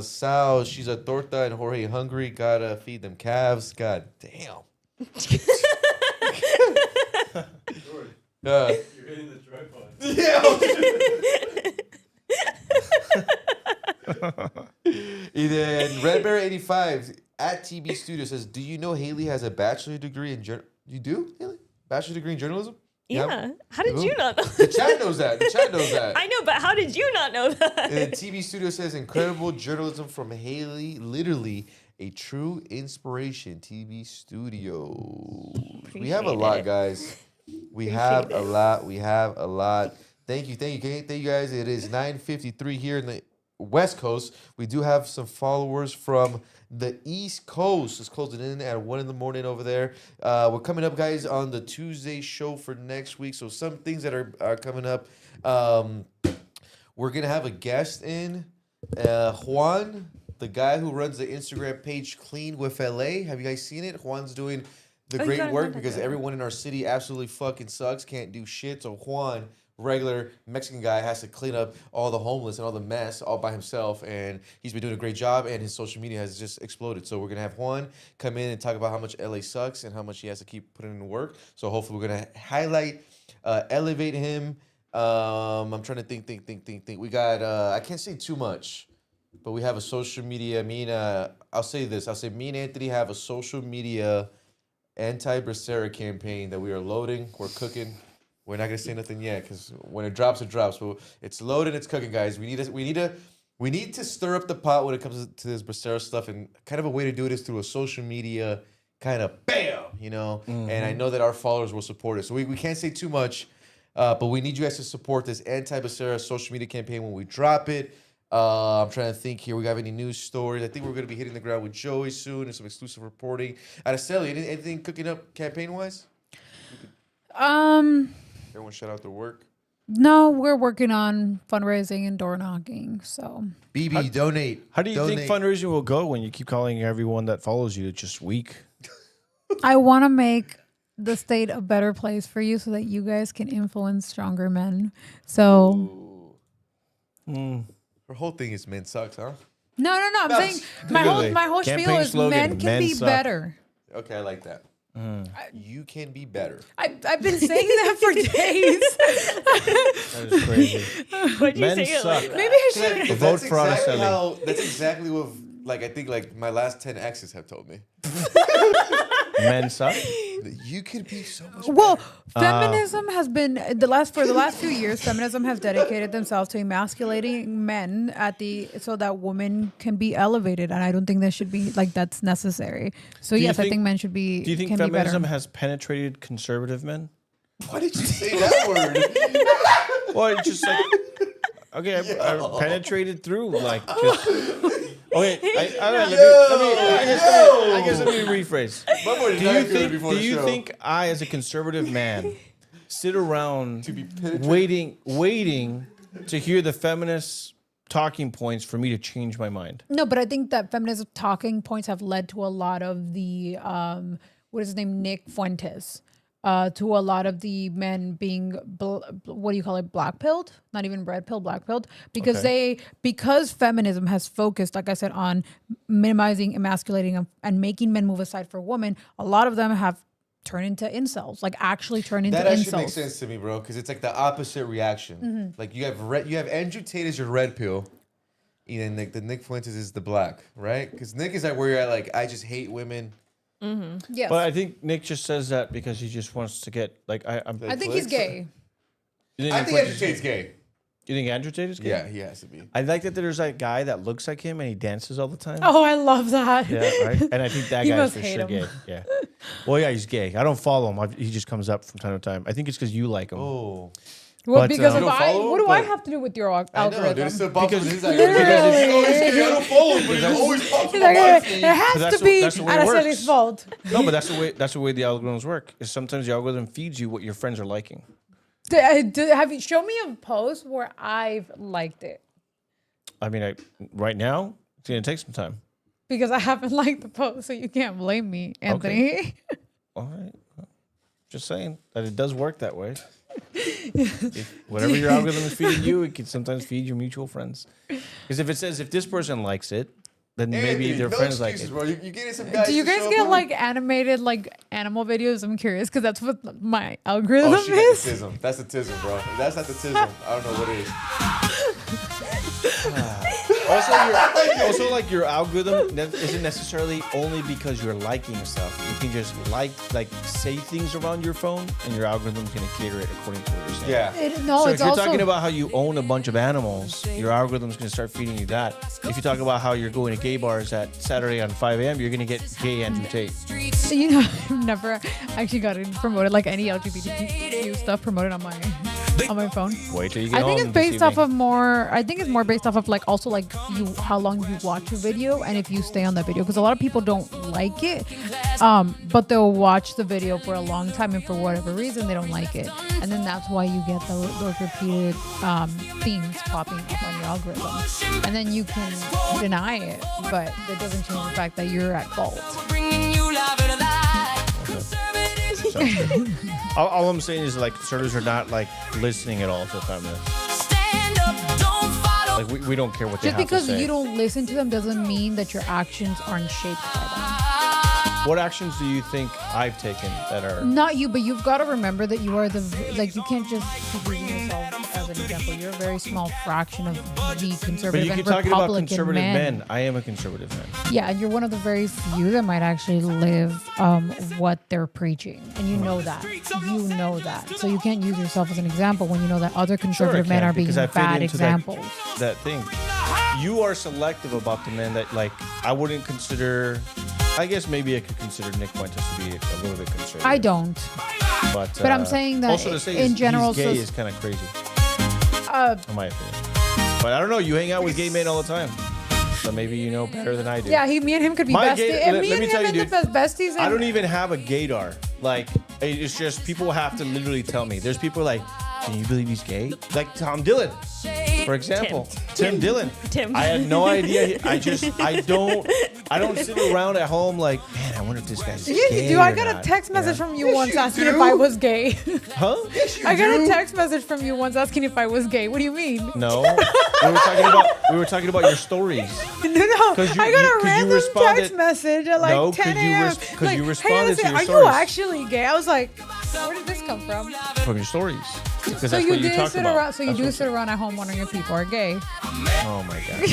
Sal, she's a torta and Jorge hungry. Gotta feed them calves. God damn. You're hitting the tripod. And then Red Bear 85 at TB Studio says, do you know Haley has a bachelor's degree in you do, Haley? Bachelor's degree in journalism? Yeah. How did you not know The chat knows that. The chat knows that. I know, but how did you not know that? And then TB Studio says, incredible journalism from Haley. Literally a true inspiration. TB Studio. We have a lot, guys. We have a lot. Thank you guys. It is 9:53 here in the West Coast. We do have some followers from the East Coast. It's closing in at 1 a.m. over there. We're coming up, guys, on the Tuesday show for next week. So some things that are coming up. We're gonna have a guest in, Juan, the guy who runs the Instagram page Clean with LA. Have you guys seen it? Juan's doing the great work because everyone in our city absolutely fucking sucks, can't do shit. So Juan, regular Mexican guy, has to clean up all the homeless and all the mess all by himself, and he's been doing a great job, and his social media has just exploded. So we're gonna have Juan come in and talk about how much LA sucks and how much he has to keep putting in work. So hopefully we're gonna highlight, elevate him. I'm trying to think. We got I can't say too much, but we have a social media. I'll say this. I'll say me and Anthony have a social media anti-Bracera campaign that we are loading. We're cooking. We're not gonna say nothing yet because when it drops, it drops. But it's loaded. It's cooking, guys. We need to stir up the pot when it comes to this Bracera stuff, and kind of a way to do it is through a social media kind of bam, And I know that our followers will support it. So we can't say too much, but we need you guys to support this anti-Bracera social media campaign when we drop it. I'm trying to think here. We got any news stories? I think we're going to be hitting the ground with Joey soon and some exclusive reporting. Araceli, anything cooking up campaign-wise? Everyone shout out their work. No, we're working on fundraising and door knocking. So, BB, donate. How do you think fundraising will go when you keep calling everyone that follows you just weak? I want to make the state a better place for you so that you guys can influence stronger men. So, Her whole thing is men sucks, huh? no. I'm saying my whole Campaign spiel is slogan, men can men be suck. better. Okay, I like that. You can be better. I've been saying that for days. That is crazy. What'd you Men say it suck. like? Maybe I should. Vote for Araceli. That's exactly what I think my last 10 exes have told me. Men suck. You could be so much Well, feminism has been for the last few years. Feminism has dedicated themselves to emasculating men so that women can be elevated, and I don't think that should be that's necessary. So I think men should be. Do you think can be better. feminism has penetrated conservative men? Why did you say that word? Well, it's just okay, I penetrated through just. Okay, I guess let me rephrase. Do you think I, as a conservative man, sit around waiting to hear the feminist talking points for me to change my mind? No, but I think that feminist talking points have led to a lot of the what is his name, Nick Fuentes. To a lot of the men being, black-pilled? Not even red-pilled, black-pilled. Because feminism has focused, like I said, on minimizing, emasculating, and making men move aside for women, a lot of them have turned into incels, incels. That actually makes sense to me, bro, because it's the opposite reaction. Mm-hmm. Like you have Andrew Tate as your red pill, and the Nick Fuentes is the black, right? Because Nick is where you're at, I just hate women. Mm-hmm. Yes. But I think Nick just says that because he just wants to get I think he's gay. I think Andrew Tate's gay. You think Andrew Tate is gay? Yeah, he has to be. I like that there's that guy that looks like him and he dances all the time. Oh, I love that. Yeah, right. And I think that guy is for sure gay. Yeah. Well, yeah, he's gay. I don't follow him. He just comes up from time to time. I think it's because you like him. Oh. Well, But, because what do I have to do with your algorithm? I know, dude. It's a bump. Because- He's I don't follow him, but he always pops up on my feed. It has to be that's the way it Araceli's works. fault. No, but that's the way the algorithms work. Is sometimes the algorithm feeds you what your friends are liking. Have you shown me a post where I've liked it? I mean, right now it's gonna take some time. Because I haven't liked the post, so you can't blame me, Anthony. Okay. All right. Just saying that it does work that way. Whatever your algorithm is feeding you, it can sometimes feed your mutual friends. Because if it says if this person likes it, then maybe their friends like it. Bro. You're getting some guys. Do you guys get animated animal videos? I'm curious because that's what my algorithm Oh, she got is. the tism. That's the tism, bro. If that's not the tism, I don't know what it is. Also, your algorithm isn't necessarily only because you're liking stuff. You can just say things around your phone, and your algorithm's gonna cater it according to what you're saying. Yeah. So if you're talking about how you own a bunch of animals, your algorithm's gonna start feeding you that. If you talk about how you're going to gay bars at Saturday on 5 a.m., you're gonna get gay Andrew Tate. I've never actually gotten promoted any LGBTQ stuff promoted on my on my phone. Wait till you get I think home it's this based off evening. of more. I think it's more based off of like also like how long you watch a video and if you stay on that video, because a lot of people don't like it, but they'll watch the video for a long time and for whatever reason they don't like it, and then that's why you get those repeated themes popping up on your algorithm, and then you can deny it, but that doesn't change the fact that you're at fault. All I'm saying is like conservatives are not like listening at all to feminists. Like we don't care what they Just have to because say. you don't listen to them doesn't mean that your actions aren't shaped by them. What actions do you think I've taken that are? Not you, but you've got to remember that you are like, you can't just keep using yourself as an example. You're a very small fraction of the conservative But you and keep talking about Republican conservative men. men. I am a conservative man. Yeah, and you're one of the very few that might actually live what they're preaching. And you know that. You know that. So you can't use yourself as an example when you know that other conservative men are being because I fit bad into examples. That thing. You are selective about the men that like I wouldn't consider. I guess maybe I could consider Nick Fuentes to be a little bit conservative. I don't. But I'm saying that also to say in general, he's gay so- is kind of crazy. In my opinion. But I don't know. You hang out with gay men all the time, so maybe you know better than I do. Yeah, me and him could be My besties. gay- And let me me and tell him you, and the dude, besties. I don't even have a gaydar. Like it's just people have to literally tell me. There's people like, can you believe he's gay? Like Tom Dillon, for example. Tim Dillon. Tim. I had no idea. I don't sit around at home like, man, I wonder if this guy's Yeah, gay you do. I or got a not." text message Yeah. from you once asking if I was gay. Huh? I got a text message from you once asking if I was gay. What do you mean? No. We were talking about your stories. No. I 'Cause got you a random responded- text message at like No, 10 'cause you a.m. res- 'cause you hey, responded to Hasan, your are stories. you actually gay? I was like, where did this come from? From your stories. Because So that's you what you do talk sit about. around. So you That's do what- sit around at home wondering if people are gay. Oh my god.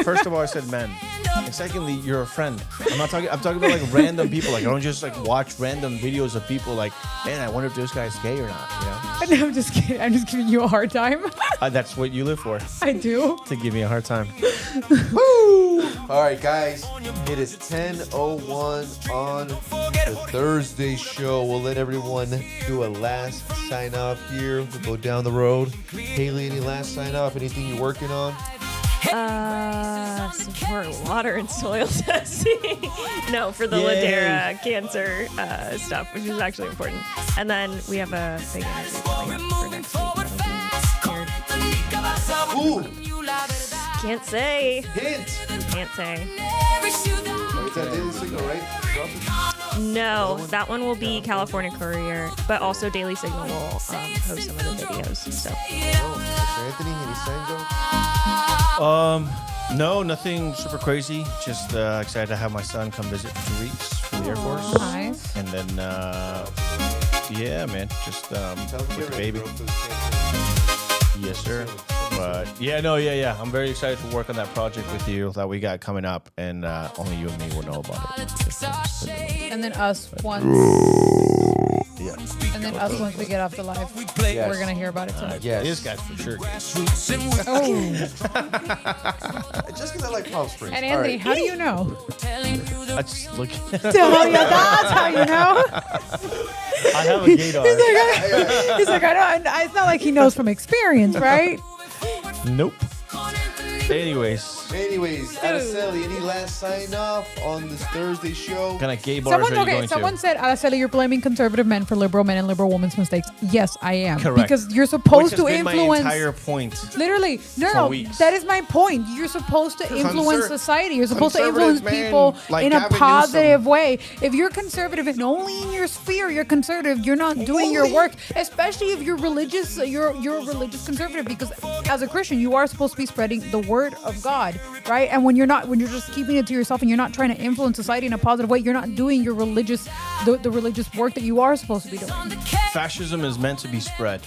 First of all, I said men. And secondly, you're a friend. I'm talking about like random people. Like I don't just like watch random videos of people like, man, I wonder if this guy's gay or not. You know? No, I'm just kidding. I'm just giving you a hard time. That's what you live for. I do. To give me a hard time. All right, guys, it is 10:01 on the Thursday show. We'll let everyone do a last sign off here. We'll go down the road. Haley, any last sign off? Anything you're working on? Support water and soil testing. No, for the Yay. Ladera cancer stuff, which is actually important. And then we have a big interview coming up for next week. That'll be weird. Ooh, Can't say. hint. Can't say. Oh, is that Daily Signal, right? Drop it. No, that one will be California Courier, but also Daily Signal will host some of the videos and stuff. Oh, Mr. Anthony, any sign, Joe? No, nothing super crazy. Just excited to have my son come visit for 2 weeks from the Air Force. Nice. And then, yeah, man, just Tell them to with get the ready, baby. bro, for this cancer. Yes, sir. But yeah. I'm very excited to work on that project with you that we got coming up, and only you and me will know about it. And then us once. Yeah. And then us once we get off the live, Yes. we're gonna hear about it too. Yes. This guy's for sure. Oh. Just because I like Palm Springs. And All Anthony, right. how do you know? I just look. Oh, yeah, that's how you know. I have a gaydar. He's like, I don't. It's not like he knows from experience, right? Nope. Anyways, Araceli, any last sign off on this Thursday show? what kind of gay bars are you going Someone to? said, Araceli, you're blaming conservative men for liberal men and liberal women's mistakes. Yes, I am. Correct. Because you're Which supposed has to been my influence. entire point. Literally, For no, weeks. that is my point. You're supposed to influence society. You're supposed to influence conservative men people like in a Gavin positive Newsom. way. If you're conservative and only in your sphere you're conservative, you're not doing your work. Especially if you're religious, you're a religious conservative. Because as a Christian, you are supposed to be spreading the word of God, right? And when you're just keeping it to yourself and you're not trying to influence society in a positive way, you're not doing your religious, the religious work that you are supposed to be doing. Fascism is meant to be spread.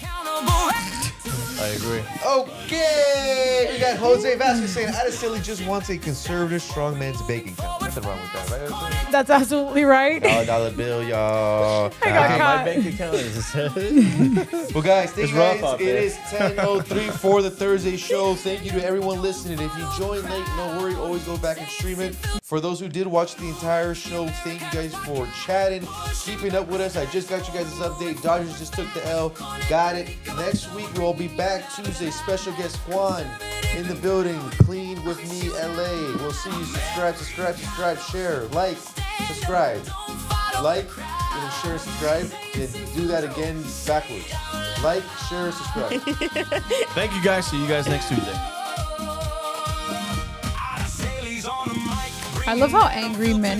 I agree. Okay, we got Jose Vasquez saying Araceli just wants a conservative strongman's bank account. nothing wrong with that, right? Hasan? That's absolutely right. $1 bill, y'all. I got Okay. My caught. bank account is. Well, guys, thank It's you rough guys. out It there. is 10:03 for the Thursday show. Thank you to everyone listening. If you joined late, no worry. Always go back and stream it. For those who did watch the entire show, thank you guys for chatting, keeping up with us. I just got you guys this update. Dodgers just took the L. Got it. Next week, we'll be back Tuesday. Special guest Juan in the building. Clean with me, LA. We'll see you. Subscribe, share, like, subscribe. Like, and share, subscribe. Then do that again backwards. Like, share, subscribe. Thank you guys. See you guys next Tuesday. I love how angry men